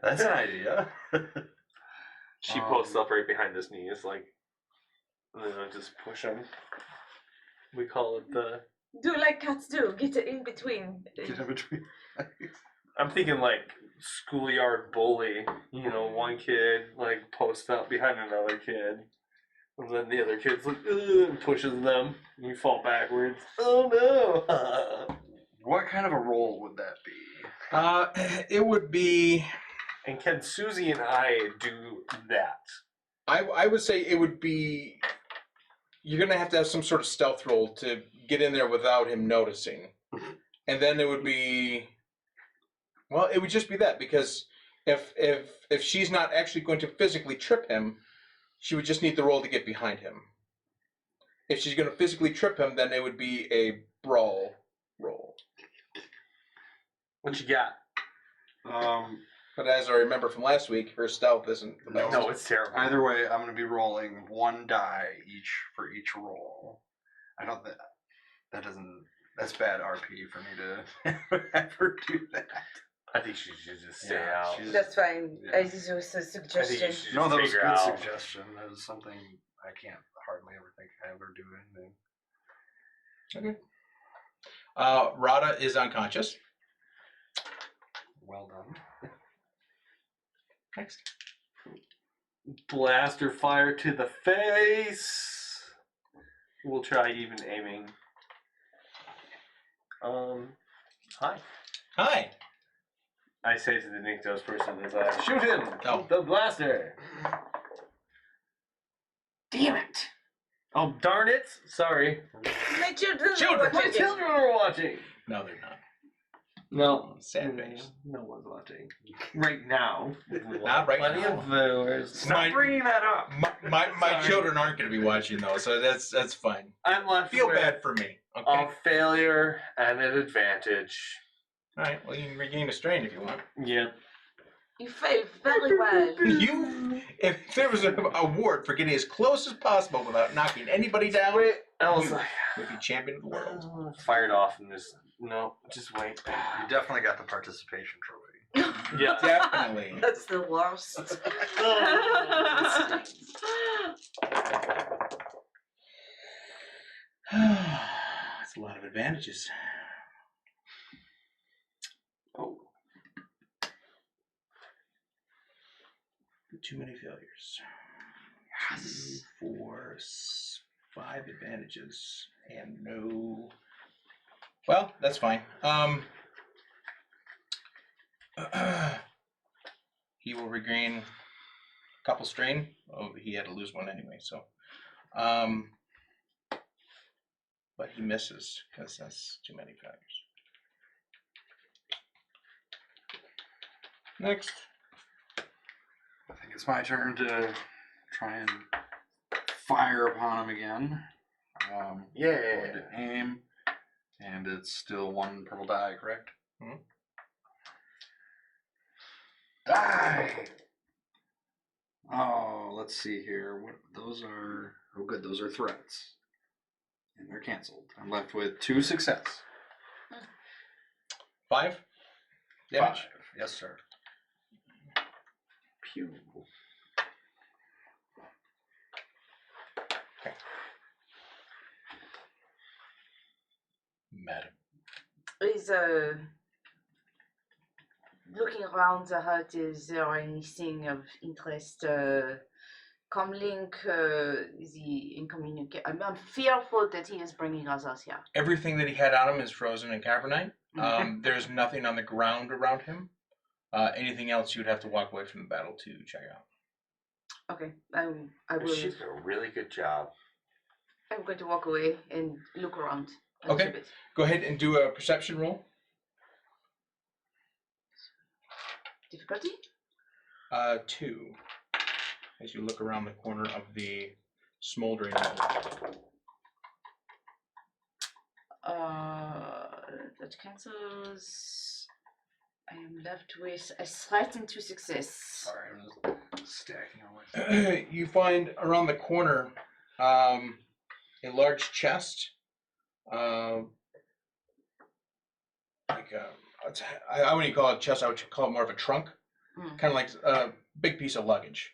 [SPEAKER 1] That's an idea.
[SPEAKER 6] She posts up right behind his knees, like, and then I just push him. We call it the.
[SPEAKER 3] Do like cats do. Get it in between.
[SPEAKER 1] Get in between.
[SPEAKER 6] I'm thinking like schoolyard bully. You know, one kid like posts up behind another kid, and then the other kid's like, ugh, and pushes them. And you fall backwards. Oh no!
[SPEAKER 1] What kind of a role would that be?
[SPEAKER 2] It would be.
[SPEAKER 6] And can Susie and I do that?
[SPEAKER 2] I would say it would be. You're gonna have to have some sort of stealth roll to get in there without him noticing, and then it would be. Well, it would just be that, because if she's not actually going to physically trip him, she would just need the roll to get behind him. If she's going to physically trip him, then it would be a brawl roll.
[SPEAKER 6] What you got?
[SPEAKER 2] But as I remember from last week, her stealth isn't the best.
[SPEAKER 6] No, it's terrible.
[SPEAKER 1] Either way, I'm going to be rolling 1 die for each roll. I don't think that doesn't. That's bad RP for me to ever do that.
[SPEAKER 6] I think she should just stay
[SPEAKER 1] Yeah,
[SPEAKER 6] out.
[SPEAKER 1] she's-
[SPEAKER 3] That's fine.
[SPEAKER 1] Yeah.
[SPEAKER 3] I just was a
[SPEAKER 6] I think you
[SPEAKER 3] suggestion.
[SPEAKER 6] should
[SPEAKER 1] No,
[SPEAKER 6] just
[SPEAKER 1] that
[SPEAKER 6] take
[SPEAKER 1] was a
[SPEAKER 6] her
[SPEAKER 1] good
[SPEAKER 6] out.
[SPEAKER 1] suggestion. That was something I can't hardly ever think I ever do anything.
[SPEAKER 2] Okay. Rada is unconscious.
[SPEAKER 1] Well done.
[SPEAKER 2] Next.
[SPEAKER 6] Blaster fire to the face. We'll try even aiming. Hi.
[SPEAKER 2] Hi.
[SPEAKER 6] I say to the Nyktos person as I shoot him
[SPEAKER 2] Oh.
[SPEAKER 6] with the blaster.
[SPEAKER 3] Damn it!
[SPEAKER 6] Oh, darn it! Sorry.
[SPEAKER 3] My children
[SPEAKER 2] Children!
[SPEAKER 6] My children are watching!
[SPEAKER 2] No, they're not.
[SPEAKER 6] No.
[SPEAKER 2] Sad face.
[SPEAKER 6] No one's watching. Right now.
[SPEAKER 2] Not right
[SPEAKER 6] Plenty
[SPEAKER 2] now.
[SPEAKER 6] of viewers. Stop
[SPEAKER 2] My-
[SPEAKER 6] bringing that up.
[SPEAKER 2] My
[SPEAKER 6] Sorry.
[SPEAKER 2] children aren't going to be watching though, so that's fine.
[SPEAKER 6] I'm left
[SPEAKER 2] Feel
[SPEAKER 6] with
[SPEAKER 2] bad for me. Okay.
[SPEAKER 6] a failure and an advantage.
[SPEAKER 2] All right. Well, you can regain a strain if you want.
[SPEAKER 6] Yeah.
[SPEAKER 3] You failed very well.
[SPEAKER 2] If there was an award for getting as close as possible without knocking anybody down,
[SPEAKER 6] Wait, I was
[SPEAKER 2] You
[SPEAKER 6] like,
[SPEAKER 2] would be champion of the world.
[SPEAKER 6] fired off and just no, just wait.
[SPEAKER 1] You definitely got the participation trophy.
[SPEAKER 6] Yeah.
[SPEAKER 2] Definitely.
[SPEAKER 3] That's the worst.
[SPEAKER 2] That's a lot of advantages. Oh. Too many failures. 2, 4, 5 advantages. And no. Well, that's fine. He will regain a couple strain. Oh, he had to lose one anyway, so. But he misses because that's too many failures. Next.
[SPEAKER 1] I think it's my turn to try and fire upon him again. Going to aim, and it's still 1 purple die, correct?
[SPEAKER 2] Mhm.
[SPEAKER 1] Die! Oh, let's see here. What those are? Oh, good. Those are threats, and they're canceled. I'm left with 2 success.
[SPEAKER 2] 5 damage.
[SPEAKER 1] 5. Yes, sir.
[SPEAKER 6] Pew.
[SPEAKER 2] Madam.
[SPEAKER 3] Is looking around the hut. Is there anything of interest? Comlink, the incommunicate. I'm fearful that he is bringing others here.
[SPEAKER 2] Everything that he had on him is frozen in carbonite. There's nothing on the ground around him. Anything else you'd have to walk away from the battle to check out.
[SPEAKER 3] Okay, I will.
[SPEAKER 6] She did a really good job.
[SPEAKER 3] I'm going to walk away and look around. A
[SPEAKER 2] Okay.
[SPEAKER 3] little bit.
[SPEAKER 2] Go ahead and do a perception roll.
[SPEAKER 3] Difficulty?
[SPEAKER 2] 2. As you look around the corner of the smoldering hole.
[SPEAKER 3] That cancels. I am left with a threat and 2 success.
[SPEAKER 1] Sorry, I'm just stacking all my.
[SPEAKER 2] You find around the corner a large chest. I wouldn't call it a chest. I would call it more of a trunk, kind of like a big piece of luggage,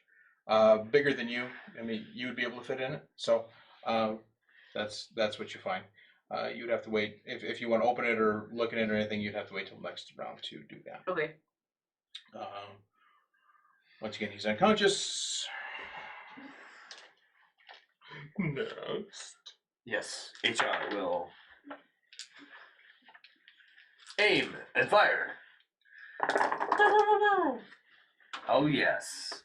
[SPEAKER 2] bigger than you. I mean, you would be able to fit in it. So that's what you find. You'd have to wait if you want to open it or look at it or anything. You'd have to wait till next round to do that.
[SPEAKER 3] Okay.
[SPEAKER 2] Once again, he's unconscious. Next.
[SPEAKER 6] Yes, HR will aim and fire. Oh yes.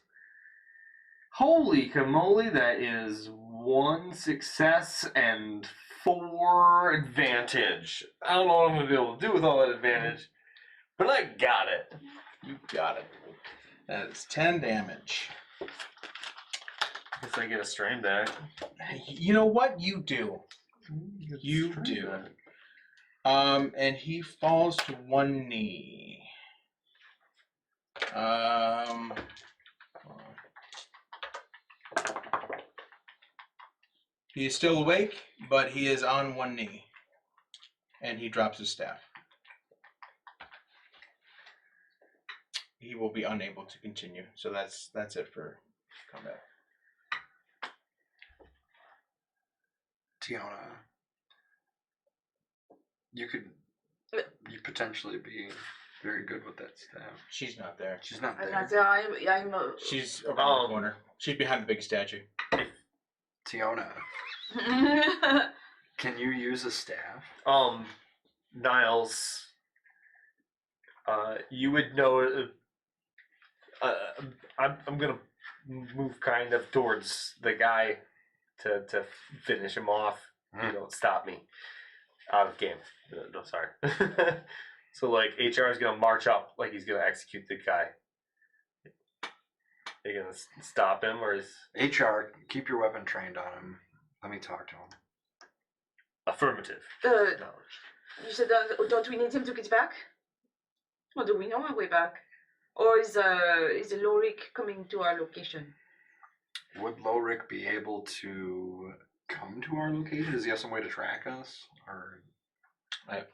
[SPEAKER 6] Holy camole, that is 1 success and 4 advantage. I don't know what I'm going to be able to do with all that advantage, but I got it.
[SPEAKER 2] You got it. That is 10 damage.
[SPEAKER 6] Guess I get a strain back.
[SPEAKER 2] You know what? You do. You do. And he falls to 1 knee. He is still awake, but he is on 1 knee. And he drops his staff. He will be unable to continue. So that's it for combat.
[SPEAKER 1] Tiona, you potentially be very good with that staff.
[SPEAKER 2] She's not there.
[SPEAKER 1] She's not
[SPEAKER 3] I'm
[SPEAKER 1] there.
[SPEAKER 3] not there. I'm
[SPEAKER 2] She's around the corner. She's behind the big statue.
[SPEAKER 1] Tiona, can you use a staff?
[SPEAKER 6] Niles You would know. I'm gonna move kind of towards the guy to finish him off. You don't stop me. Out of game. No, sorry. So like HR is gonna march up like he's gonna execute the guy. Are you gonna stop him or is
[SPEAKER 1] HR, keep your weapon trained on him. Let me talk to him.
[SPEAKER 6] affirmative?
[SPEAKER 3] You said, don't we need him to get back? Or do we know our way back? Or is Lorik coming to our location?
[SPEAKER 1] Would Lorik be able to come to our location? Does he have some way to track us? Or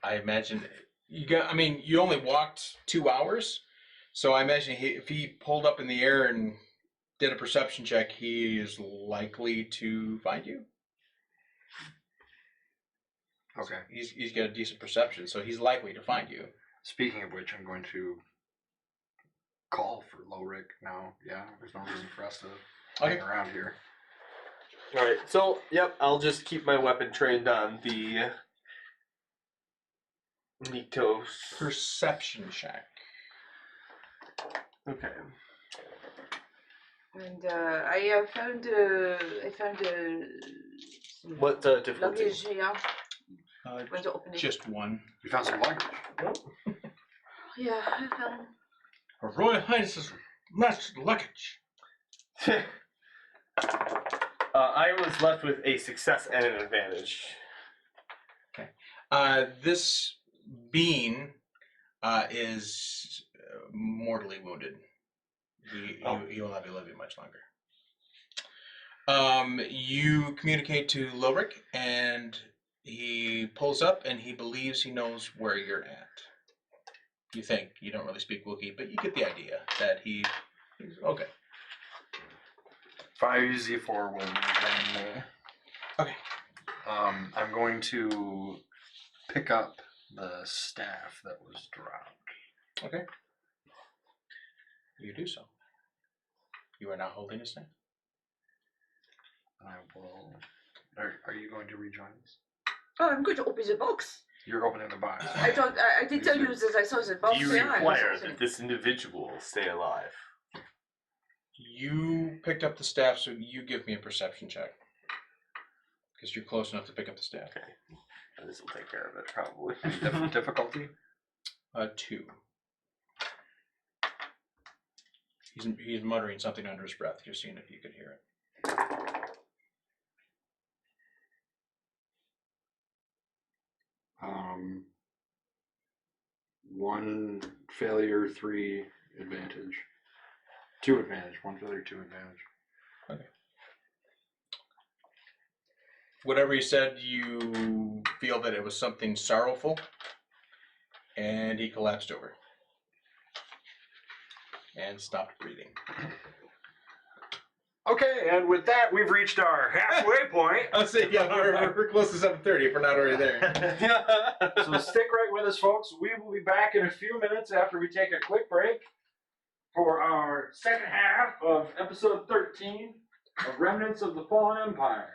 [SPEAKER 2] I imagine you only walked 2 hours, so I imagine if he pulled up in the air and did a perception check, he is likely to find you.
[SPEAKER 1] okay.
[SPEAKER 2] He's got a decent perception, so he's likely to find you.
[SPEAKER 1] Speaking of which, I'm going to call for Lorik now. Yeah, there's no reason for us to hang around here.
[SPEAKER 6] Alright, so yep, I'll just keep my weapon trained on the Niktos.
[SPEAKER 2] Perception check.
[SPEAKER 6] Okay.
[SPEAKER 3] And I found
[SPEAKER 6] What difficulty?
[SPEAKER 3] luggage here. Going to open it.
[SPEAKER 2] Just one.
[SPEAKER 1] You found some luggage.
[SPEAKER 3] Yeah, I found.
[SPEAKER 2] Her Royal Highness's master luggage.
[SPEAKER 6] I was left with a success and an advantage.
[SPEAKER 2] This being is mortally wounded. He will not be living much longer. You communicate to Lorik, and he pulls up, and he believes he knows where you're at. You think. You don't really speak Wookiee, but you get the idea that he's okay.
[SPEAKER 1] 5Z4 will then.
[SPEAKER 2] Okay.
[SPEAKER 1] I'm going to pick up the staff that was dropped.
[SPEAKER 2] Okay. You do so. You are now holding a staff.
[SPEAKER 1] I will. Are you going to rejoin us?
[SPEAKER 3] Oh, I'm going to open the box.
[SPEAKER 1] You're opening the box.
[SPEAKER 3] I thought I did tell you that I saw the box.
[SPEAKER 6] Do you
[SPEAKER 3] there, and I was
[SPEAKER 6] require
[SPEAKER 3] opening
[SPEAKER 6] that this individual stay alive?
[SPEAKER 2] You picked up the staff, so you give me a perception check. Because you're close enough to pick up the staff.
[SPEAKER 6] Okay. This will take care of it, probably.
[SPEAKER 1] Difficulty?
[SPEAKER 2] 2. He's muttering something under his breath. You're seeing if you could hear it.
[SPEAKER 1] One failure, 3 advantage. 2 advantage. 1 failure, 2 advantage.
[SPEAKER 2] Okay. Whatever he said, you feel that it was something sorrowful, and he collapsed over and stopped breathing.
[SPEAKER 1] Okay, and with that, we've reached our halfway point.
[SPEAKER 2] I'll say, yeah, we're close to 7:30 if we're not already there.
[SPEAKER 1] So stick right with us, folks. We will be back in a few minutes after we take a quick break for our second half of episode 13 of Remnants of the Fallen Empire.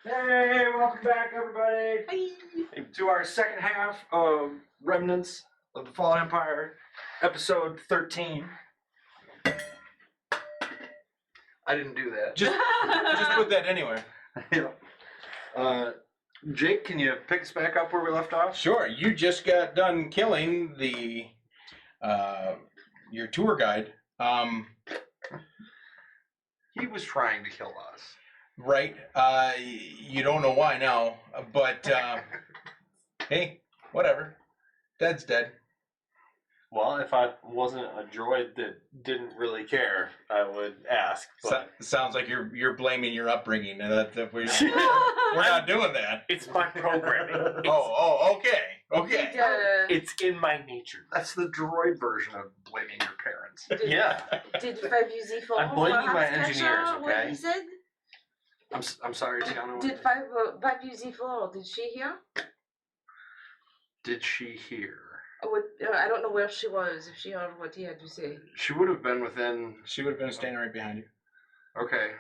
[SPEAKER 1] Hey, welcome back, everybody, to our second half of Remnants of the Fallen Empire, episode 13. I didn't do that.
[SPEAKER 2] Just put that anywhere.
[SPEAKER 1] Yeah. Jake, can you pick us back up where we left off?
[SPEAKER 2] Sure. You just got done killing the your tour guide.
[SPEAKER 1] He was trying to kill us.
[SPEAKER 2] Right. You don't know why now, but hey, whatever. Dead's dead.
[SPEAKER 6] Well, if I wasn't a droid that didn't really care, I would ask. But
[SPEAKER 2] Sounds like you're blaming your upbringing, and that we're not doing that.
[SPEAKER 6] it's my programming.
[SPEAKER 2] Okay.
[SPEAKER 6] It's in my nature.
[SPEAKER 1] That's the droid version of blaming your parents.
[SPEAKER 6] Yeah.
[SPEAKER 3] Did 5UZ4
[SPEAKER 6] I'm blaming my
[SPEAKER 3] perhaps catch
[SPEAKER 6] engineers,
[SPEAKER 3] what
[SPEAKER 6] okay?
[SPEAKER 3] he said?
[SPEAKER 1] I'm sorry, Tiana.
[SPEAKER 3] Did 5UZ4, did she hear?
[SPEAKER 1] Did she hear?
[SPEAKER 3] I don't know where she was, if she heard what he had to say.
[SPEAKER 1] She would have been within.
[SPEAKER 2] She would have been standing right behind you.
[SPEAKER 1] Okay.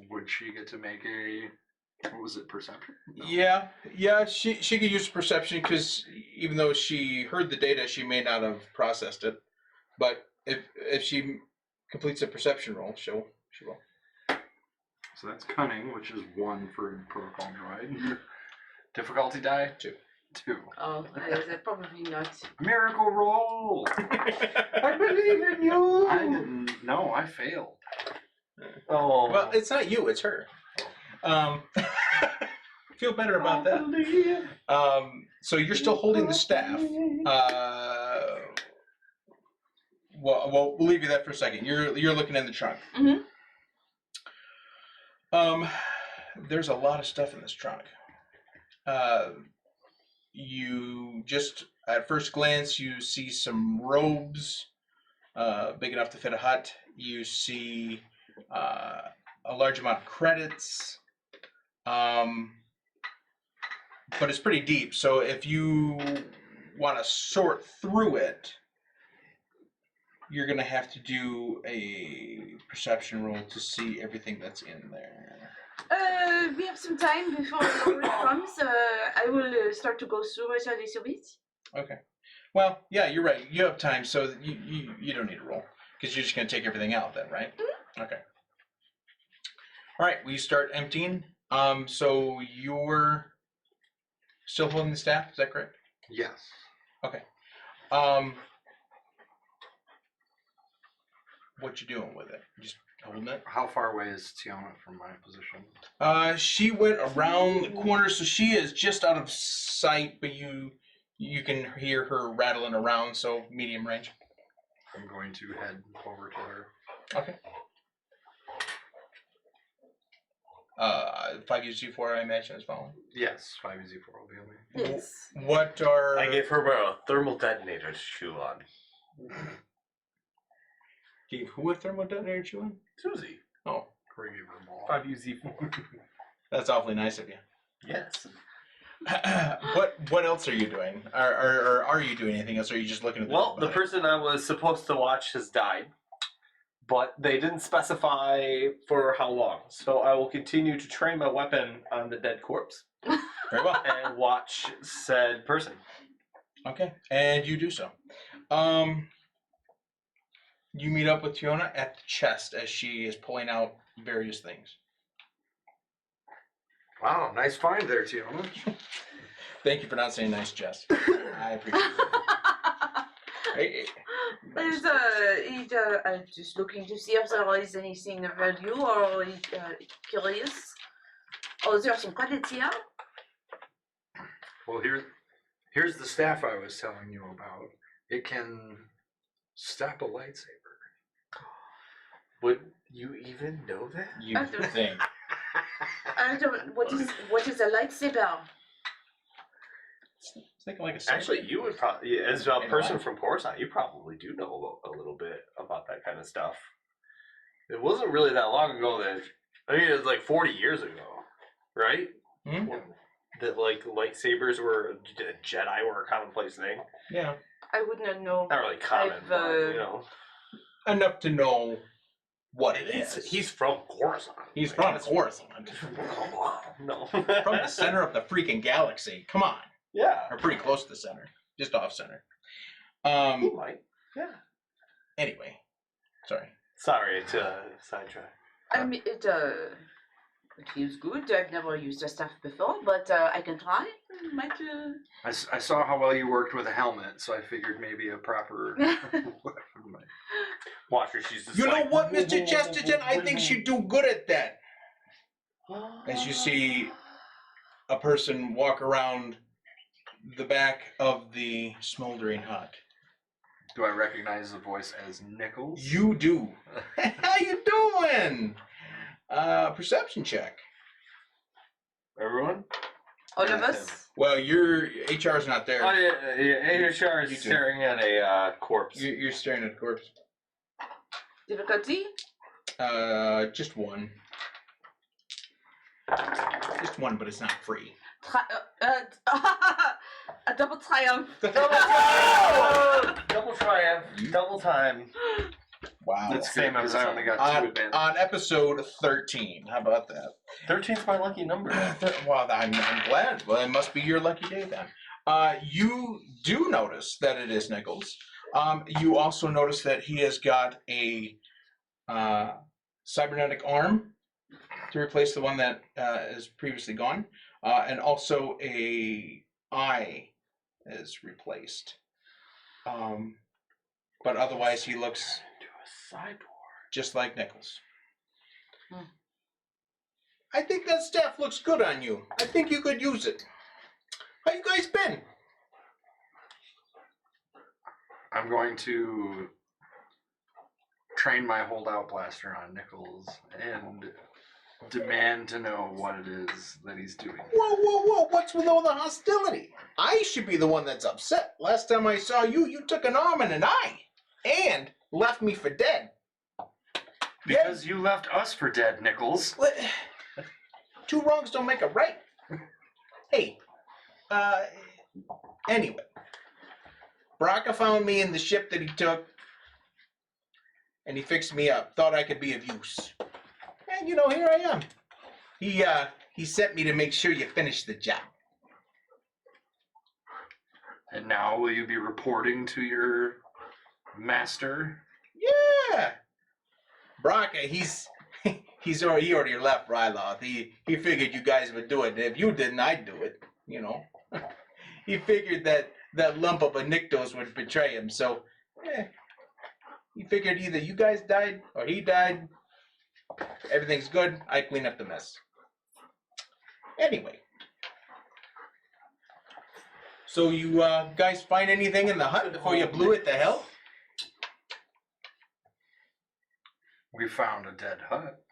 [SPEAKER 1] Would she get to make a? What was it? Perception? No.
[SPEAKER 2] Yeah. She could use perception because even though she heard the data, she may not have processed it. But if she completes a perception roll, she will.
[SPEAKER 1] So that's cunning, which is 1 for protocol droid. Difficulty die? 2.
[SPEAKER 3] Oh, they're probably not.
[SPEAKER 1] Miracle roll! I believe in you! I didn't. No, I failed.
[SPEAKER 6] Oh.
[SPEAKER 2] Well, it's not you, it's her. Feel better about that. So you're still holding the staff. Well, we'll leave you that for a second. You're looking in the trunk.
[SPEAKER 3] Mhm.
[SPEAKER 2] There's a lot of stuff in this trunk. You just at first glance you see some robes, big enough to fit a hut. You see a large amount of credits, but it's pretty deep. So if you want to sort through it, you're gonna have to do a perception roll to see everything that's in there.
[SPEAKER 3] We have some time before Lord comes. I will start to go through it a little bit.
[SPEAKER 2] Okay. Well, yeah, you're right. You have time, so you don't need to roll because you're just gonna take everything out then, right? Mm-hmm. Okay. All right. We start emptying. So you're still holding the staff. Is that correct?
[SPEAKER 1] Yes.
[SPEAKER 2] Okay. What you doing with it? Just holding it?
[SPEAKER 1] How far away is Tiana from my position?
[SPEAKER 2] She went around the corner, so she is just out of sight, but you can hear her rattling around, so medium range.
[SPEAKER 1] I'm going to head over to her.
[SPEAKER 2] Okay. 5UZ4, I imagine, is following.
[SPEAKER 1] Yes, 5UZ4 will be on me.
[SPEAKER 3] Yes.
[SPEAKER 2] What are...
[SPEAKER 6] I gave her a thermal detonator to chew on.
[SPEAKER 2] Gave who a thermal detonator chewing?
[SPEAKER 6] Susie.
[SPEAKER 2] Oh,
[SPEAKER 1] Or give her a ball.
[SPEAKER 4] 5UZ4.
[SPEAKER 2] that's awfully nice of you.
[SPEAKER 6] Yes.
[SPEAKER 2] What else are you doing? Or are you doing anything else? Or are you just looking at the
[SPEAKER 6] Well, the
[SPEAKER 2] body?
[SPEAKER 6] person I was supposed to watch has died, but they didn't specify for how long. So I will continue to train my weapon on the dead corpse
[SPEAKER 2] Very well.
[SPEAKER 6] and watch said person.
[SPEAKER 2] Okay, and you do so. You meet up with Tiona at the chest as she is pulling out various things.
[SPEAKER 1] Wow, nice find there, Tiana.
[SPEAKER 2] Thank you for not saying nice, Jess. I appreciate it.
[SPEAKER 3] I'm just looking to see if there is anything of value or curious. Oh, there are some credits here.
[SPEAKER 1] Well, here's the staff I was telling you about. It can stop a lightsaber.
[SPEAKER 6] Would you even know that?
[SPEAKER 2] You think.
[SPEAKER 3] I don't. What is a lightsaber?
[SPEAKER 2] It's like a sword.
[SPEAKER 6] Actually, you would probably, as a
[SPEAKER 2] In
[SPEAKER 6] person
[SPEAKER 2] life.
[SPEAKER 6] from Coruscant, you probably do know a little bit about that kind of stuff. It wasn't really that long ago that, I mean, it was like 40 years ago, right?
[SPEAKER 2] Hmm?
[SPEAKER 6] That like lightsabers were, Jedi were a commonplace thing.
[SPEAKER 2] Yeah.
[SPEAKER 3] I would not know.
[SPEAKER 6] Not really common,
[SPEAKER 3] I've,
[SPEAKER 6] but you know.
[SPEAKER 2] Enough to know what it is.
[SPEAKER 6] He's from Coruscant.
[SPEAKER 2] He's from Coruscant.
[SPEAKER 6] Come on. No.
[SPEAKER 2] From the center of the freaking galaxy. Come on.
[SPEAKER 6] Yeah.
[SPEAKER 2] Or pretty close to the center. Just off center.
[SPEAKER 6] He might. Yeah.
[SPEAKER 2] Anyway. Sorry.
[SPEAKER 6] Sorry to sidetrack.
[SPEAKER 3] I mean, it feels good. I've never used the stuff before, but I can try. Might.
[SPEAKER 1] I saw how well you worked with a helmet, so I figured maybe a proper weapon might.
[SPEAKER 6] Watch her. She's just
[SPEAKER 2] You know
[SPEAKER 6] like,
[SPEAKER 2] what, Mr. Chesterton? I think she'd do good at that. As you see a person walk around the back of the smoldering hut.
[SPEAKER 1] Do I recognize the voice as Nichols?
[SPEAKER 2] You do. How you doing? Perception check.
[SPEAKER 6] Everyone?
[SPEAKER 3] All of us.
[SPEAKER 2] Well, your HR's not there.
[SPEAKER 6] Oh, yeah. AHR is
[SPEAKER 2] You too.
[SPEAKER 6] staring at a corpse.
[SPEAKER 2] You're staring at the corpse.
[SPEAKER 3] Difficulty?
[SPEAKER 2] Just one. Just one, but it's not free.
[SPEAKER 3] A double triumph.
[SPEAKER 6] Double triumph. Double time.
[SPEAKER 2] Wow.
[SPEAKER 1] That's
[SPEAKER 6] Same
[SPEAKER 1] good, because I only got 2 advantages.
[SPEAKER 2] On episode 13. How about that?
[SPEAKER 6] 13's my lucky number.
[SPEAKER 2] Well, I'm glad. Well, it must be your lucky day then. You do notice that it is Nichols. You also notice that he has got a cybernetic arm to replace the one that is previously gone, and also a eye is replaced. But otherwise, he looks
[SPEAKER 6] Cyborg.
[SPEAKER 2] just like Nichols.
[SPEAKER 3] Hmm.
[SPEAKER 2] I think that staff looks good on you. I think you could use it. How you guys been?
[SPEAKER 1] I'm going to train my holdout blaster on Nichols and demand to know what it is that he's doing.
[SPEAKER 2] Whoa, what's with all the hostility? I should be the one that's upset. Last time I saw you, you took an arm and an eye. And left me for dead.
[SPEAKER 1] Because you left us for dead, Nichols.
[SPEAKER 2] What? 2 wrongs don't make a right. Hey, anyway. Braca found me in the ship that he took, and he fixed me up. Thought I could be of use. And, here I am. He sent me to make sure you finish the job.
[SPEAKER 1] And now will you be reporting to your master?
[SPEAKER 2] Yeah. Braca, he already left Ryloth. He figured you guys would do it. And if you didn't, I'd do it. He figured that lump of a Nyctos would betray him. So, he figured either you guys died or he died. Everything's good. I clean up the mess. Anyway. So you guys find anything in the hut before you blew it to hell?
[SPEAKER 1] We found a dead hut.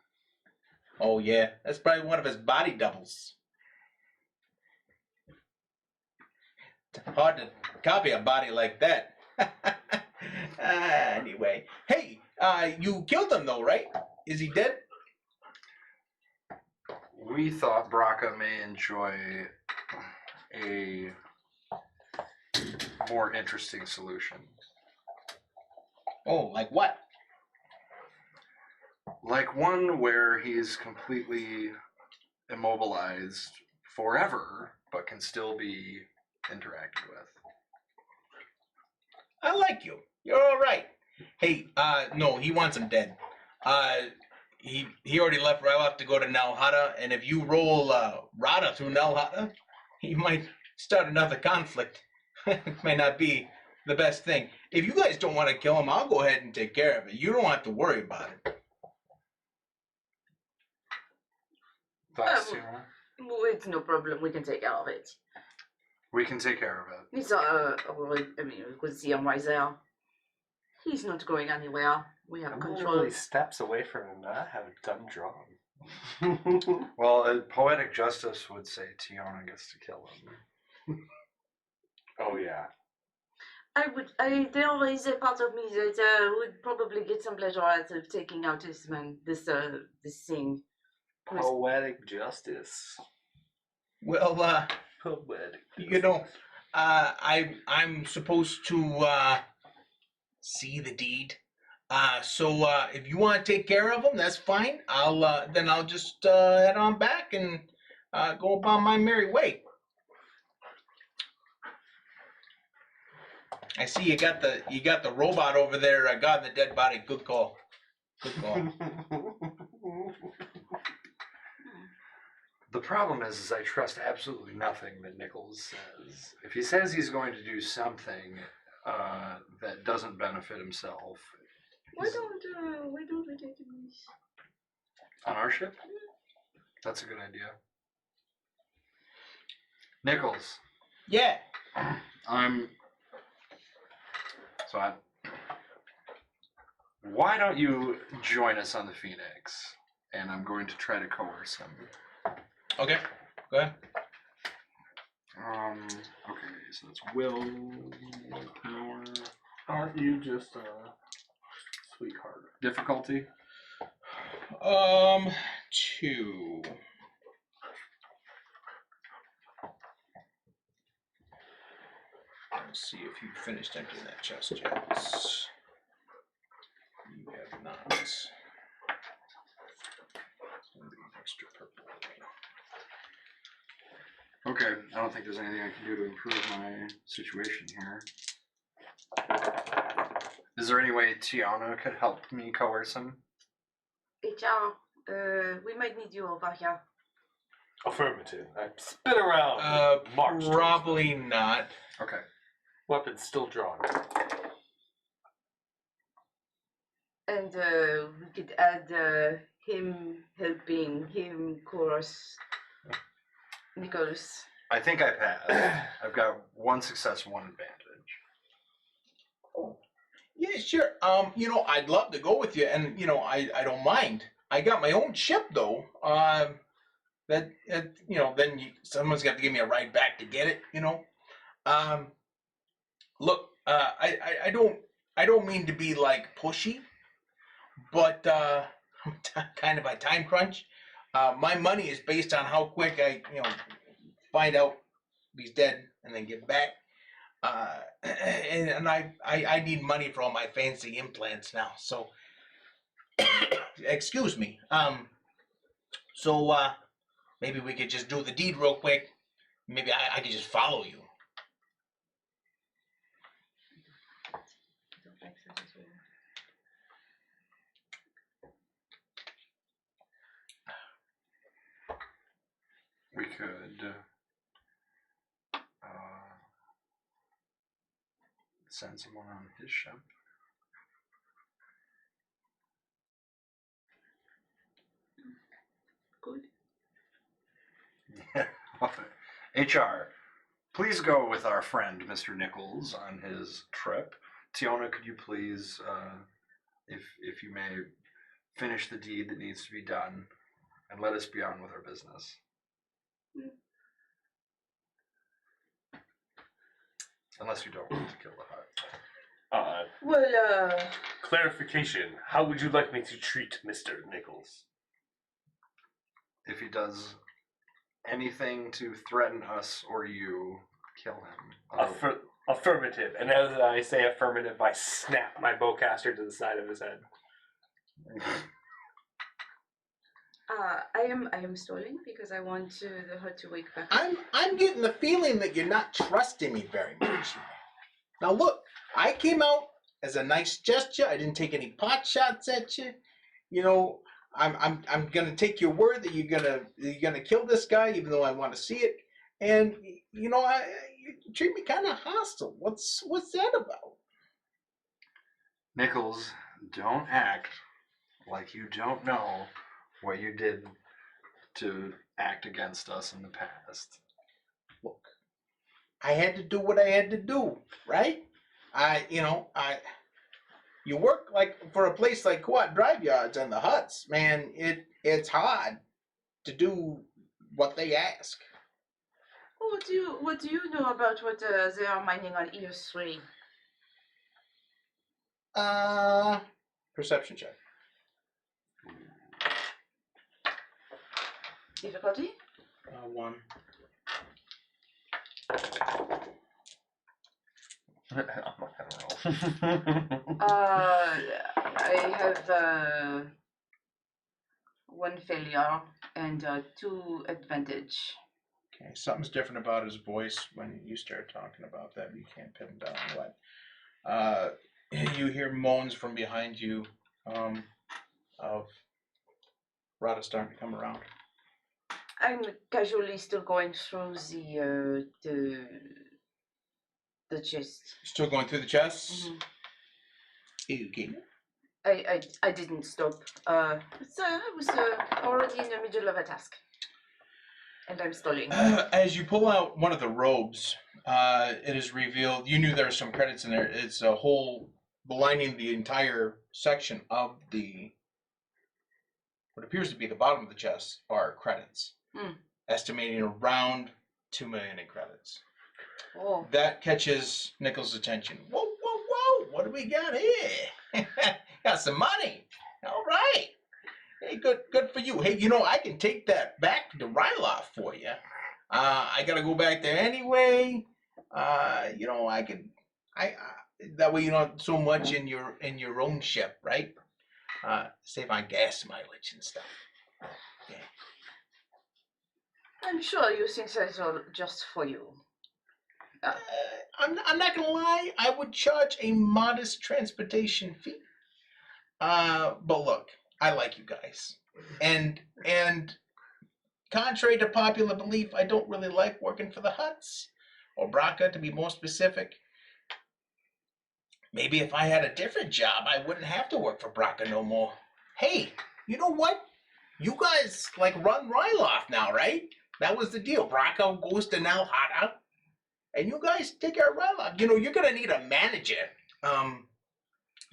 [SPEAKER 2] Oh yeah, that's probably one of his body doubles. Hard to copy a body like that. Anyway, hey, you killed him though, right? Is he dead?
[SPEAKER 1] We thought Braca may enjoy a more interesting solution.
[SPEAKER 2] Oh, like what?
[SPEAKER 1] Like one where he's completely immobilized forever, but can still be interacted with.
[SPEAKER 2] I like you. You're all right. Hey, no, he wants him dead. He already left Ryloth to go to Nalhada, and if you roll Rada through Nalhada, he might start another conflict. It may not be the best thing. If you guys don't want to kill him, I'll go ahead and take care of it. You don't have to worry about it.
[SPEAKER 1] Thoughts, Tiana?
[SPEAKER 3] It's no problem. We can take care of it.
[SPEAKER 1] We can take care of it.
[SPEAKER 3] He's we could see him right there. He's not going anywhere. We have
[SPEAKER 6] I'm
[SPEAKER 3] control.
[SPEAKER 6] literally steps away from him. I have a dumb drawn.
[SPEAKER 1] Well, poetic justice would say Tiana gets to kill him.
[SPEAKER 6] Oh yeah.
[SPEAKER 3] There is a part of me that would probably get some pleasure out of taking out this man, this thing.
[SPEAKER 6] Poetic justice.
[SPEAKER 2] Well,
[SPEAKER 6] Poetic.
[SPEAKER 2] I'm supposed to see the deed. So if you want to take care of them, that's fine. I'll just head on back and go about my merry way. I see you got the robot over there. God and the dead body. Good call. Good call.
[SPEAKER 1] The problem is I trust absolutely nothing that Nichols says. If he says he's going to do something that doesn't benefit himself,
[SPEAKER 3] Why don't we take this?
[SPEAKER 1] on our ship, that's a good idea. Nichols,
[SPEAKER 2] Yeah.
[SPEAKER 1] why don't you join us on the Phoenix? And I'm going to try to coerce him.
[SPEAKER 2] Okay. Go ahead.
[SPEAKER 1] Okay, so that's willpower.
[SPEAKER 4] Aren't you just a sweetheart?
[SPEAKER 1] Difficulty?
[SPEAKER 2] 2. Let's see if you finished emptying that chest yet. You have not. It's gonna be extra purple.
[SPEAKER 1] Okay, I don't think there's anything I can do to improve my situation here. Is there any way Tiana could help me coerce him?
[SPEAKER 3] HR, we might need you over here.
[SPEAKER 6] Affirmative. I spin around. March towards
[SPEAKER 2] Probably not.
[SPEAKER 1] Okay.
[SPEAKER 6] Weapon still drawn.
[SPEAKER 3] And we could add him helping him course Nichols.
[SPEAKER 1] I think I passed. I've got 1 success, 1 advantage.
[SPEAKER 2] Yeah, sure. I'd love to go with you, and I don't mind. I got my own ship though. Then someone's got to give me a ride back to get it. Look, I don't mean to be like pushy, but I'm kind of a time crunch. My money is based on how quick I find out he's dead and then get back. And I need money for all my fancy implants now. So, excuse me. So maybe we could just do the deed real quick. Maybe I could just follow you.
[SPEAKER 1] We could send someone on his ship.
[SPEAKER 3] Good.
[SPEAKER 1] HR, please go with our friend Mr. Nichols on his trip. Tiona, could you please, if you may, finish the deed that needs to be done, and let us be on with our business. Unless you don't want to kill the hut.
[SPEAKER 6] Clarification. How would you like me to treat Mr. Nichols?
[SPEAKER 1] If he does anything to threaten us or you, kill him.
[SPEAKER 6] Affirmative. And as I say affirmative, I snap my bowcaster to the side of his head.
[SPEAKER 3] I am stalling because I want the hut to wake back.
[SPEAKER 2] I'm getting the feeling that you're not trusting me very much. Now look, I came out as a nice gesture. I didn't take any pot shots at you. I'm gonna take your word that you're gonna kill this guy, even though I want to see it. And you treat me kind of hostile. What's that about?
[SPEAKER 1] Nichols, don't act like you don't know what you did to act against us in the past.
[SPEAKER 2] Look, I had to do what I had to do, right? You work like for a place like Quad Drive Yards and the huts, man. It's hard to do what they ask.
[SPEAKER 3] What do you know about what they are mining on ES3?
[SPEAKER 2] Perception check.
[SPEAKER 3] Difficulty?
[SPEAKER 2] 1.
[SPEAKER 5] I'm not gonna roll.
[SPEAKER 3] I have 1 failure and 2 advantage.
[SPEAKER 2] Okay, something's different about his voice when you start talking about that. You can't pin down what. You hear moans from behind you of Rada starting to come around.
[SPEAKER 3] I'm casually still going through the chest.
[SPEAKER 2] Still going through the chests?
[SPEAKER 3] Mhm.
[SPEAKER 2] Okay.
[SPEAKER 3] I didn't stop. I was already in the middle of a task. And I'm stalling.
[SPEAKER 2] As you pull out one of the robes, it is revealed, you knew there were some credits in there. It's a whole, lining the entire section of what appears to be the bottom of the chest are credits. Estimating around 2 million in credits.
[SPEAKER 3] Oh.
[SPEAKER 2] That catches Nichols' attention. Whoa, whoa, whoa! What do we got here? Got some money. All right. Hey, good for you. Hey, I can take that back to Ryloth for you. I gotta go back there anyway. I could. That way you're not so much in your own ship, right? Save on gas mileage and stuff. Yeah.
[SPEAKER 3] I'm sure you think that's all just for you.
[SPEAKER 2] I'm not gonna lie. I would charge a modest transportation fee. But look, I like you guys, and contrary to popular belief, I don't really like working for the Hutts or Braca, to be more specific. Maybe if I had a different job, I wouldn't have to work for Braca no more. Hey, you know what? You guys run Ryloth now, right? That was the deal. Braca goes to now Hada. And you guys take care of Ryloth. You're gonna need a manager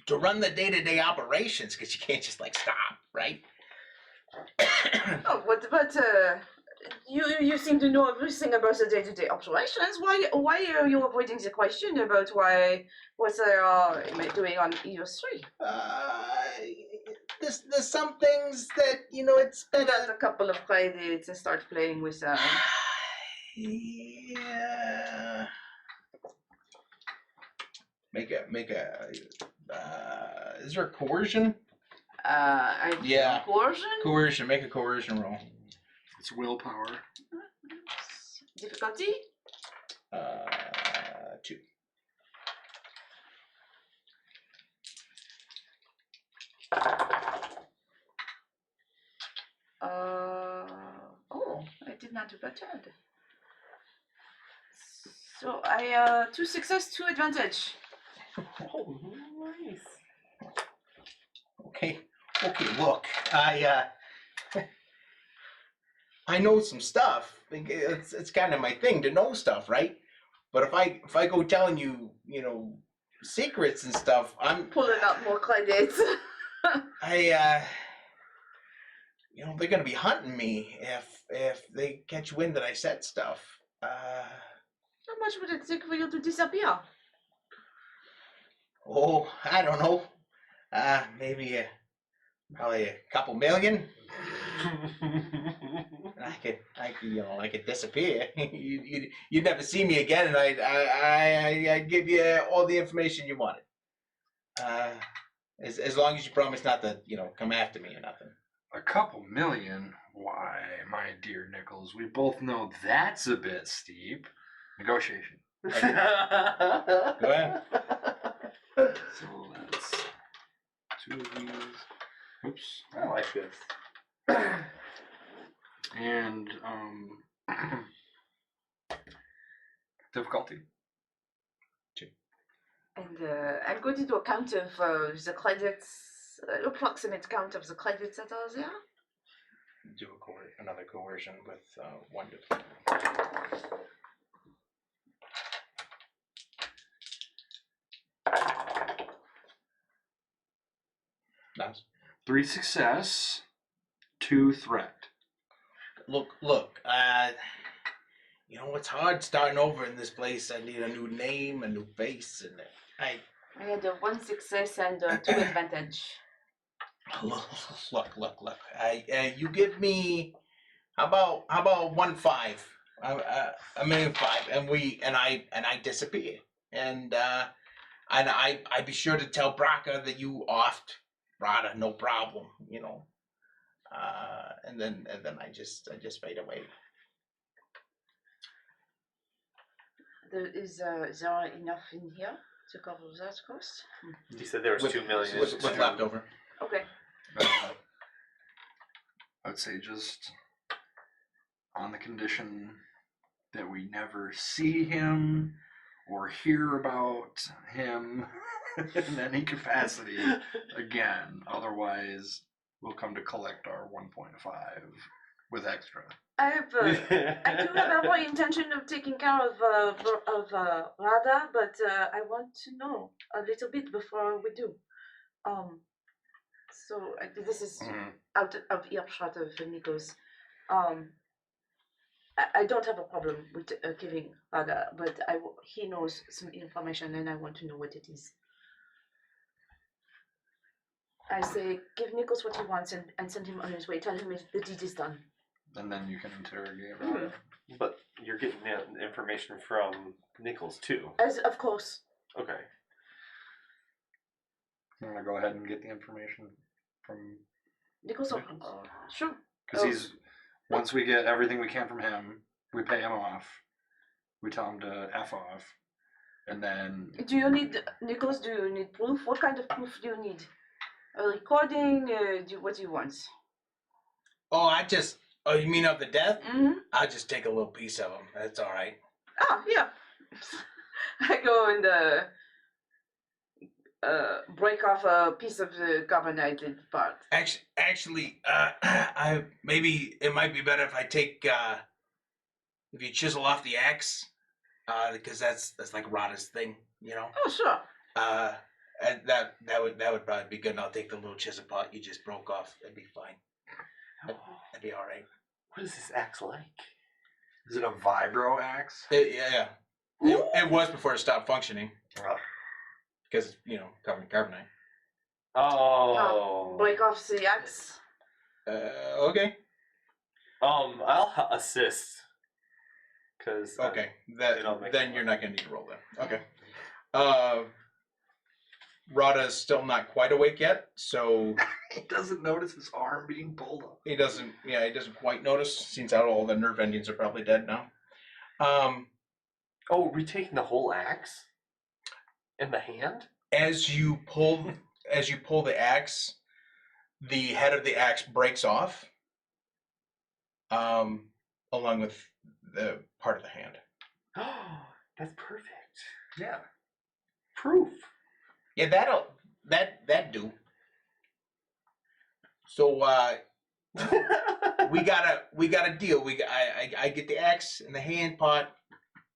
[SPEAKER 2] to run the day-to-day operations, because you can't just stop, right?
[SPEAKER 3] Oh, but you seem to know everything about the day-to-day operations. Why are you avoiding the question about what they are doing on EO3?
[SPEAKER 2] There's some things that it's better.
[SPEAKER 3] About a couple of credits and start playing with them.
[SPEAKER 2] Yeah. Make a. Is there a coercion? Yeah.
[SPEAKER 3] Coercion?
[SPEAKER 2] Coercion. Make a coercion roll.
[SPEAKER 1] It's willpower.
[SPEAKER 3] Difficulty?
[SPEAKER 2] 2.
[SPEAKER 3] I did not do bad. So I 2 success, 2 advantage.
[SPEAKER 6] Oh, nice.
[SPEAKER 2] Okay, look, I know some stuff. It's kind of my thing to know stuff, right? But if I go telling you, secrets and stuff, I'm
[SPEAKER 3] pulling out more credits.
[SPEAKER 2] they're gonna be hunting me if they catch wind that I said stuff.
[SPEAKER 3] How much would it take for you to disappear?
[SPEAKER 2] Oh, I don't know. Maybe probably a couple million. I could disappear. You'd never see me again, and I give you all the information you wanted. As long as you promise not to, come after me or nothing.
[SPEAKER 1] A couple million? Why, my dear Nichols, we both know that's a bit steep. Negotiation.
[SPEAKER 2] Go ahead.
[SPEAKER 1] So that's 2 of these. Oops.
[SPEAKER 6] I like this.
[SPEAKER 1] And difficulty.
[SPEAKER 2] 2.
[SPEAKER 3] And I'm going to do a count of the credits, approximate count of the credits that are there.
[SPEAKER 2] Do another coercion with 1 to 3. Nice.
[SPEAKER 1] 3 success, 2 threat.
[SPEAKER 2] Look. It's hard starting over in this place. I need a new name, a new face, and
[SPEAKER 3] I had 1 success and 2 advantage.
[SPEAKER 2] Look. You give me how about 1.5, $1.5 million, and I disappear, and I be sure to tell Braca that you offed Rada, no problem, you know. And then I just fade away.
[SPEAKER 3] Is there enough in here to cover that cost?
[SPEAKER 6] You said there was 2 million.
[SPEAKER 2] With left over.
[SPEAKER 3] Okay.
[SPEAKER 1] I would say just on the condition that we never see him or hear about him in any capacity again. Otherwise, we'll come to collect our 1.5 with extra.
[SPEAKER 3] I do have every intention of taking care of Rada, but I want to know a little bit before we do. So this is out of earshot of Nikos. I don't have a problem with killing Rada, but he knows some information and I want to know what it is. I say, give Nikos what he wants and send him on his way. Tell him if the deed is done.
[SPEAKER 1] And then you can interrogate Rada.
[SPEAKER 6] But you're getting information from Nichols too.
[SPEAKER 3] As of course.
[SPEAKER 6] Okay.
[SPEAKER 1] You want to go ahead and get the information from
[SPEAKER 3] Nikos? Sure.
[SPEAKER 1] Because once we get everything we can from him, we pay him off. We tell him to F off. And then...
[SPEAKER 3] Do you need, Nicholas, do you need proof? What kind of proof do you need? A recording? What do you want?
[SPEAKER 2] Oh, you mean of the death?
[SPEAKER 3] Mm-hmm.
[SPEAKER 2] I'll just take a little piece of him. That's all right.
[SPEAKER 3] Ah, yeah. I go and break off a piece of the carbonated part.
[SPEAKER 2] Actually, maybe it might be better if I take if you chisel off the axe, because that's like Rada's thing, you know.
[SPEAKER 3] Oh, sure.
[SPEAKER 2] And that would probably be good. And I'll take the little chisel part you just broke off. That'd be fine. That'd be all right.
[SPEAKER 6] What is this axe like?
[SPEAKER 1] Is it a vibro axe?
[SPEAKER 2] Yeah. It was before it stopped functioning. Because, you know, covered in carbonite.
[SPEAKER 6] Oh.
[SPEAKER 3] Break off the axe.
[SPEAKER 2] Okay.
[SPEAKER 6] I'll assist. Cause
[SPEAKER 2] okay. Then you're not gonna need to roll then. Okay. Rada's still not quite awake yet, so
[SPEAKER 1] he doesn't notice his arm being pulled up.
[SPEAKER 2] He doesn't quite notice, since all the nerve endings are probably dead now.
[SPEAKER 6] Oh, we taking the whole axe? In the hand?
[SPEAKER 2] As you pull the axe, the head of the axe breaks off, along with the part of the hand.
[SPEAKER 6] Oh, that's perfect.
[SPEAKER 1] Yeah.
[SPEAKER 6] Proof.
[SPEAKER 2] Yeah, that do. So we got a deal. I get the axe and the hand part,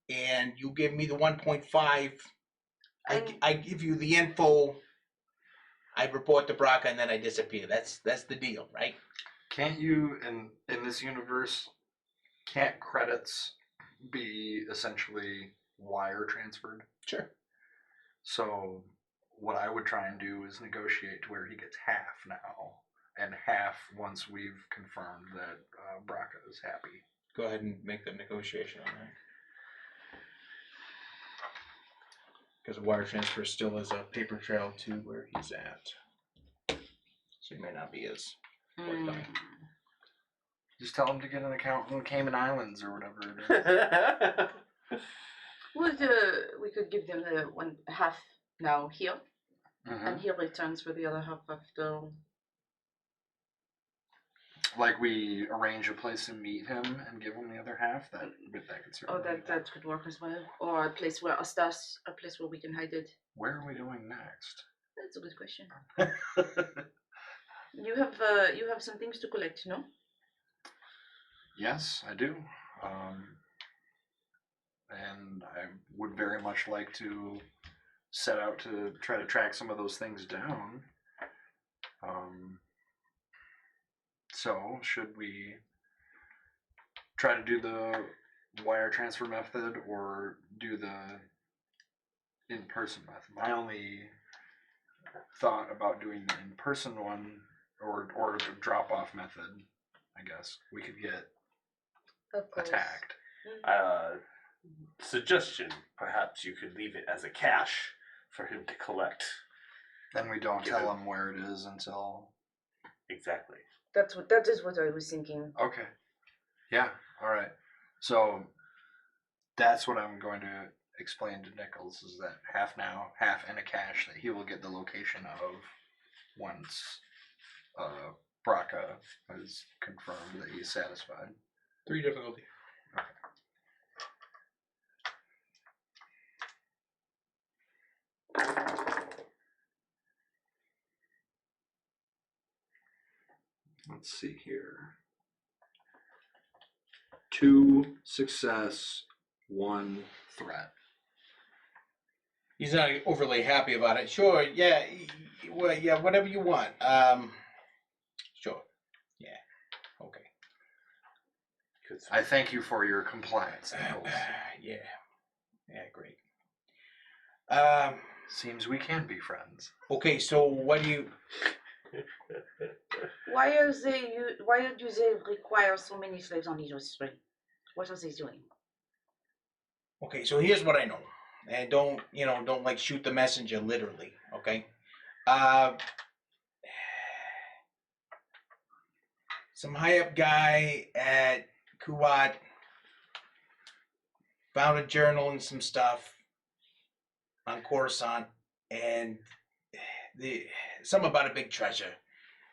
[SPEAKER 2] and you give me the 1.5. I give you the info. I report to Braca, and then I disappear. That's the deal, right?
[SPEAKER 1] Can't you in this universe? Can't credits be essentially wire transferred?
[SPEAKER 2] Sure.
[SPEAKER 1] So what I would try and do is negotiate to where he gets half now, and half once we've confirmed that Braca is happy.
[SPEAKER 2] Go ahead and make the negotiation on that. Because wire transfer still is a paper trail to where he's at. So he may not be as forthcoming.
[SPEAKER 1] Just tell him to get an account in Cayman Islands or whatever it is.
[SPEAKER 3] We could give them the half now here, and he returns for the other half after.
[SPEAKER 1] Like we arrange a place to meet him and give him the other half. That could certainly.
[SPEAKER 3] Oh, that could work as well. Or a place where we can hide it.
[SPEAKER 1] Where are we going next?
[SPEAKER 3] That's a good question. You have some things to collect, no?
[SPEAKER 1] Yes, I do. And I would very much like to set out to try to track some of those things down. So, should we try to do the wire transfer method or do the in-person method? My only thought about doing the in-person one or the drop-off method, I guess, we could get attacked.
[SPEAKER 6] Suggestion, perhaps you could leave it as a cache for him to collect.
[SPEAKER 1] Then we don't
[SPEAKER 6] Give
[SPEAKER 1] tell
[SPEAKER 6] it-
[SPEAKER 1] them where it is until.
[SPEAKER 6] Exactly.
[SPEAKER 3] That is what I was thinking.
[SPEAKER 1] Okay. Yeah. All right. So that's what I'm going to explain to Nichols is that half now, half in a cache that he will get the location of once Braca has confirmed that he's satisfied.
[SPEAKER 2] 3 difficulty.
[SPEAKER 1] Let's see here. 2 success, 1 threat.
[SPEAKER 2] He's not overly happy about it. Sure, yeah, well, yeah, whatever you want. Sure, yeah, okay.
[SPEAKER 1] I thank you for your compliance, Nichols.
[SPEAKER 2] Yeah, great.
[SPEAKER 1] Seems we can be friends.
[SPEAKER 2] Okay, so what do you?
[SPEAKER 3] Why do they require so many slaves on Edo 3? What are they doing?
[SPEAKER 2] Okay, so here's what I know, and don't like shoot the messenger literally. Okay, some high up guy at Kuwait found a journal and some stuff on Coruscant, and something about a big treasure,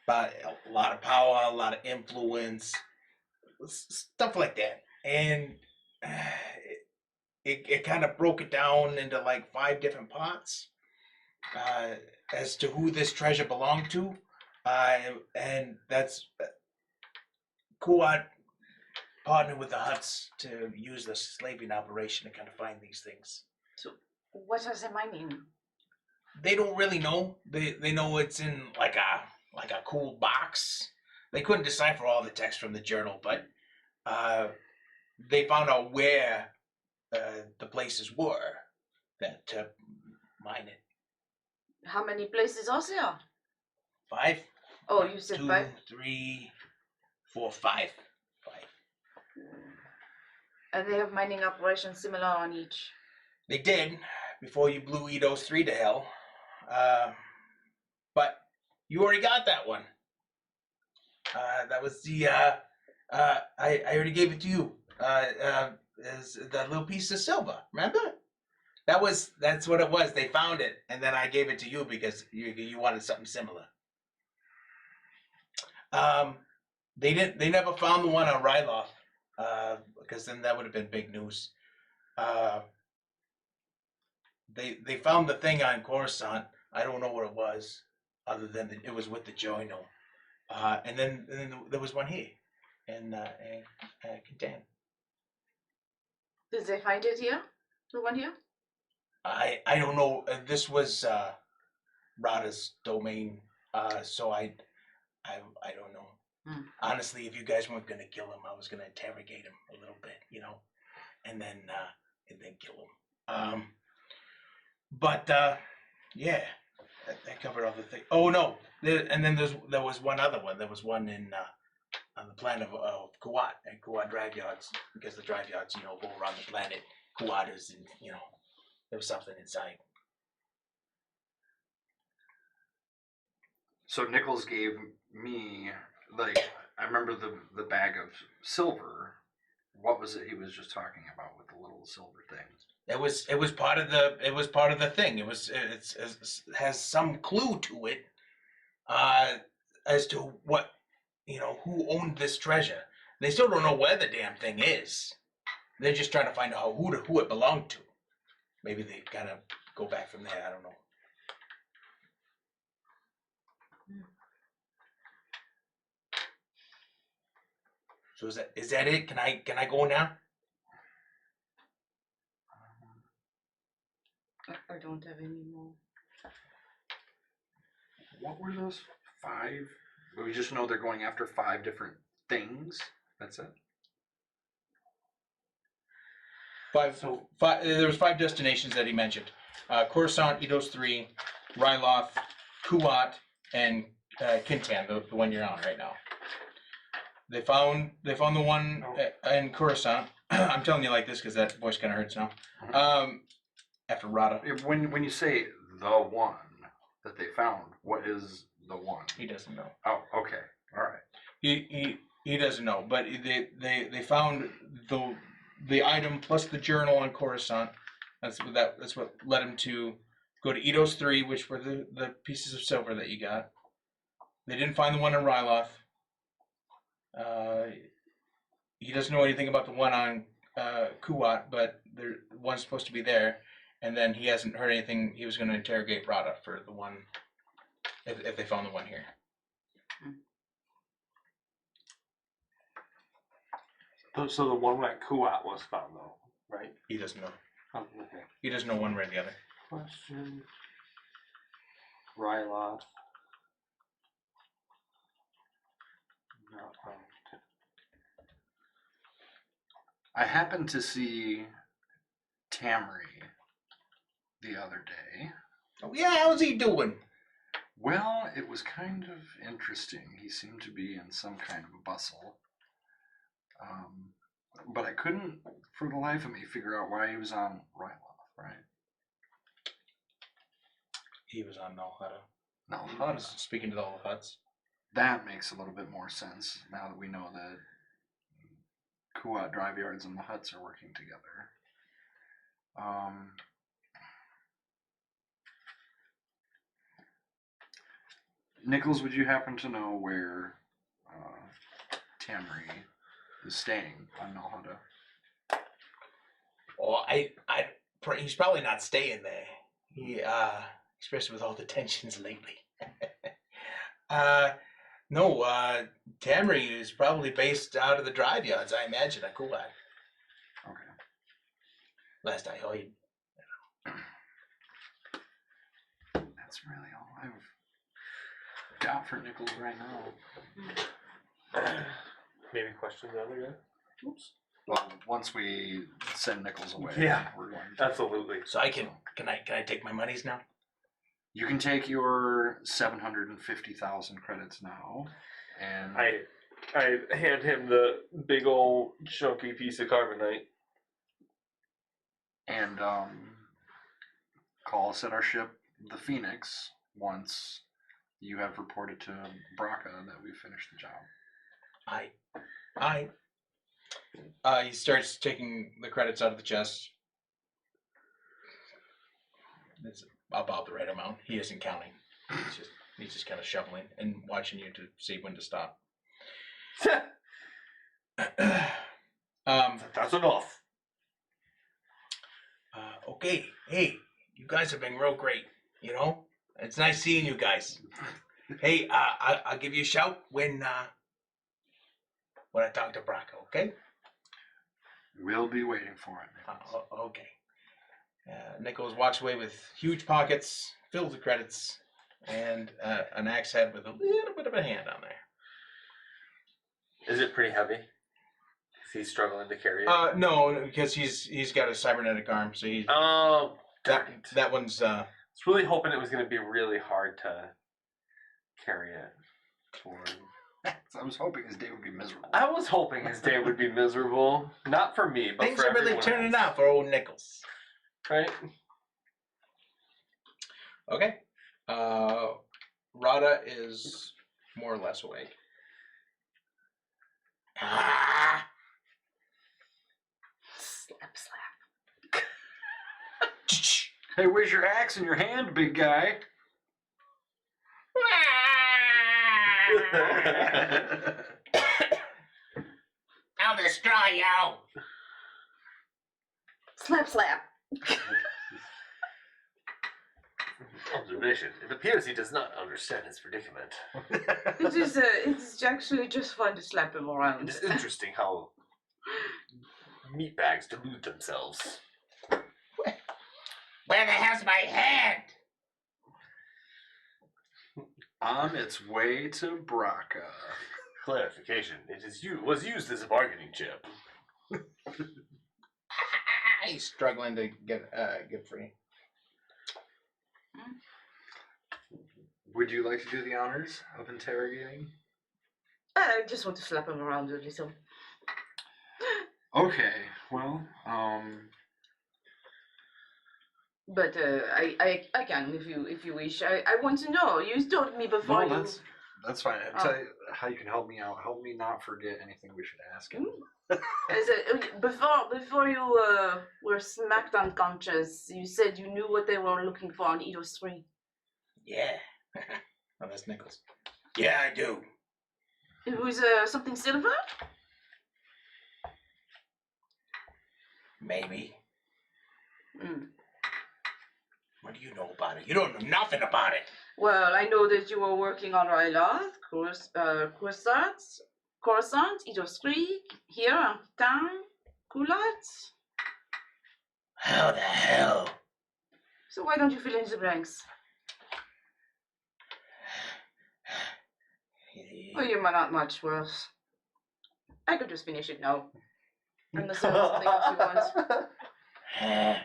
[SPEAKER 2] about a lot of power, a lot of influence, stuff like that, and it kind of broke it down into like 5 different parts as to who this treasure belonged to, and that's Kuwait partnered with the Hutts to use the slaving operation to kind of find these things.
[SPEAKER 3] So, what are they mining?
[SPEAKER 2] They don't really know. They know it's in like a cool box. They couldn't decipher all the text from the journal, but they found out where the places were that to mine it.
[SPEAKER 3] How many places are there?
[SPEAKER 2] 5.
[SPEAKER 3] Oh, you said
[SPEAKER 2] 2,
[SPEAKER 3] 5?
[SPEAKER 2] 3, 4, 5. 5.
[SPEAKER 3] And they have mining operations similar on each.
[SPEAKER 2] They did before you blew Edo's 3 to hell. But you already got that one. That was the I already gave it to you. Is that little piece of silver? Remember? That's what it was. They found it, and then I gave it to you because you wanted something similar. They never found the one on Ryloth, because then that would have been big news. They found the thing on Coruscant. I don't know what it was, other than it was with the journal. And then there was one here in Contan.
[SPEAKER 3] Did they find it here? The one here?
[SPEAKER 2] I don't know. This was Rada's domain, so I don't know. Honestly, if you guys weren't gonna kill him, I was gonna interrogate him a little bit, and then kill him. But yeah, that covered all the things. Oh no, and then there was one other one. There was one in on the planet of Kuwait and Kuwait drive yards, because the drive yards, go around the planet. Kuwait is, there was something inside.
[SPEAKER 1] So Nichols gave me, like, I remember the bag of silver. What was it he was just talking about with the little silver things?
[SPEAKER 2] It was part of the thing. It has some clue to it, as to what, who owned this treasure. They still don't know where the damn thing is. They're just trying to find out who it belonged to. Maybe they kind of go back from there. I don't know. So is that it? Can I go now?
[SPEAKER 3] I don't have any more.
[SPEAKER 1] What were those 5? We just know they're going after 5 different things. That's it.
[SPEAKER 2] 5. So 5. There was 5 destinations that he mentioned: Coruscant, Edos 3, Ryloth, Kuwait, and Kintan, the one you're on right now. They found the one in Coruscant. I'm telling you like this because that voice kind of hurts now. After Rada.
[SPEAKER 1] When you say the one, that they found. What is the one?
[SPEAKER 2] He doesn't know.
[SPEAKER 1] Oh, okay. All right.
[SPEAKER 2] He doesn't know, but they found the item plus the journal on Coruscant. That's what led him to go to Eidos 3, which were the pieces of silver that you got. They didn't find the one in Ryloth. He doesn't know anything about the one on Kuat, but the one's supposed to be there. And then he hasn't heard anything. He was going to interrogate Rada for the one, if they found the one here.
[SPEAKER 6] So the one at Kuat was found, though, right?
[SPEAKER 2] He doesn't know.
[SPEAKER 6] Oh, okay.
[SPEAKER 2] He doesn't know one way or the other.
[SPEAKER 6] Question. Ryloth. Not found.
[SPEAKER 1] I happened to see Tamri the other day.
[SPEAKER 2] Oh, yeah, how's he doing?
[SPEAKER 1] Well, it was kind of interesting. He seemed to be in some kind of a bustle. But I couldn't, for the life of me, figure out why he was on Ryloth, right?
[SPEAKER 2] He was on Nalhutta.
[SPEAKER 1] Nalhutta.
[SPEAKER 2] Speaking to all the huts.
[SPEAKER 1] That makes a little bit more sense now that we know that Kuat drive yards and the huts are working together. Nichols, would you happen to know where Tamri is staying on Nalhutta?
[SPEAKER 2] Oh, he's probably not staying there. He, especially with all the tensions lately. No, Tamri is probably based out of the drive yards, I imagine, at Kulak.
[SPEAKER 1] Okay.
[SPEAKER 2] Last I heard.
[SPEAKER 1] That's really all I've got for Nichols right now.
[SPEAKER 6] Maybe question the other guy? Oops.
[SPEAKER 1] Well, once we send Nichols away,
[SPEAKER 6] Yeah,
[SPEAKER 1] we're going to.
[SPEAKER 6] absolutely.
[SPEAKER 2] So can I take my monies now?
[SPEAKER 1] You can take your 750,000 credits now, and
[SPEAKER 6] I hand him the big old chunky piece of carbonite.
[SPEAKER 1] and call us at our ship, the Phoenix, once you have reported to Braca that we've finished the job.
[SPEAKER 2] He starts taking the credits out of the chest. It's about the right amount. He isn't counting. He's just kind of shoveling and watching you to see when to stop.
[SPEAKER 6] That's enough.
[SPEAKER 2] Okay. Hey, you guys have been real great. You know, it's nice seeing you guys. Hey, I'll give you a shout when I talk to Braca. Okay.
[SPEAKER 1] We'll be waiting for it.
[SPEAKER 2] Okay. Nichols walks away with huge pockets, filled with credits, and an axe head with a little bit of a hand on there.
[SPEAKER 6] Is it pretty heavy? Is he struggling to carry it?
[SPEAKER 2] No, because he's got a cybernetic arm, so he's
[SPEAKER 6] Oh,
[SPEAKER 2] that one's.
[SPEAKER 6] I was really hoping it was going to be really hard to carry it toward.
[SPEAKER 1] I was hoping his day would be miserable.
[SPEAKER 6] I was hoping his day would be miserable. Not for me, but
[SPEAKER 2] Things
[SPEAKER 6] for
[SPEAKER 2] are really
[SPEAKER 6] everyone
[SPEAKER 2] turning
[SPEAKER 6] else.
[SPEAKER 2] out for old Nichols.
[SPEAKER 6] Right?
[SPEAKER 2] Okay. Rada is more or less awake.
[SPEAKER 3] Slap.
[SPEAKER 1] Hey, where's your axe in your hand, big guy?
[SPEAKER 2] I'll destroy you.
[SPEAKER 3] Slap.
[SPEAKER 6] Observation. It appears he does not understand his predicament.
[SPEAKER 3] It's actually just fun to slap him around.
[SPEAKER 6] It is interesting how meatbags delude themselves.
[SPEAKER 2] Where the hell's my hand?
[SPEAKER 1] On its way to Braca.
[SPEAKER 6] Clarification. Was used as a bargaining chip.
[SPEAKER 2] He's struggling to get free.
[SPEAKER 1] Would you like to do the honors of interrogating?
[SPEAKER 3] I just want to slap him around a little.
[SPEAKER 1] Okay, well,
[SPEAKER 3] But I can if you wish. I want to know. You told me before
[SPEAKER 1] No,
[SPEAKER 3] you.
[SPEAKER 1] that's fine. I'll tell you how you can help me out. Help me not forget anything we should ask him.
[SPEAKER 3] Before you were smacked unconscious, you said you knew what they were looking for on Eidos 3.
[SPEAKER 2] Yeah. Oh, that's Nichols. Yeah, I do.
[SPEAKER 3] It was something silver?
[SPEAKER 2] Maybe.
[SPEAKER 3] Mm.
[SPEAKER 2] What do you know about it? You don't know nothing about it.
[SPEAKER 3] Well, I know that you were working on Ryloth, Coruscant, Eidos 3, here in town, Kulat.
[SPEAKER 2] How the hell?
[SPEAKER 3] So why don't you fill in the blanks? Well, you're not much worse. I could just finish it now. Unless there was something else you want.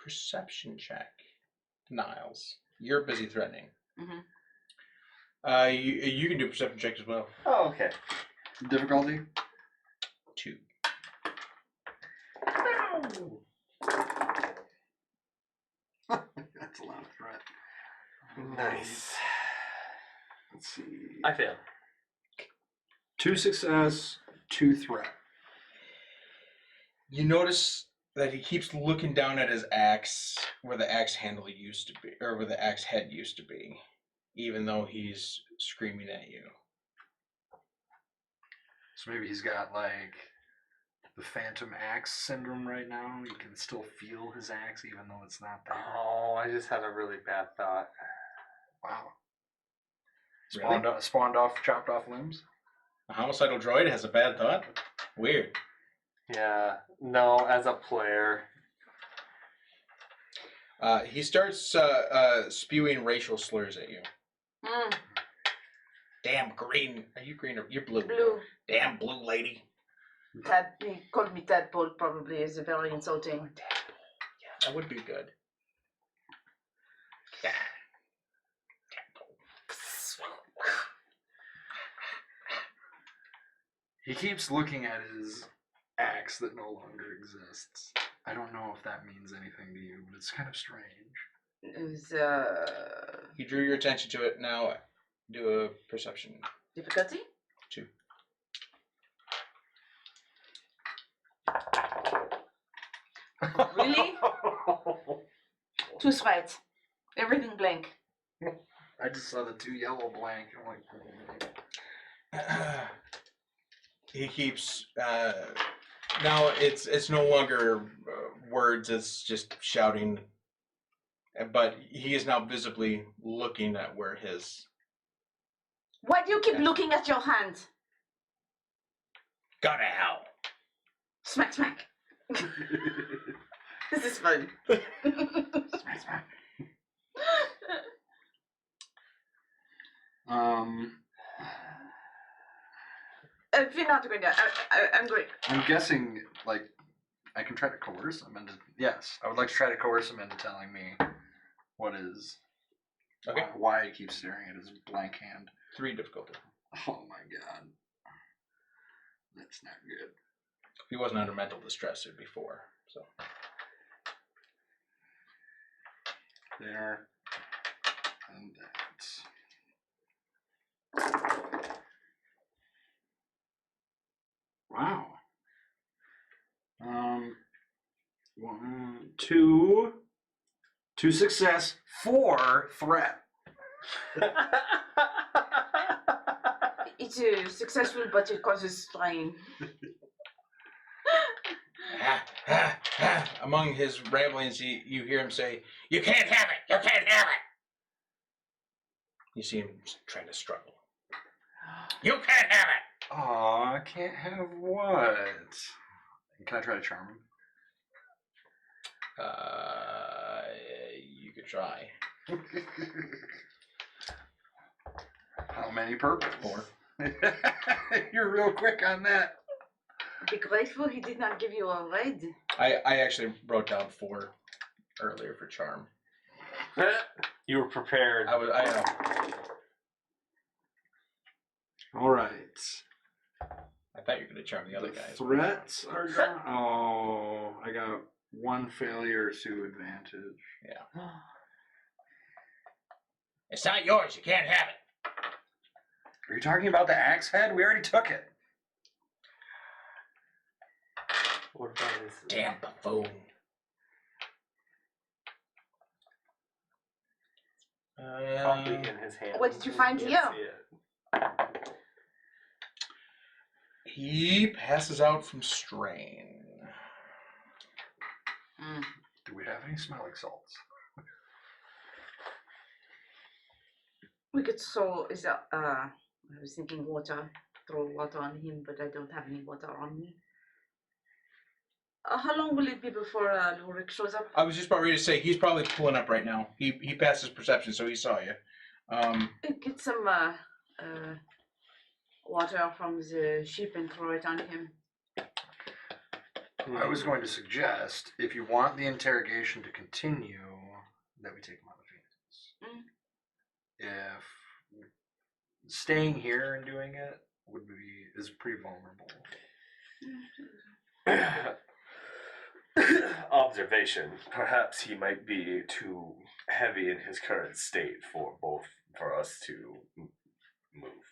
[SPEAKER 2] Perception check. Niles. You're busy threatening.
[SPEAKER 3] Mm-hmm.
[SPEAKER 2] You can do a perception check as well.
[SPEAKER 6] Oh, okay.
[SPEAKER 1] Difficulty?
[SPEAKER 2] 2.
[SPEAKER 1] That's a lot of threat.
[SPEAKER 6] Nice.
[SPEAKER 1] Let's see.
[SPEAKER 6] I failed.
[SPEAKER 1] 2 success, 2 threat.
[SPEAKER 2] You notice that he keeps looking down at his axe, where the axe handle used to be, or where the axe head used to be, even though he's screaming at you.
[SPEAKER 1] So maybe he's got like the Phantom Axe syndrome right now. You can still feel his axe even though it's not there.
[SPEAKER 6] Oh, I just had a really bad thought.
[SPEAKER 1] Wow.
[SPEAKER 2] Really?
[SPEAKER 1] Spawned off, chopped off limbs?
[SPEAKER 2] A homicidal droid has a bad thought? Weird.
[SPEAKER 6] Yeah, no, as a player.
[SPEAKER 2] He starts spewing racial slurs at you.
[SPEAKER 3] Mm,
[SPEAKER 2] Damn green. Are you green or you're blue?
[SPEAKER 3] blue.
[SPEAKER 2] Damn blue lady.
[SPEAKER 3] He called me tadpole, probably is very insulting.
[SPEAKER 2] Yeah, that would be good. Yeah.
[SPEAKER 1] He keeps looking at his axe that no longer exists. I don't know if that means anything to you, but it's kind of strange.
[SPEAKER 3] Is
[SPEAKER 2] He drew your attention to it. Now do a perception.
[SPEAKER 3] difficulty?
[SPEAKER 2] 2.
[SPEAKER 3] Really? 2 threats. Everything blank.
[SPEAKER 1] I just saw the 2 yellow blank. I'm like,
[SPEAKER 2] He keeps. Now it's no longer words. It's just shouting. But he is now visibly looking at where his.
[SPEAKER 3] Why do you keep looking at your hand?
[SPEAKER 2] Go to hell.
[SPEAKER 3] Smack, smack. This is fun.
[SPEAKER 1] smack, smack.
[SPEAKER 3] If you're not going to, I'm going.
[SPEAKER 1] I'm guessing, like, I can try to coerce him into. Yes, I would like to try to coerce him into telling me what is.
[SPEAKER 2] Okay.
[SPEAKER 1] Why he keeps staring at his blank hand.
[SPEAKER 2] 3 difficulty.
[SPEAKER 1] Oh my god. That's not good.
[SPEAKER 2] If he wasn't under mental distress, it'd be 4. So.
[SPEAKER 1] There. And that. Wow. 1, 2. 2 success, 4 threat.
[SPEAKER 3] It's successful, but it causes strain.
[SPEAKER 2] Among his ramblings, you hear him say, "You can't have it! You can't have it!" You see him trying to struggle. You can't have it!
[SPEAKER 1] Aw, I can't have what? Can I try to charm him?
[SPEAKER 2] You could try.
[SPEAKER 1] How many purples?
[SPEAKER 2] 4.
[SPEAKER 1] You're real quick on that.
[SPEAKER 3] Be grateful he did not give you a red.
[SPEAKER 2] I actually wrote down 4 earlier for charm.
[SPEAKER 6] You were prepared.
[SPEAKER 2] I know.
[SPEAKER 1] All right.
[SPEAKER 2] I thought you were going to charm the other guys.
[SPEAKER 1] Threats are gone. Oh, I got one failure to advantage.
[SPEAKER 2] Yeah. It's not yours. You can't have it.
[SPEAKER 1] Are you talking about the axe head? We already took it.
[SPEAKER 6] What about his...
[SPEAKER 2] Damn buffoon.
[SPEAKER 6] Probably in his hand.
[SPEAKER 3] What did you find
[SPEAKER 6] Can't
[SPEAKER 3] here?
[SPEAKER 6] see it.
[SPEAKER 2] He passes out from strain.
[SPEAKER 1] Do we have any smelling salts?
[SPEAKER 3] We could I was thinking water. Throw water on him, but I don't have any water on me. How long will it be before Lurik shows up?
[SPEAKER 2] I was just about ready to say he's probably pulling up right now. He passed his perception, so he saw you.
[SPEAKER 3] Get some water from the ship and throw it on him.
[SPEAKER 1] I was going to suggest, if you want the interrogation to continue, that we take him on the Phoenix. If staying here and doing it is pretty vulnerable.
[SPEAKER 5] Observation. Perhaps he might be too heavy in his current state for us to move.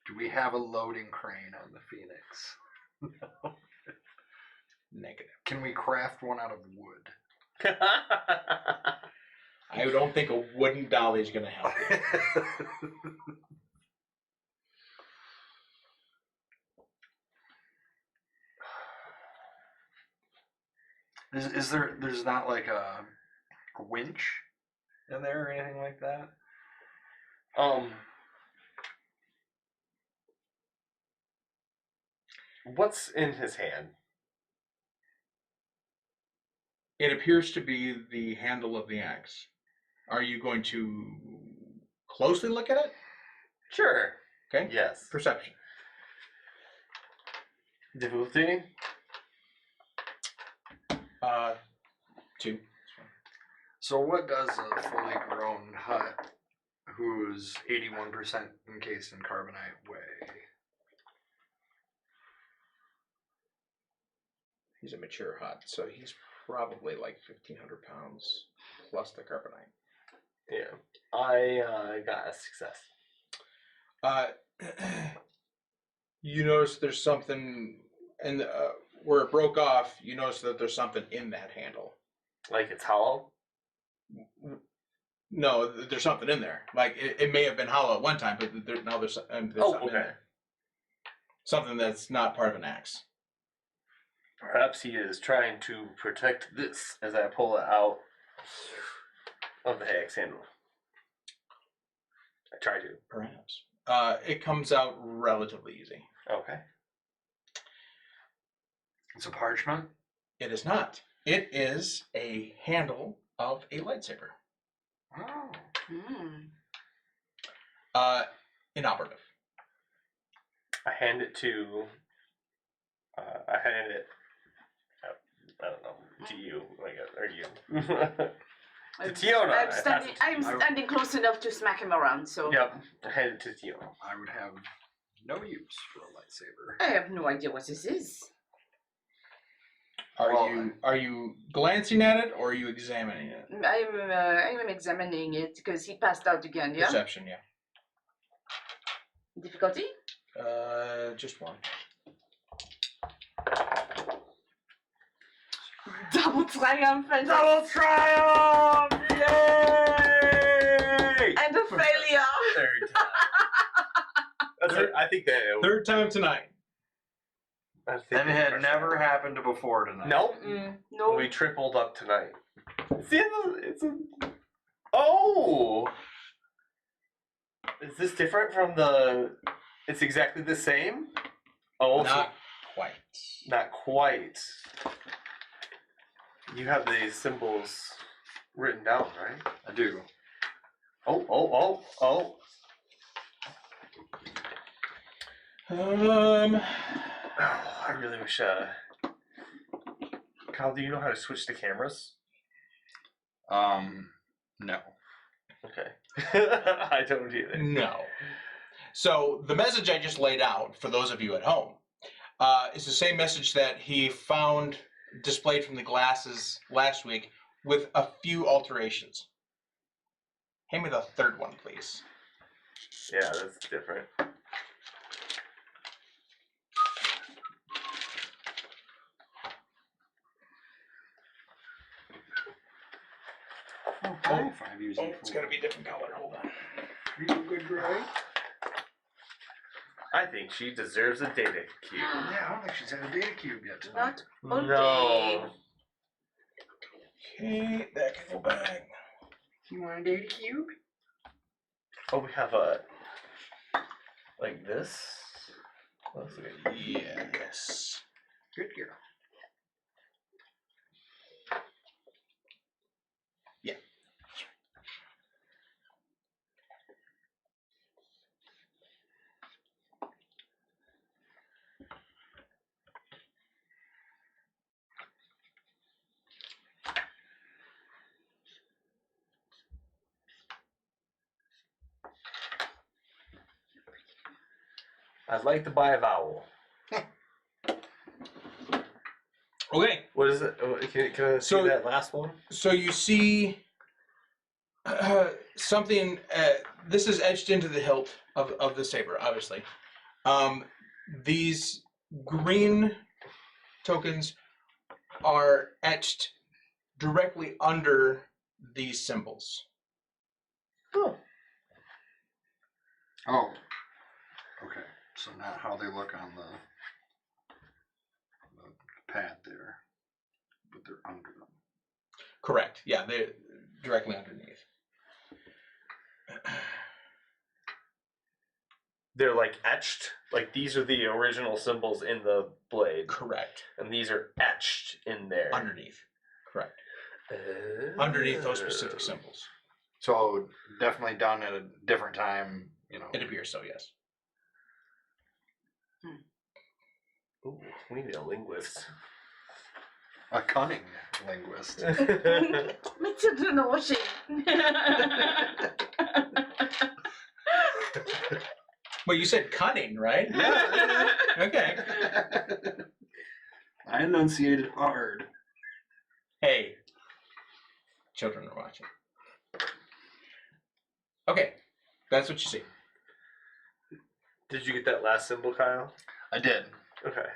[SPEAKER 1] Do we have a loading crane on the Phoenix? No.
[SPEAKER 2] Negative.
[SPEAKER 1] Can we craft one out of wood?
[SPEAKER 2] I don't think a wooden dolly is going to help you.
[SPEAKER 1] There's not like a winch in there or anything like that?
[SPEAKER 6] What's in his hand?
[SPEAKER 2] It appears to be the handle of the axe. Are you going to closely look at it?
[SPEAKER 6] Sure.
[SPEAKER 2] Okay.
[SPEAKER 6] Yes.
[SPEAKER 2] Perception.
[SPEAKER 6] Difficulty?
[SPEAKER 2] 2.
[SPEAKER 1] So what does a fully grown hut who's 81% encased in carbonite weigh?
[SPEAKER 2] He's a mature hut, so he's probably like 1,500 pounds plus the carbonite.
[SPEAKER 6] Yeah. I got a success.
[SPEAKER 2] You notice there's something, and where it broke off, you notice that there's something in that handle.
[SPEAKER 6] Like it's hollow?
[SPEAKER 2] No, there's something in there. Like it may have been hollow at one time, but there's something in there. Something that's not part of an axe.
[SPEAKER 6] Perhaps he is trying to protect this as I pull it out of the axe handle. I try to.
[SPEAKER 2] Perhaps. It comes out relatively easy.
[SPEAKER 6] Okay.
[SPEAKER 1] It's a parchment?
[SPEAKER 2] It is not. It is a handle of a lightsaber.
[SPEAKER 1] Oh.
[SPEAKER 2] Inoperative.
[SPEAKER 6] I hand it to. I don't know, to you, or you. To Tiona.
[SPEAKER 3] I'm standing close enough to smack him around, so.
[SPEAKER 6] Yep, I hand it to Tiona.
[SPEAKER 1] I would have no use for a lightsaber.
[SPEAKER 3] I have no idea what this is.
[SPEAKER 2] Are you glancing at it or are you examining it?
[SPEAKER 3] I am examining it because he passed out again, yeah?
[SPEAKER 2] Perception, yeah.
[SPEAKER 3] Difficulty?
[SPEAKER 2] Just 1.
[SPEAKER 3] Double triumph!
[SPEAKER 6] Double triumph! Yay!
[SPEAKER 3] And a failure!
[SPEAKER 6] Third time. I think that.
[SPEAKER 2] Third time tonight.
[SPEAKER 6] I think
[SPEAKER 1] And it had never happened before tonight.
[SPEAKER 6] Nope.
[SPEAKER 3] No.
[SPEAKER 6] We tripled up tonight. See, it's a. Oh! Is this different from the. It's exactly the same? Oh,
[SPEAKER 2] Not quite.
[SPEAKER 6] Not quite. You have the symbols written down, right?
[SPEAKER 1] I do.
[SPEAKER 6] Oh. Oh, I really wish, Kyle, do you know how to switch the cameras?
[SPEAKER 1] No.
[SPEAKER 6] Okay. I don't either.
[SPEAKER 2] No. So the message I just laid out for those of you at home It's the same message that he found displayed from the glasses last week with a few alterations. Hand me the third one, please.
[SPEAKER 5] Yeah, that's different.
[SPEAKER 1] Oh, 5 using
[SPEAKER 2] Oh, it's got to be a different color. Hold on.
[SPEAKER 1] You good, Gray?
[SPEAKER 5] I think she deserves a data cube.
[SPEAKER 1] Yeah, I don't think she's had a data cube yet tonight.
[SPEAKER 3] Not okay.
[SPEAKER 5] No.
[SPEAKER 2] Okay, that can go back.
[SPEAKER 1] You want a data cube?
[SPEAKER 5] Oh, we have a like this. Let's look at
[SPEAKER 2] Yes.
[SPEAKER 1] Good girl.
[SPEAKER 2] Yeah.
[SPEAKER 5] I'd like to buy a vowel.
[SPEAKER 2] Okay,
[SPEAKER 5] What is it? Can I see
[SPEAKER 2] So-
[SPEAKER 5] that last one?
[SPEAKER 2] so you see something. This is etched into the hilt of the saber, obviously. These green tokens are etched directly under these symbols.
[SPEAKER 5] Oh.
[SPEAKER 1] Oh. Okay. So not how they look on the pad there, but they're under them.
[SPEAKER 2] Correct. Yeah, they're directly underneath.
[SPEAKER 5] They're like etched. Like these are the original symbols in the blade,
[SPEAKER 2] Correct.
[SPEAKER 5] and these are etched in there.
[SPEAKER 2] Underneath. Correct. Underneath those specific symbols.
[SPEAKER 1] So definitely done at a different time, you know.
[SPEAKER 2] It appears so, yes.
[SPEAKER 5] Ooh, we need a linguist.
[SPEAKER 1] A cunning linguist.
[SPEAKER 3] My children are watching.
[SPEAKER 2] Well, you said cunning, right?
[SPEAKER 1] Yeah.
[SPEAKER 2] Okay.
[SPEAKER 1] I enunciated hard.
[SPEAKER 2] Hey. Children are watching. Okay. That's what you see.
[SPEAKER 5] Did you get that last symbol, Kyle?
[SPEAKER 1] I did.
[SPEAKER 5] Okay.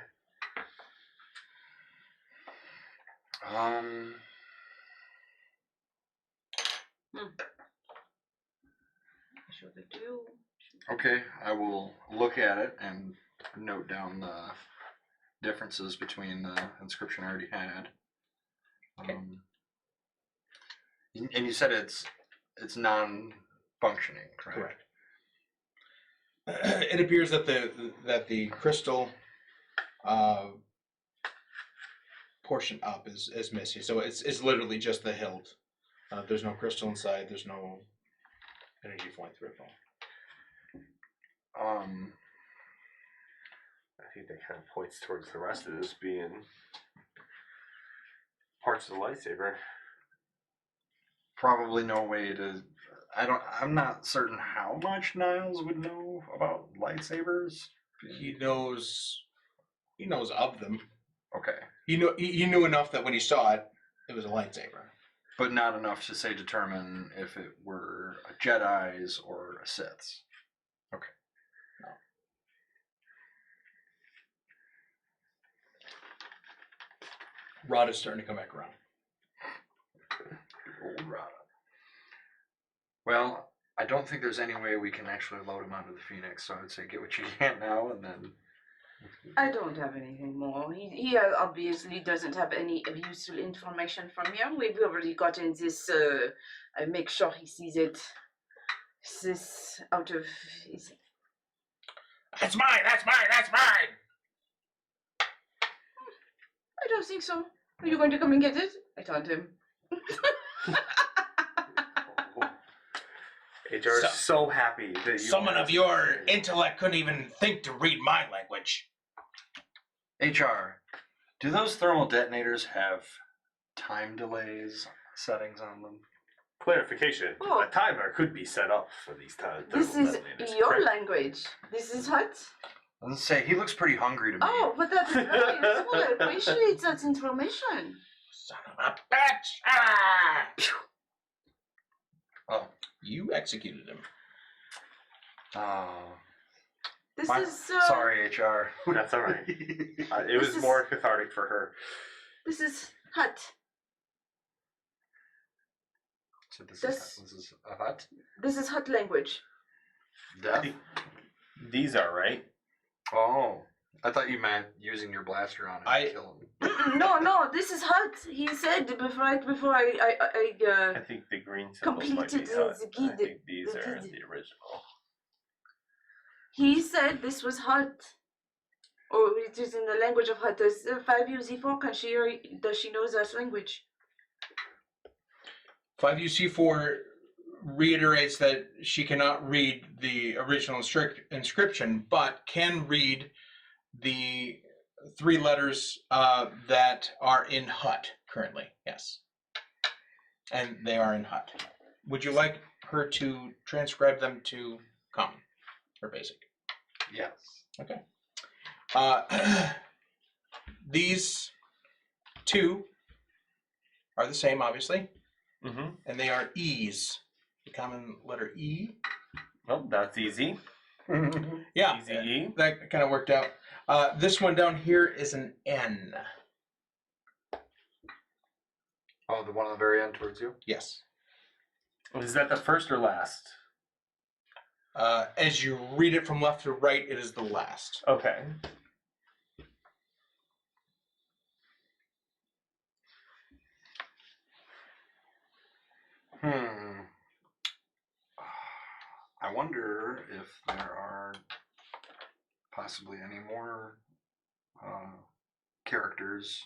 [SPEAKER 3] Should I do?
[SPEAKER 1] Okay, I will look at it and note down the differences between the inscription I already had.
[SPEAKER 2] Okay.
[SPEAKER 1] And you said it's non-functioning, correct?
[SPEAKER 2] Correct. It appears that the crystal portion up is missing. So it's literally just the hilt. There's no crystal inside. There's no energy flowing through it.
[SPEAKER 5] I think that kind of points towards the rest of this being parts of the lightsaber.
[SPEAKER 1] Probably no way to. I'm not certain how much Niles would know about lightsabers.
[SPEAKER 2] He knows of them.
[SPEAKER 1] Okay,
[SPEAKER 2] He knew enough that when he saw it, it was a lightsaber.
[SPEAKER 1] but not enough to say determine if it were a Jedi's or a Sith's. Okay.
[SPEAKER 2] No. Rod is starting to come back around.
[SPEAKER 1] Old Rada. Well, I don't think there's any way we can actually load him onto the Phoenix, so I would say get what you can now and then.
[SPEAKER 3] I don't have anything more. He obviously doesn't have any useful information from here. We've already gotten this. I make sure he sees it. This out of his.
[SPEAKER 2] That's mine! That's mine! That's mine!
[SPEAKER 3] I don't think so. Are you going to come and get it? I told him.
[SPEAKER 5] HR is so happy that you.
[SPEAKER 2] Someone of your intellect couldn't even think to read my language.
[SPEAKER 1] HR, do those thermal detonators have time delays settings on them?
[SPEAKER 5] Clarification:
[SPEAKER 3] Oh.
[SPEAKER 5] a timer could be set up for these times.
[SPEAKER 3] This is your language. This is what?
[SPEAKER 1] Let's say he looks pretty hungry to me.
[SPEAKER 3] Oh, but that's nice. Well, I appreciate that information.
[SPEAKER 2] Son of a bitch! Ah!
[SPEAKER 1] Oh.
[SPEAKER 2] You executed him.
[SPEAKER 1] Oh.
[SPEAKER 3] This is
[SPEAKER 1] Sorry, HR.
[SPEAKER 5] That's all right. It was
[SPEAKER 3] is-
[SPEAKER 5] more cathartic for her.
[SPEAKER 3] This is hut.
[SPEAKER 1] So this
[SPEAKER 3] This-
[SPEAKER 1] is a hut?
[SPEAKER 3] This is hut language.
[SPEAKER 1] Death?
[SPEAKER 5] These are right.
[SPEAKER 1] Oh. I thought you meant using your blaster on him to kill him.
[SPEAKER 3] No, this is hut. He said before I
[SPEAKER 5] I think the green symbols might be
[SPEAKER 3] completed
[SPEAKER 5] hut.
[SPEAKER 3] the
[SPEAKER 5] I
[SPEAKER 3] guide.
[SPEAKER 5] think these
[SPEAKER 3] the
[SPEAKER 5] are
[SPEAKER 3] guide.
[SPEAKER 5] the original.
[SPEAKER 3] He said this was hut. Or it is in the language of hut. Does 5UZ4 does she know that language?
[SPEAKER 2] 5UC4 reiterates that she cannot read the original inscription, but can read the 3 letters that are in hut currently. Yes. And they are in hut. Would you like her to transcribe them to common or basic?
[SPEAKER 1] Yes.
[SPEAKER 2] Okay. These 2 are the same, obviously,
[SPEAKER 5] Mm-hmm.
[SPEAKER 2] and they are E's. The common letter E.
[SPEAKER 5] Well, that's easy.
[SPEAKER 2] Yeah,
[SPEAKER 5] Easy E.
[SPEAKER 2] that kind of worked out. This one down here is an N.
[SPEAKER 1] Oh, the one on the very end towards you?
[SPEAKER 2] Yes.
[SPEAKER 5] Is that the first or last?
[SPEAKER 2] As you read it from left to right, it is the last.
[SPEAKER 5] Okay.
[SPEAKER 1] I wonder if there are possibly any more characters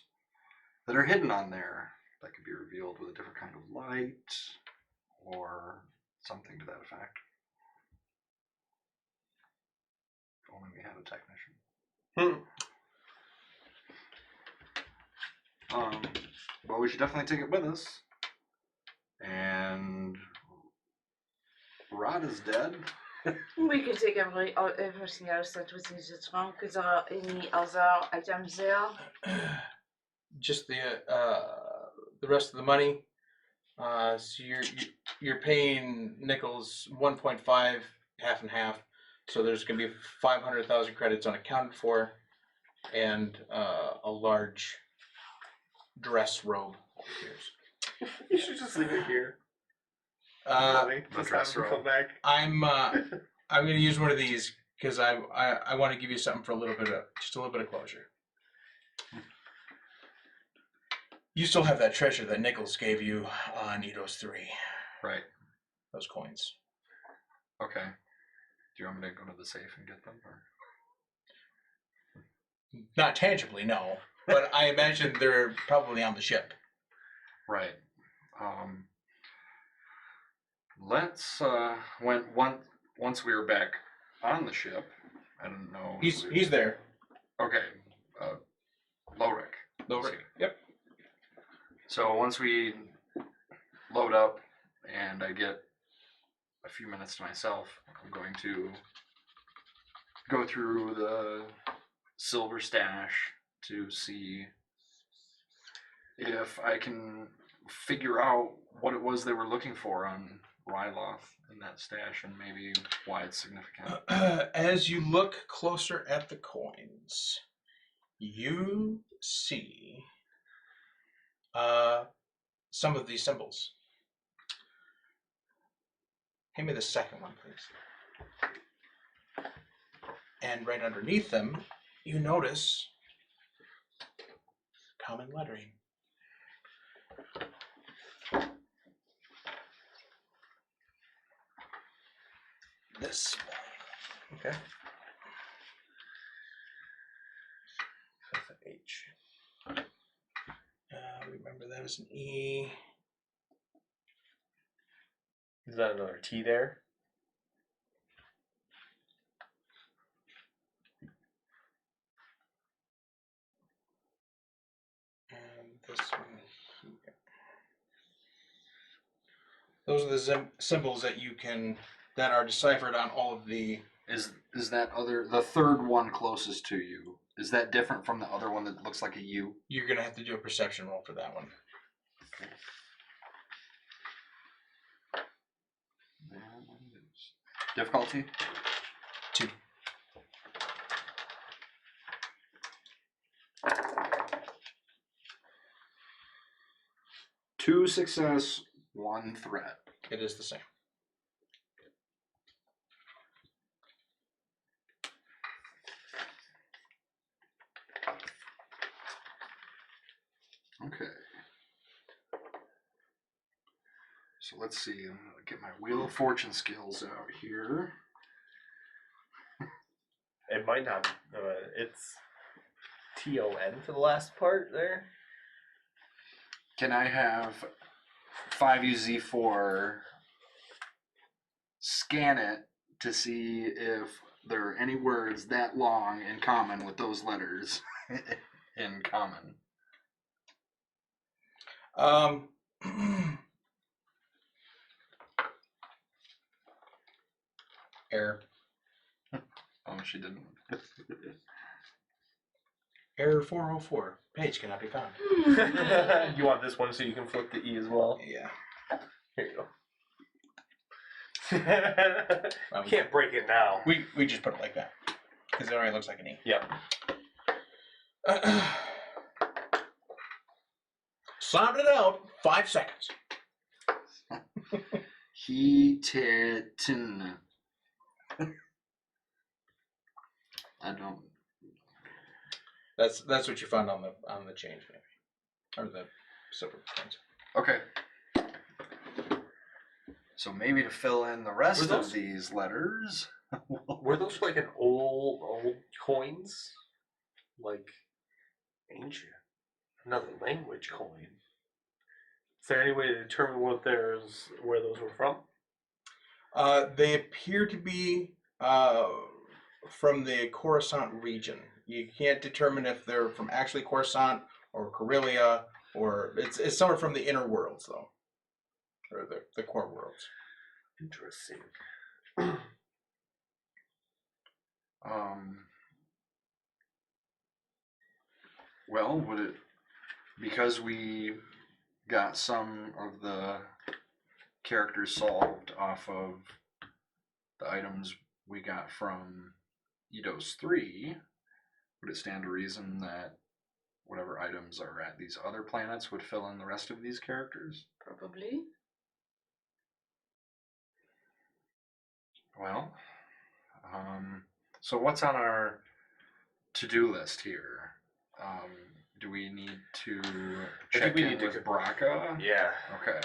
[SPEAKER 1] that are hidden on there that could be revealed with a different kind of light or something to that effect. If only we had a technician. Well, we should definitely take it with us. And Rod is dead.
[SPEAKER 3] We can take everything else that was in the trunk. Is there any other items there?
[SPEAKER 2] Just the rest of the money. So you're paying Nichols 1.5, half and half. So there's going to be 500,000 credits unaccounted for, and a large dress robe.
[SPEAKER 5] You should just leave it here.
[SPEAKER 1] The dress robe.
[SPEAKER 5] Come back.
[SPEAKER 2] I'm going to use one of these because I want to give you something for a little bit of closure. You still have that treasure that Nichols gave you on Eidos 3.
[SPEAKER 1] Right.
[SPEAKER 2] Those coins.
[SPEAKER 1] Okay. Do you want me to go to the safe and get them? Or?
[SPEAKER 2] Not tangibly, no. But I imagine they're probably on the ship.
[SPEAKER 1] Right. Let's once we were back on the ship, I don't know.
[SPEAKER 2] He's there.
[SPEAKER 1] Okay. Lorick.
[SPEAKER 2] Lorick. Yep.
[SPEAKER 1] So once we load up and I get a few minutes to myself, I'm going to go through the silver stash to see if I can figure out what it was they were looking for on Ryloth in that stash and maybe why it's significant.
[SPEAKER 2] As you look closer at the coins, you see some of these symbols. Hand me the second one, please. And right underneath them, you notice common lettering. This one. Okay. That's an H. Remember that as an E.
[SPEAKER 5] Is that another T there?
[SPEAKER 2] And this one here. Those are the symbols that that are deciphered on all of the
[SPEAKER 1] Is that the third one closest to you? Is that different from the other one that looks like a U?
[SPEAKER 2] You're gonna have to do a perception roll for that one.
[SPEAKER 1] Okay. Difficulty?
[SPEAKER 2] 2.
[SPEAKER 1] Two success, one threat.
[SPEAKER 2] It is the same.
[SPEAKER 1] Okay. So let's see. I'm gonna get my Wheel of Fortune skills out here.
[SPEAKER 6] It might not. It's TON for the last part there.
[SPEAKER 1] Can I have 5UZ4 scan it to see if there are any words that long in common with those letters in common?
[SPEAKER 2] Error.
[SPEAKER 1] Oh, she didn't.
[SPEAKER 2] Error 404. Page cannot be found.
[SPEAKER 6] You want this one so you can flip the E as well?
[SPEAKER 2] Yeah.
[SPEAKER 6] Here you go. Can't break it now.
[SPEAKER 2] We just put it like that because it already looks like an E.
[SPEAKER 6] Yep.
[SPEAKER 2] Sound it out. 5 seconds.
[SPEAKER 1] He-tin. I don't.
[SPEAKER 2] That's what you found on the change, maybe, or the silver coins.
[SPEAKER 1] Okay. So maybe to fill in the rest
[SPEAKER 6] those-
[SPEAKER 1] of these letters.
[SPEAKER 6] Were those like an old coins? Like ancient? Another language coin? Is there any way to determine where those were from?
[SPEAKER 2] They appear to be from the Coruscant region. You can't determine if they're from actually Coruscant or Corellia, or it's somewhere from the inner worlds, though, or the core worlds.
[SPEAKER 6] Interesting.
[SPEAKER 1] Well, would it, because we got some of the characters solved off of the items we got from Eidos 3, would it stand to reason that whatever items are at these other planets would fill in the rest of these characters?
[SPEAKER 3] Probably.
[SPEAKER 1] Well, so what's on our to-do list here? Do we need to check in with Braca?
[SPEAKER 5] Yeah.
[SPEAKER 1] Okay.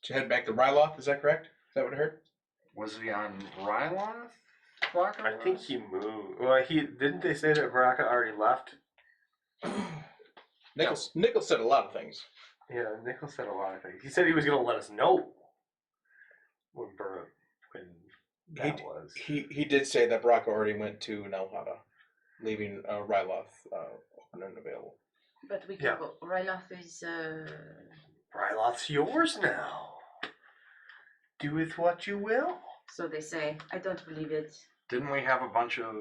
[SPEAKER 2] Did you head back to Ryloth? Is that correct? Is that what I heard?
[SPEAKER 1] Was he on Ryloth? Braca
[SPEAKER 5] I think
[SPEAKER 1] was?
[SPEAKER 5] he moved. Well, didn't they say that Baraka already left?
[SPEAKER 2] Nichols said a lot of things.
[SPEAKER 5] Yeah, Nicholas said a lot of things. He said he was going to let us know when that was.
[SPEAKER 2] He did say that Baraka already went to Nelhada, leaving Ryloth open and available.
[SPEAKER 3] But we can
[SPEAKER 5] Yeah.
[SPEAKER 3] go. Ryloth is.
[SPEAKER 5] Ryloth's yours now. Do with what you will.
[SPEAKER 3] So they say. I don't believe it.
[SPEAKER 1] Didn't we have a bunch of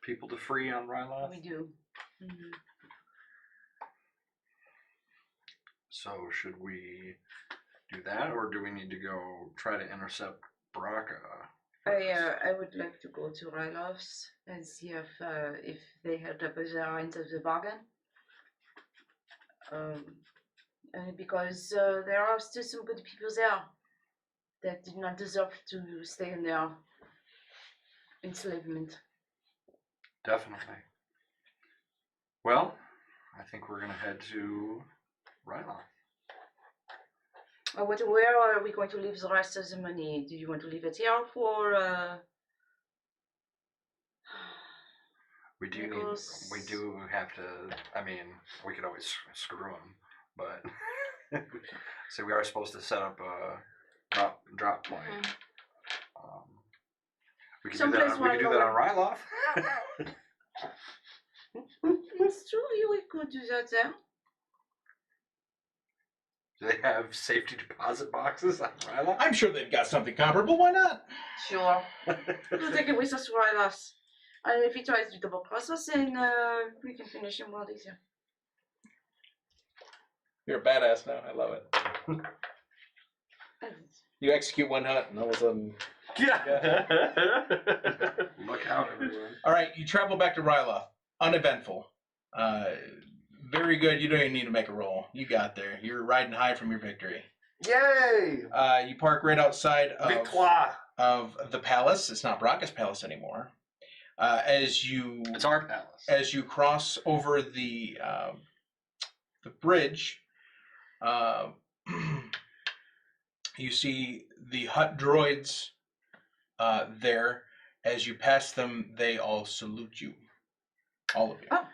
[SPEAKER 1] people to free on Ryloth?
[SPEAKER 3] We do. Mm-hmm.
[SPEAKER 1] So should we do that, or do we need to go try to intercept Braca?
[SPEAKER 3] I would like to go to Ryloth's and see if they helped up with their end of the bargain. Because there are still some good people there that did not deserve to stay in their enslavement.
[SPEAKER 1] Definitely. Well, I think we're gonna head to Ryloth.
[SPEAKER 3] Where are we going to leave the rest of the money? Do you want to leave it here for?
[SPEAKER 1] We do
[SPEAKER 3] Nichols.
[SPEAKER 1] we do have to. I mean, we could always screw them, but so we are supposed to set up a drop point.
[SPEAKER 3] Mhm.
[SPEAKER 1] We could
[SPEAKER 3] Someplace
[SPEAKER 1] do that. We could do that on Ryloth.
[SPEAKER 3] It's true, we could do that there.
[SPEAKER 1] Do they have safety deposit boxes on Ryla?
[SPEAKER 2] I'm sure they've got something comparable. Why not?
[SPEAKER 3] Sure. We'll take it with us while us. And if he tries to double cross us, then we can finish him while he's here.
[SPEAKER 2] You're a badass now. I love it. You execute one hunt, and all of a sudden.
[SPEAKER 1] Look out, everyone.
[SPEAKER 2] All right, you travel back to Ryloth. Uneventful. Very good. You don't even need to make a roll. You got there. You're riding high from your victory.
[SPEAKER 5] Yay!
[SPEAKER 2] You park right outside
[SPEAKER 5] Victoire!
[SPEAKER 2] of the palace. It's not Bracca's palace anymore.
[SPEAKER 1] It's our palace.
[SPEAKER 2] As you cross over the bridge, you see the hut droids there. As you pass them, they all salute you. All of you.
[SPEAKER 3] Oh.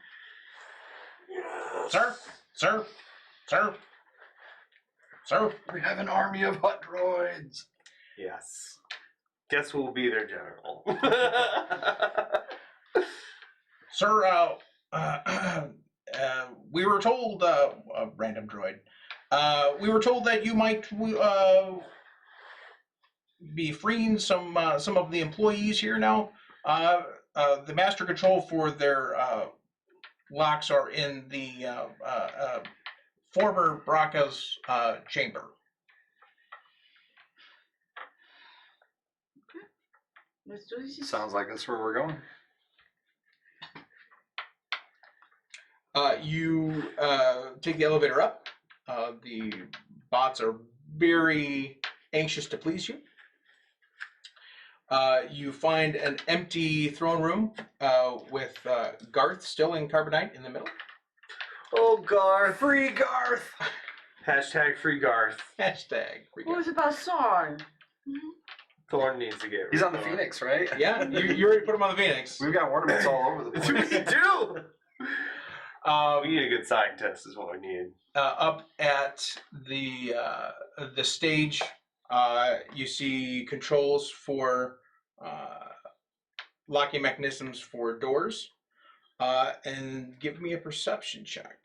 [SPEAKER 2] Sir, sir, sir, sir.
[SPEAKER 1] We have an army of hut droids.
[SPEAKER 5] Yes. Guess who will be their general?
[SPEAKER 2] Sir, we were told, a random droid, we were told that you might be freeing some of the employees here now. The master control for their locks are in the former Bracca's chamber.
[SPEAKER 3] Let's do this.
[SPEAKER 1] Sounds like that's where we're going.
[SPEAKER 2] You take the elevator up. The bots are very anxious to please you. You find an empty throne room with Garth still in carbonite in the middle.
[SPEAKER 5] Oh, Garth.
[SPEAKER 1] Free Garth!
[SPEAKER 5] Hashtag free Garth.
[SPEAKER 2] Hashtag.
[SPEAKER 3] What was about Sorn?
[SPEAKER 5] Thorn needs to get rid
[SPEAKER 1] He's on the
[SPEAKER 5] of Thorn.
[SPEAKER 1] Phoenix, right?
[SPEAKER 2] Yeah, you already put him on the Phoenix.
[SPEAKER 1] We've got ornaments all over the
[SPEAKER 5] We
[SPEAKER 1] place.
[SPEAKER 5] do! We need a good scientist is what we need.
[SPEAKER 2] Up at the stage, you see controls for locking mechanisms for doors. And give me a perception check.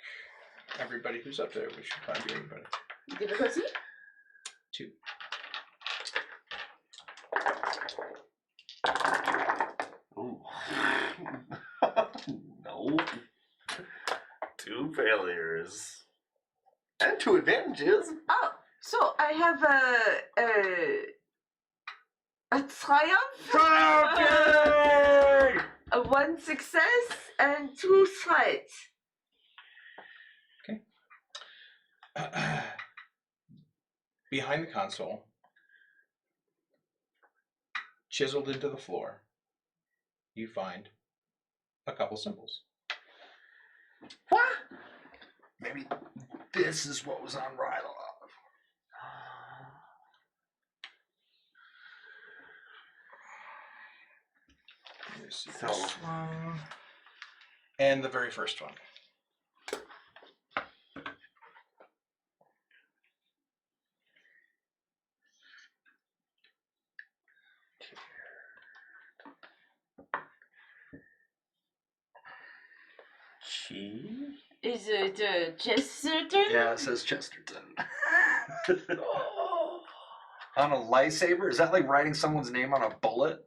[SPEAKER 2] Everybody who's up there, we should probably be everybody.
[SPEAKER 3] Difficulty?
[SPEAKER 2] 2.
[SPEAKER 5] Ooh. No. 2 failures. And 2 advantages.
[SPEAKER 3] Oh, so I have a triumph.
[SPEAKER 5] Triumph!
[SPEAKER 3] A 1 success and 2 threats.
[SPEAKER 2] Behind the console, chiseled into the floor, you find a couple symbols.
[SPEAKER 1] What? Maybe this is what was on Ryla.
[SPEAKER 5] So,
[SPEAKER 2] This one, and the very first one.
[SPEAKER 3] Is it Chesterton?
[SPEAKER 1] Yeah, it says Chesterton. On a lightsaber? Is that like writing someone's name on a bullet?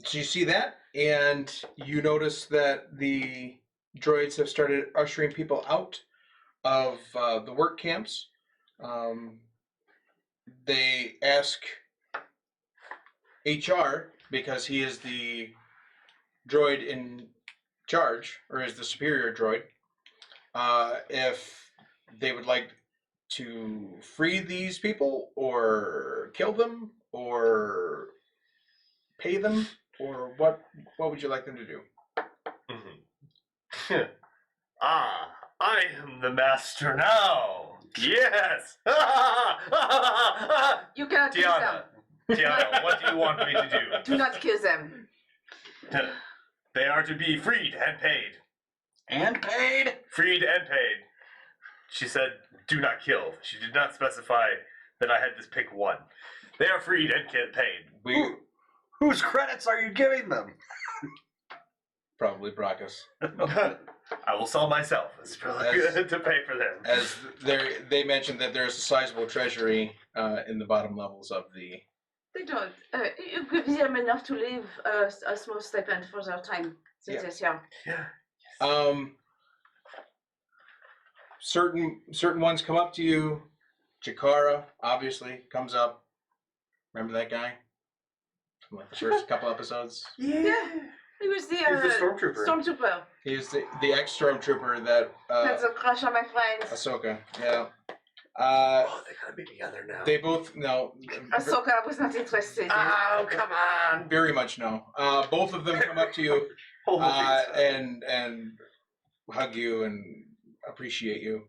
[SPEAKER 2] So you see that, and you notice that the droids have started ushering people out of the work camps. They ask HR, because he is the droid in charge, or is the superior droid, if they would like to free these people, or kill them, or pay them, or what would you like them to do?
[SPEAKER 5] Ah, I am the master now. Yes.
[SPEAKER 3] You cannot kill them.
[SPEAKER 5] Tiana, what do you want me to do?
[SPEAKER 3] Do not kill them.
[SPEAKER 5] They are to be freed and paid.
[SPEAKER 1] And paid?
[SPEAKER 5] Freed and paid. She said, do not kill. She did not specify that I had to pick one. They are freed and paid.
[SPEAKER 1] Whose credits are you giving them?
[SPEAKER 2] Probably Brackus.
[SPEAKER 5] I will sell myself. It's really
[SPEAKER 2] As-
[SPEAKER 5] good to pay for them.
[SPEAKER 2] As they mentioned that there's a sizable treasury in the bottom levels of the.
[SPEAKER 3] They don't. It gives them enough to live a small stipend for their time.
[SPEAKER 2] Yeah.
[SPEAKER 3] This year.
[SPEAKER 5] Yeah.
[SPEAKER 2] Certain ones come up to you. Chikara obviously comes up. Remember that guy from like the first couple episodes?
[SPEAKER 3] Yeah. He was the
[SPEAKER 5] He's the stormtrooper.
[SPEAKER 3] Stormtrooper.
[SPEAKER 2] He's the ex-stormtrooper that
[SPEAKER 3] That's a crush on my friends.
[SPEAKER 2] Ahsoka. Yeah.
[SPEAKER 5] Oh, they gotta be together now.
[SPEAKER 2] They both no.
[SPEAKER 3] Ahsoka was not interested.
[SPEAKER 5] Oh, come on.
[SPEAKER 2] Very much no. Both of them come up to you and hug you and appreciate you.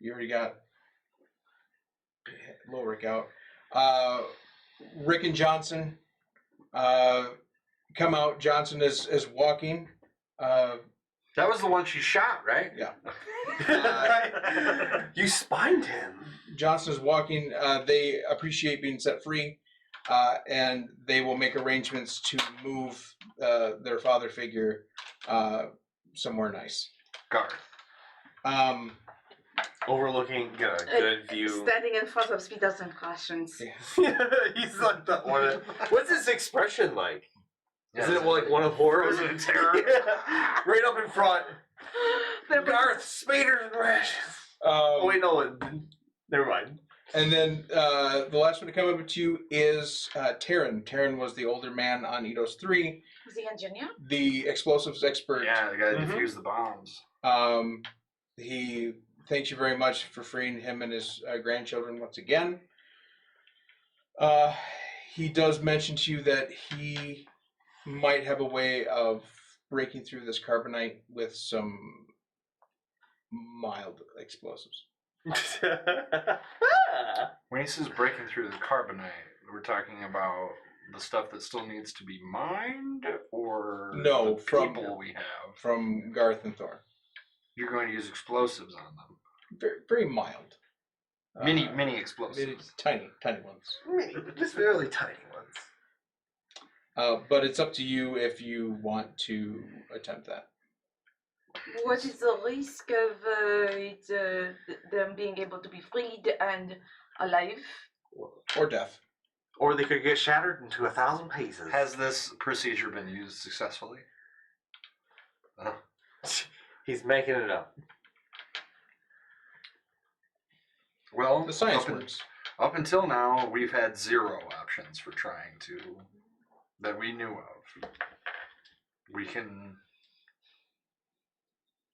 [SPEAKER 2] You already got little Rick out. Rick and Johnson come out. Johnson is walking.
[SPEAKER 1] That was the one she shot, right?
[SPEAKER 2] Yeah.
[SPEAKER 5] You spined him.
[SPEAKER 2] Johnson is walking. They appreciate being set free, and they will make arrangements to move their father figure somewhere nice.
[SPEAKER 1] Garth.
[SPEAKER 5] Overlooking, get a good view.
[SPEAKER 3] Standing in front of speeders and cautions.
[SPEAKER 5] He's like the one. What's his expression like? Is it like one of horror?
[SPEAKER 1] Is it terror?
[SPEAKER 5] Yeah. Right up in front. Garth, spaders and rashes. Oh wait, no. Never mind.
[SPEAKER 2] And then the last one to come over to you is Taryn. Taryn was the older man on Eidos 3,
[SPEAKER 3] Was he engineer?
[SPEAKER 2] the explosives expert.
[SPEAKER 1] Yeah, the guy that defused the bombs.
[SPEAKER 2] He thanks you very much for freeing him and his grandchildren once again. He does mention to you that he might have a way of breaking through this carbonite with some mild explosives.
[SPEAKER 1] When he says breaking through the carbonite, we're talking about the stuff that still needs to be mined, or
[SPEAKER 2] No,
[SPEAKER 1] the
[SPEAKER 2] from-
[SPEAKER 1] people we have.
[SPEAKER 2] From Garth and Thor.
[SPEAKER 1] You're going to use explosives on them.
[SPEAKER 2] Very, very mild.
[SPEAKER 1] Mini explosives.
[SPEAKER 2] Tiny ones.
[SPEAKER 5] Just really tiny ones.
[SPEAKER 2] But it's up to you if you want to attempt that.
[SPEAKER 3] What is the risk of them being able to be freed and alive?
[SPEAKER 2] Or death.
[SPEAKER 5] Or they could get shattered into 1,000 pieces.
[SPEAKER 1] Has this procedure been used successfully?
[SPEAKER 5] He's making it up.
[SPEAKER 1] Well,
[SPEAKER 2] The science works.
[SPEAKER 1] Up until now, we've had 0 options for trying to, that we knew of. We can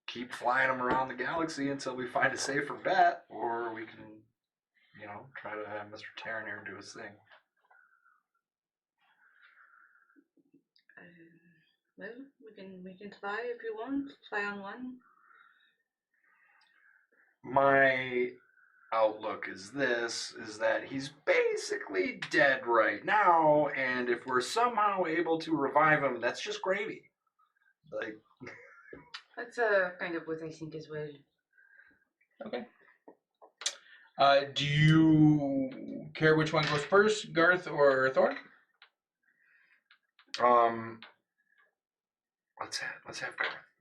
[SPEAKER 1] keep flying them around the galaxy until we find a safer bet, or we can, try to have Mr. Taran here do his thing.
[SPEAKER 3] Well, we can try if you want. Try on one.
[SPEAKER 1] My outlook is that he's basically dead right now, and if we're somehow able to revive him, that's just gravy. Like,
[SPEAKER 3] That's kind of what I think as well.
[SPEAKER 2] Okay. Do you care which one goes first, Garth or Thor?
[SPEAKER 1] Let's have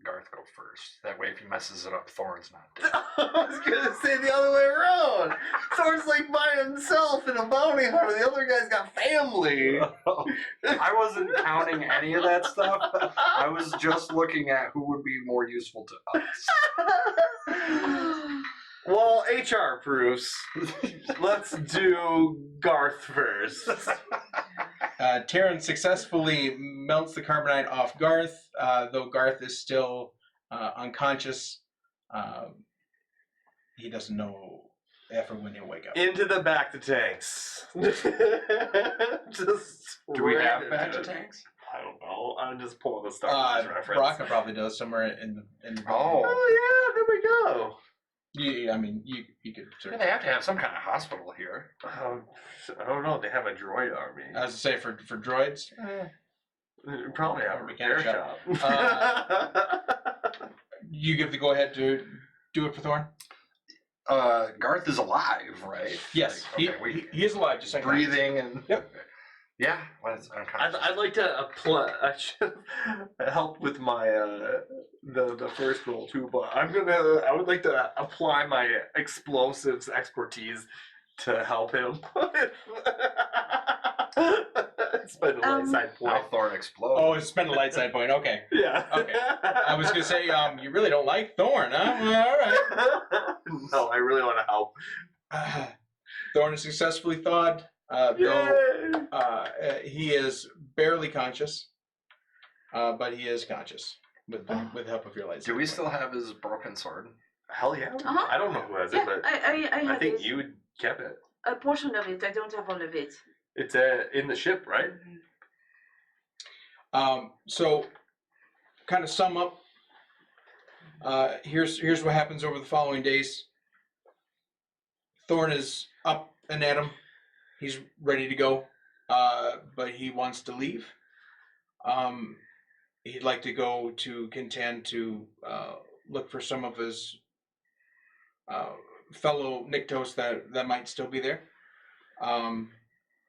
[SPEAKER 1] Garth go first. That way, if he messes it up, Thorn's not dead.
[SPEAKER 5] I was gonna say the other way around. Thor's like by himself in a bounty hunter. The other guy's got family.
[SPEAKER 1] I wasn't counting any of that stuff. I was just looking at who would be more useful to us.
[SPEAKER 5] Well, HR approves. Let's do Garth first.
[SPEAKER 2] Taryn successfully melts the carbonite off Garth, though Garth is still unconscious. He doesn't know if or when he'll wake up.
[SPEAKER 5] Into the back to tanks. Just
[SPEAKER 1] Do we
[SPEAKER 5] right
[SPEAKER 1] have
[SPEAKER 5] into
[SPEAKER 1] back to
[SPEAKER 5] it.
[SPEAKER 1] tanks?
[SPEAKER 5] I don't know. I'm just pulling the Star Wars reference.
[SPEAKER 2] Bracca probably does somewhere in the
[SPEAKER 1] Oh.
[SPEAKER 5] Oh yeah, there we go.
[SPEAKER 2] I mean, you could.
[SPEAKER 1] Yeah, they have to have some kind of hospital here.
[SPEAKER 5] I don't know. They have a droid army.
[SPEAKER 2] I was to say for droids.
[SPEAKER 5] They probably have a
[SPEAKER 2] Mechanic
[SPEAKER 5] repair shop.
[SPEAKER 2] You give the go ahead to do it for Thorn.
[SPEAKER 1] Garth is alive, right?
[SPEAKER 2] Yes,
[SPEAKER 1] Like, okay,
[SPEAKER 2] he is alive. Just like
[SPEAKER 1] breathing and.
[SPEAKER 2] Yep.
[SPEAKER 1] Yeah, when it's unconscious.
[SPEAKER 6] I'd like to apply. I should help with my the first roll too, but I would like to apply my explosives expertise to help him. Spend a light side point.
[SPEAKER 1] Now Thorn explodes.
[SPEAKER 2] Oh, spend a light side point. Okay.
[SPEAKER 6] Yeah.
[SPEAKER 2] Okay. I was gonna say, you really don't like Thorn, huh? Well, all right.
[SPEAKER 6] No, I really want to help.
[SPEAKER 2] Thorn is successfully thawed. Though he is barely conscious, but he is conscious with the help of your light.
[SPEAKER 1] Do we still have his broken sword?
[SPEAKER 6] Hell yeah.
[SPEAKER 3] Uh-huh.
[SPEAKER 6] I don't know who has
[SPEAKER 3] Yeah,
[SPEAKER 6] it, but
[SPEAKER 3] I
[SPEAKER 6] I
[SPEAKER 3] have
[SPEAKER 6] think
[SPEAKER 3] it.
[SPEAKER 6] you kept it.
[SPEAKER 3] A portion of it. I don't have all of it.
[SPEAKER 6] It's in the ship, right?
[SPEAKER 2] So, kind of sum up. Here's what happens over the following days. Thorn is up and at him. He's ready to go, but he wants to leave. He'd like to go to Kintan to look for some of his fellow Nyctos that might still be there.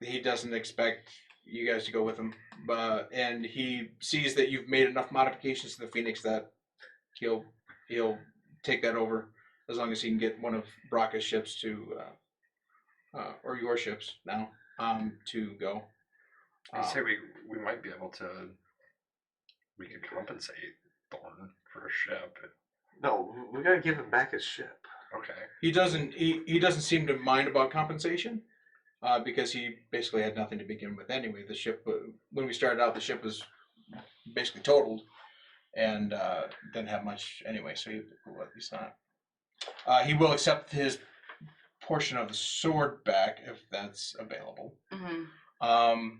[SPEAKER 2] He doesn't expect you guys to go with him, and he sees that you've made enough modifications to the Phoenix that he'll take that over as long as he can get one of Bracca's ships to, or your ships now, to go.
[SPEAKER 1] I say we might be able to. We could compensate Thorn for a ship.
[SPEAKER 6] No, we gotta give him back his ship.
[SPEAKER 1] Okay.
[SPEAKER 2] He doesn't seem to mind about compensation, because he basically had nothing to begin with anyway. The ship, when we started out, the ship was basically totaled, and didn't have much anyway. So at least not. He will accept his portion of the sword back if that's available.
[SPEAKER 3] Mm-hmm.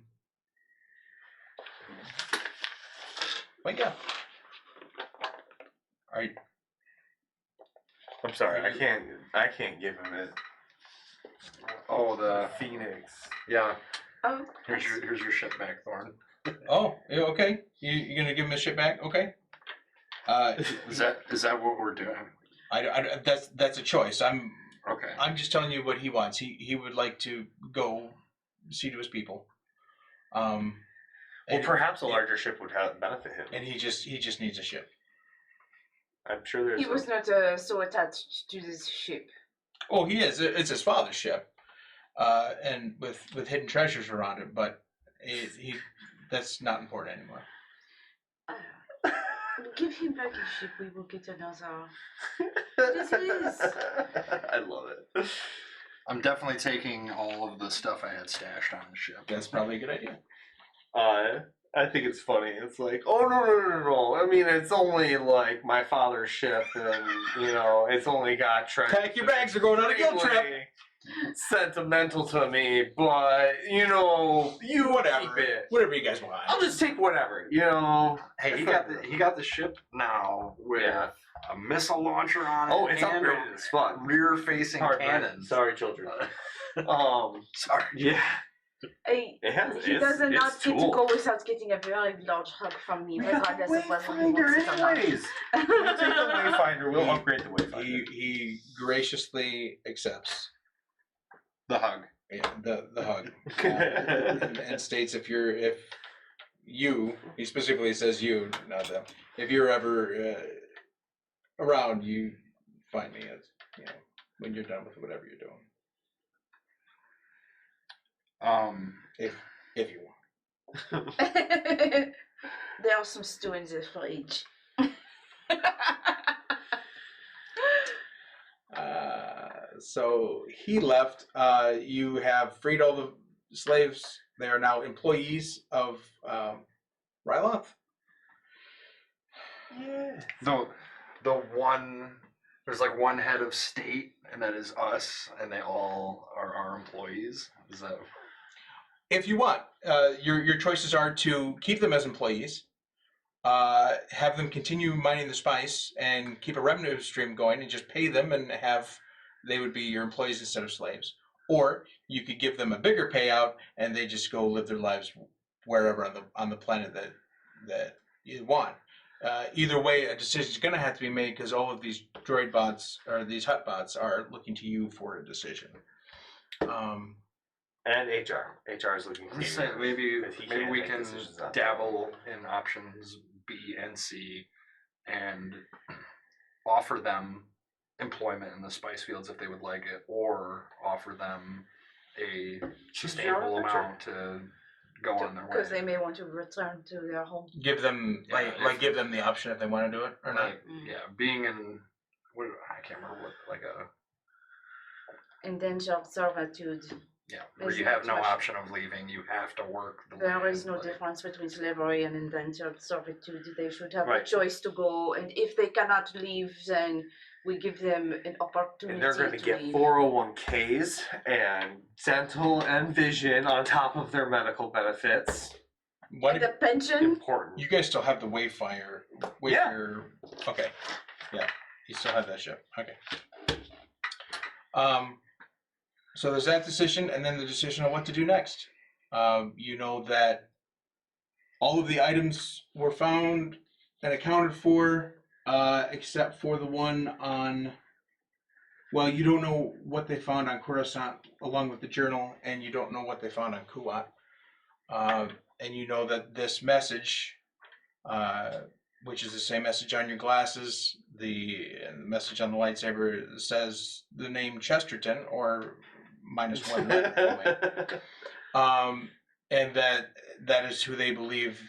[SPEAKER 2] But yeah. All right.
[SPEAKER 6] I'm sorry, I can't give him it.
[SPEAKER 1] Oh, the
[SPEAKER 6] Phoenix.
[SPEAKER 1] yeah.
[SPEAKER 3] Oh.
[SPEAKER 1] Here's your ship back, Thorn.
[SPEAKER 2] Oh, yeah, okay. You're gonna give him his shit back? Okay.
[SPEAKER 1] Is that what we're doing?
[SPEAKER 2] That's a choice.
[SPEAKER 1] Okay.
[SPEAKER 2] I'm just telling you what he wants. He would like to go see to his people.
[SPEAKER 6] Well, perhaps a larger ship would benefit him.
[SPEAKER 2] And he just needs a ship.
[SPEAKER 6] I'm sure there's.
[SPEAKER 3] He was not so attached to this ship.
[SPEAKER 2] Oh, he is. It's his father's ship, and with hidden treasures around it. But he that's not important anymore.
[SPEAKER 3] Give him back his ship. We will get another. This is.
[SPEAKER 6] I love it.
[SPEAKER 1] I'm definitely taking all of the stuff I had stashed on the ship.
[SPEAKER 2] That's probably a good idea.
[SPEAKER 6] I think it's funny. It's like, oh no. I mean, it's only like my father's ship, and it's only got treasure.
[SPEAKER 2] Pack your bags. We're going on a guild trip.
[SPEAKER 6] Sentimental to me, but you
[SPEAKER 2] whatever.
[SPEAKER 6] keep it.
[SPEAKER 2] Whatever you guys want.
[SPEAKER 6] I'll just take whatever.
[SPEAKER 1] Hey, he got the ship now with a missile launcher on it.
[SPEAKER 6] Oh, it's
[SPEAKER 1] and
[SPEAKER 6] upgraded as fuck.
[SPEAKER 1] rear-facing cannons.
[SPEAKER 6] Sorry, children.
[SPEAKER 1] Sorry.
[SPEAKER 6] Yeah.
[SPEAKER 3] He does not get to go without getting a very large hug from me, regardless of whether he wants it or not.
[SPEAKER 6] We'll take the Wayfinder. We'll upgrade the Wayfinder.
[SPEAKER 2] He graciously accepts
[SPEAKER 1] The hug.
[SPEAKER 2] the hug, and states he specifically says you, not them. If you're ever around, you find me when you're done with whatever you're doing. If you want.
[SPEAKER 3] There are some stew in the fridge.
[SPEAKER 2] So he left. You have freed all the slaves. They are now employees of Ryloth.
[SPEAKER 6] Yeah.
[SPEAKER 1] The one there's like one head of state, and that is us, and they all are our employees. Is that?
[SPEAKER 2] If you want, your choices are to keep them as employees, have them continue mining the spice, and keep a revenue stream going, and just pay them, and they would be your employees instead of slaves. Or you could give them a bigger payout, and they just go live their lives wherever on the planet that you want. Either way, a decision is going to have to be made because all of these droid bots or these hut bots are looking to you for a decision.
[SPEAKER 6] And HR. HR is looking
[SPEAKER 1] I'm just
[SPEAKER 6] clear.
[SPEAKER 1] saying, maybe
[SPEAKER 6] 'Cause he
[SPEAKER 1] maybe
[SPEAKER 6] can't
[SPEAKER 1] we
[SPEAKER 6] make
[SPEAKER 1] can
[SPEAKER 6] decisions on
[SPEAKER 1] dabble in options B and C and offer them employment in the spice fields if they would like it, or offer them a sustainable
[SPEAKER 3] adventure.
[SPEAKER 1] amount to go on their way.
[SPEAKER 3] Because they may want to return to their home.
[SPEAKER 2] Give them give them the option if they want to do it or not.
[SPEAKER 1] Like, yeah, being in I can't remember what, like a
[SPEAKER 3] Indentured servitude.
[SPEAKER 1] where
[SPEAKER 3] There's
[SPEAKER 1] you
[SPEAKER 3] not
[SPEAKER 1] have no
[SPEAKER 3] much-
[SPEAKER 1] option of leaving. You have to work the
[SPEAKER 3] There
[SPEAKER 1] land,
[SPEAKER 3] is no
[SPEAKER 1] like-
[SPEAKER 3] difference between slavery and indentured servitude. They should have
[SPEAKER 6] Right.
[SPEAKER 3] the choice to go, and if they cannot leave, then we give them an opportunity
[SPEAKER 6] And they're going to get
[SPEAKER 3] leave.
[SPEAKER 6] 401ks and dental and vision on top of their medical benefits.
[SPEAKER 2] What
[SPEAKER 3] And the pension.
[SPEAKER 6] Important.
[SPEAKER 2] you guys still have the Wayfire? Okay. Yeah, you still have that ship. Okay. So there's that decision, and then the decision on what to do next. You know that all of the items were found and accounted for, except for the one on. Well, you don't know what they found on Coruscant, along with the journal, and you don't know what they found on Kuat. And you know that this message, which is the same message on your glasses, the message on the lightsaber says the name Chesterton, or -1 letter anyway. And that is who they believe,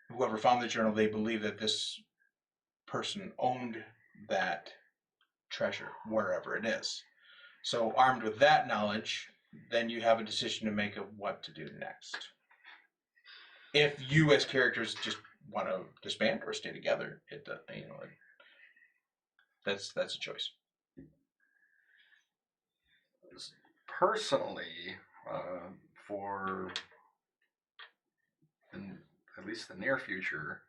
[SPEAKER 2] whoever found the journal, they believe that this person owned that treasure, wherever it is. So armed with that knowledge, then you have a decision to make of what to do next. If you as characters just want to disband or stay together, that's a choice.
[SPEAKER 1] Personally, for at least the near future,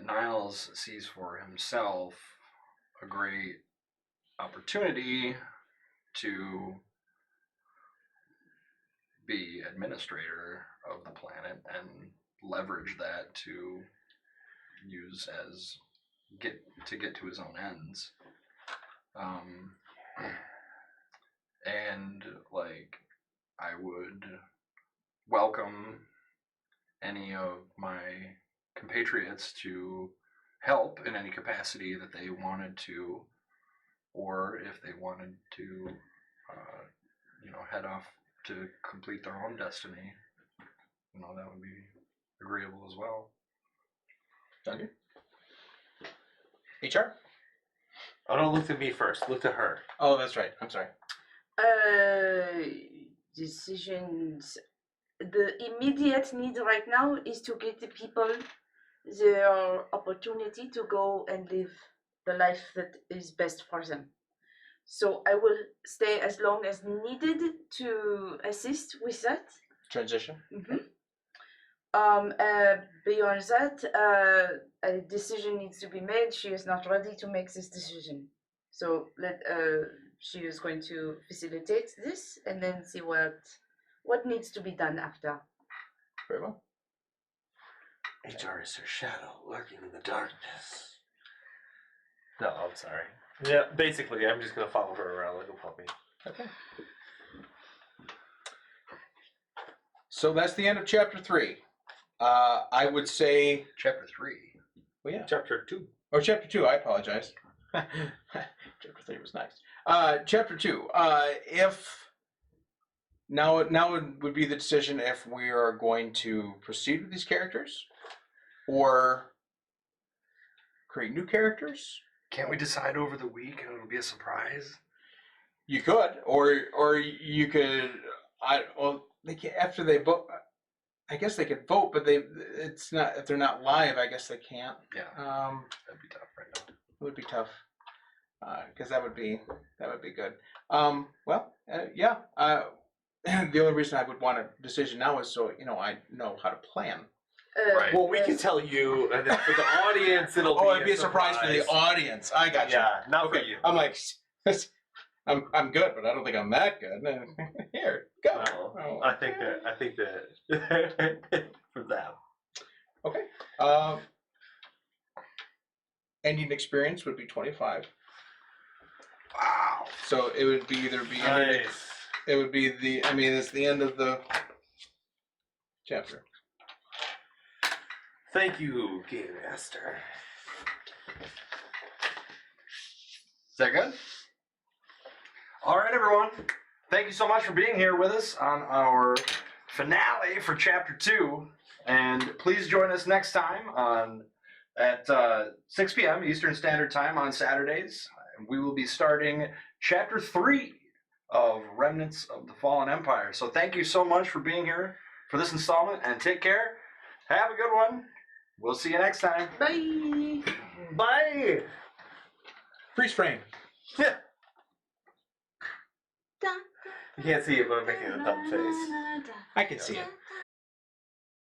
[SPEAKER 1] Niles sees for himself a great opportunity to be administrator of the planet and leverage that to use as get to his own ends. And like, I would welcome any of my compatriots to help in any capacity that they wanted to, or if they wanted to, head off to complete their own destiny, that would be agreeable as well.
[SPEAKER 2] Done. HR?
[SPEAKER 6] Oh, don't look at me first. Look to her.
[SPEAKER 2] Oh, that's right. I'm sorry.
[SPEAKER 3] Decisions. The immediate need right now is to get the people their opportunity to go and live the life that is best for them. So I will stay as long as needed to assist with that.
[SPEAKER 2] Transition.
[SPEAKER 3] Beyond that, a decision needs to be made. She is not ready to make this decision. So she is going to facilitate this and then see what needs to be done after.
[SPEAKER 2] Very well.
[SPEAKER 5] HR is her shadow lurking in the darkness.
[SPEAKER 6] No, I'm sorry. Yeah, basically, I'm just going to follow her around like a puppy.
[SPEAKER 2] Okay. So that's the end of chapter 3. I would say
[SPEAKER 1] Chapter 3.
[SPEAKER 2] Well, yeah.
[SPEAKER 6] Chapter 2.
[SPEAKER 2] Or chapter 2. I apologize. Chapter 3 was next. Chapter 2. If now it would be the decision if we are going to proceed with these characters, or create new characters.
[SPEAKER 1] Can't we decide over the week and it'll be a surprise?
[SPEAKER 2] You could, or you could. They can after they vote. I guess they could vote, but it's not if they're not live. I guess they can't.
[SPEAKER 1] Yeah, that'd be tough right now.
[SPEAKER 2] It would be tough, because that would be good. Yeah. The only reason I would want a decision now is so I know how to plan.
[SPEAKER 1] Right.
[SPEAKER 6] Well, we can tell you, and then for the audience, it'll
[SPEAKER 2] It'd be a surprise for the audience. I got you.
[SPEAKER 6] Yeah, not for
[SPEAKER 2] Okay,
[SPEAKER 6] you.
[SPEAKER 2] I'm like, I'm good, but I don't think I'm that good. Here, go.
[SPEAKER 6] Well, I think that for them.
[SPEAKER 2] Okay. Ending experience would be 25.
[SPEAKER 1] Wow.
[SPEAKER 2] So it would be either be ending,
[SPEAKER 6] Nice.
[SPEAKER 2] It would be it's the end of the chapter.
[SPEAKER 5] Thank you, Game Master.
[SPEAKER 1] Is that good? All right, everyone. Thank you so much for being here with us on our finale for Chapter 2. And please join us next time at 6 p.m. Eastern Standard Time on Saturdays. We will be starting Chapter 3 of Remnants of the Fallen Empire. So thank you so much for being here for this installment, and take care. Have a good one. We'll see you next time.
[SPEAKER 3] Bye.
[SPEAKER 6] Bye.
[SPEAKER 2] Freeze frame.
[SPEAKER 6] You can't see it, but I'm making a dumb face.
[SPEAKER 2] I can see it.